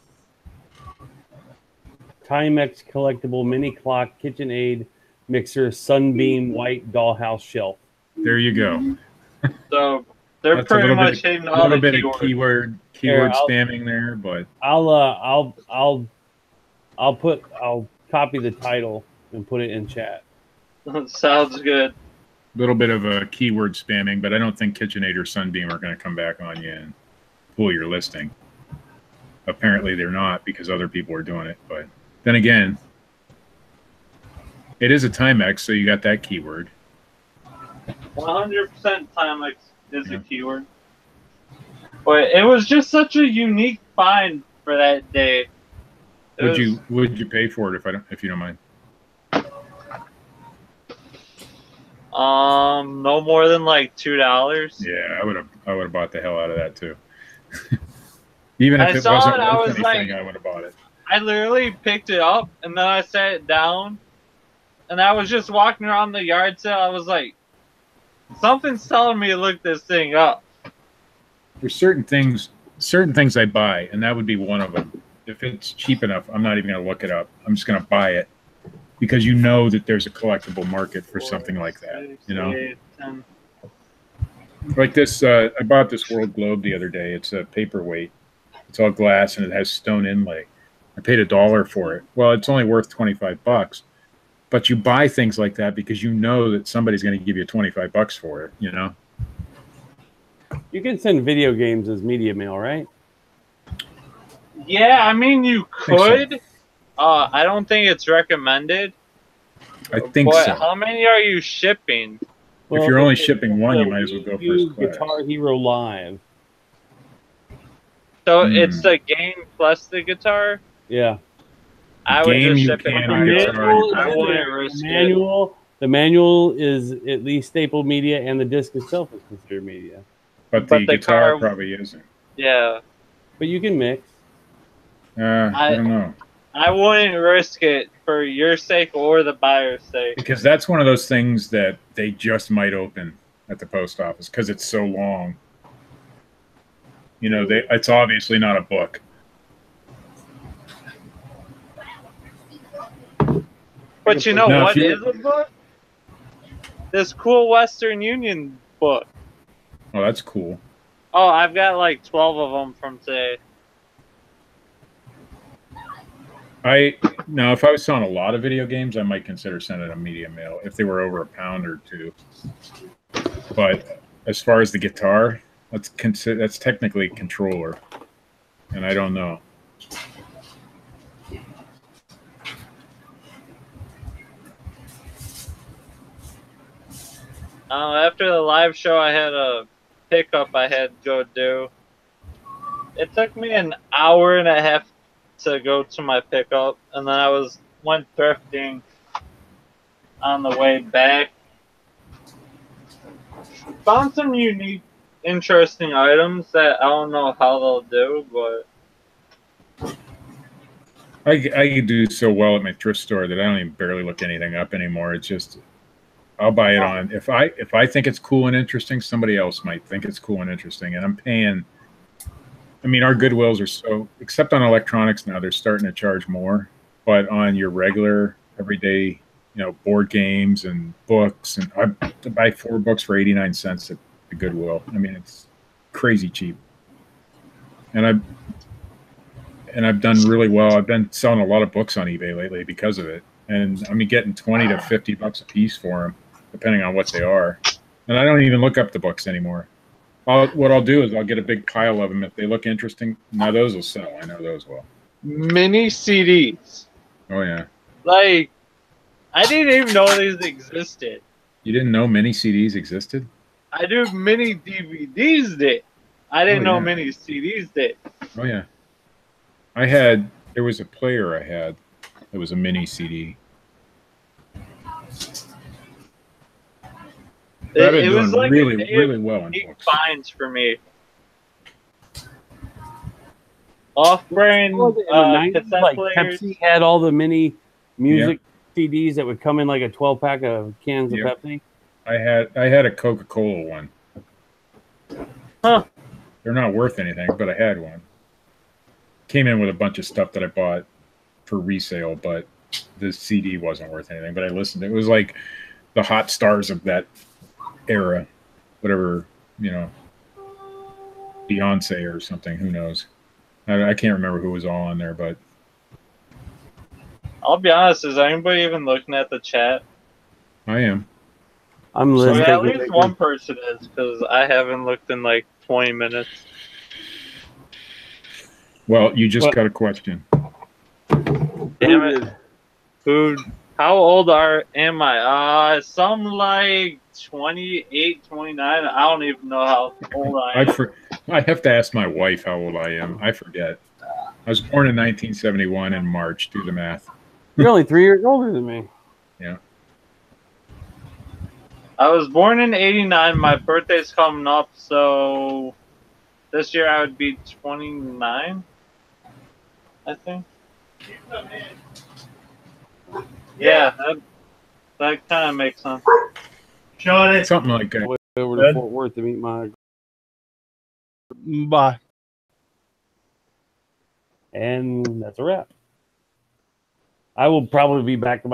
Timex collectible mini clock, KitchenAid mixer, Sunbeam white dollhouse shelf. There you go. So they're That's pretty much a hitting all little the bit of keywords. keyword I'll- spamming there, but I'll copy the title and put it in chat. Sounds good. a little bit of a keyword spamming. But I don't think KitchenAid or Sunbeam are going to come back on you and pull your listing. Apparently, they're not because other people are doing it. But then again, it is a Timex, so you got that keyword. 100% Timex is a keyword. But it was just such a unique find for that day. Would you pay for it if you don't mind? No more than like $2. Yeah, I would have bought the hell out of that too. Even if I it saw wasn't it, I worth was anything, like- I would have bought it. I literally picked it up and then I sat it down and I was just walking around the yard sale. I was like, something's telling me to look this thing up. There's certain things I buy, and that would be one of them. If it's cheap enough, I'm not even going to look it up. I'm just going to buy it because you know that there's a collectible market for something like that. You know, 8, 10. like this. I bought this World Globe the other day. It's a paperweight. It's all glass and it has stone inlay. I paid $1 for it. Well, it's only worth $25, but you buy things like that because you know that somebody's going to give you $25 for it. You know. You can send video games as media mail, right? Yeah, I mean, you think so. could. I don't think it's recommended. I think But so. how many are you shipping? If you're only shipping one, you might as well go use first class. Guitar Hero Live. So Hmm. it's the game plus the guitar? Yeah. I would Game just you ship it can, with the the guitar you I can. wouldn't risk The it. manual. The manual is at least staple media, and the disc itself is considered media. But But the the guitar car- probably isn't. Yeah. But you can mix. I don't know. I wouldn't risk it for your sake or the buyer's sake. Because that's one of those things that they just might open at the post office because it's so long. You know, it's obviously not a book. But you know Now, what if you- is a book? This cool Western Union book. Oh, that's cool. Oh, I've got like 12 of them from today. Now, if I was selling a lot of video games, I might consider sending a media mail if they were over £1 or $2. But as far as the guitar, that's technically controller, and I don't know. After the live show, I had a pickup I had to go do. It took me an hour and a half to go to my pickup, and then I went thrifting on the way back. Found some unique, interesting items that I don't know how they'll do, but I do so well at my thrift store that I don't even barely look anything up anymore. It's just I'll buy it on if I think it's cool and interesting, somebody else might think it's cool and interesting, and I'm paying. I mean, our Goodwills are so, except on electronics now, they're starting to charge more. But on your regular, everyday, board games and books, and I buy 4 books for 89 cents at the Goodwill. I mean, it's crazy cheap. And I've done really well. I've been selling a lot of books on eBay lately because of it. and I mean getting 20 to 50 bucks a piece for them, depending on what they are. And I don't even look up the books anymore. What I'll do is I'll get a big pile of them if they look interesting. Now those will sell. I know those will. Mini CDs. Oh yeah. Like, I didn't even know these existed. You didn't know mini CDs existed? I knew mini DVDs did. I didn't know yeah. mini CDs did. Oh yeah. There was a player I had that was a mini CD. It was like really well in books. finds for me. Off-brand cassette like players. Pepsi had all the mini music CDs that would come in like a 12-pack of cans of Pepsi. I had a Coca-Cola one. Huh. They're not worth anything, but I had one. Came in with a bunch of stuff that I bought for resale, but the CD wasn't worth anything. But I listened. It was like the hot stars of that era, whatever, Beyonce or something. Who knows? I can't remember who was all on there, but I'll be honest. Is anybody even looking at the chat? I am. I'm So listening. at least one person is, because I haven't looked in like 20 minutes. Well, you just got a question. Damn it. Food. How old am I? Something like 28, 29. I don't even know how old I am. I have to ask my wife how old I am. I forget. I was born in 1971 in March. Do the math. You're only 3 years older than me. Yeah. I was born in 89. My birthday's coming up, so this year I would be 29, I think. Yeah, that kind of makes sense. Something like that. Went over to Fort Worth to meet my. Bye. And that's a wrap. I will probably be back about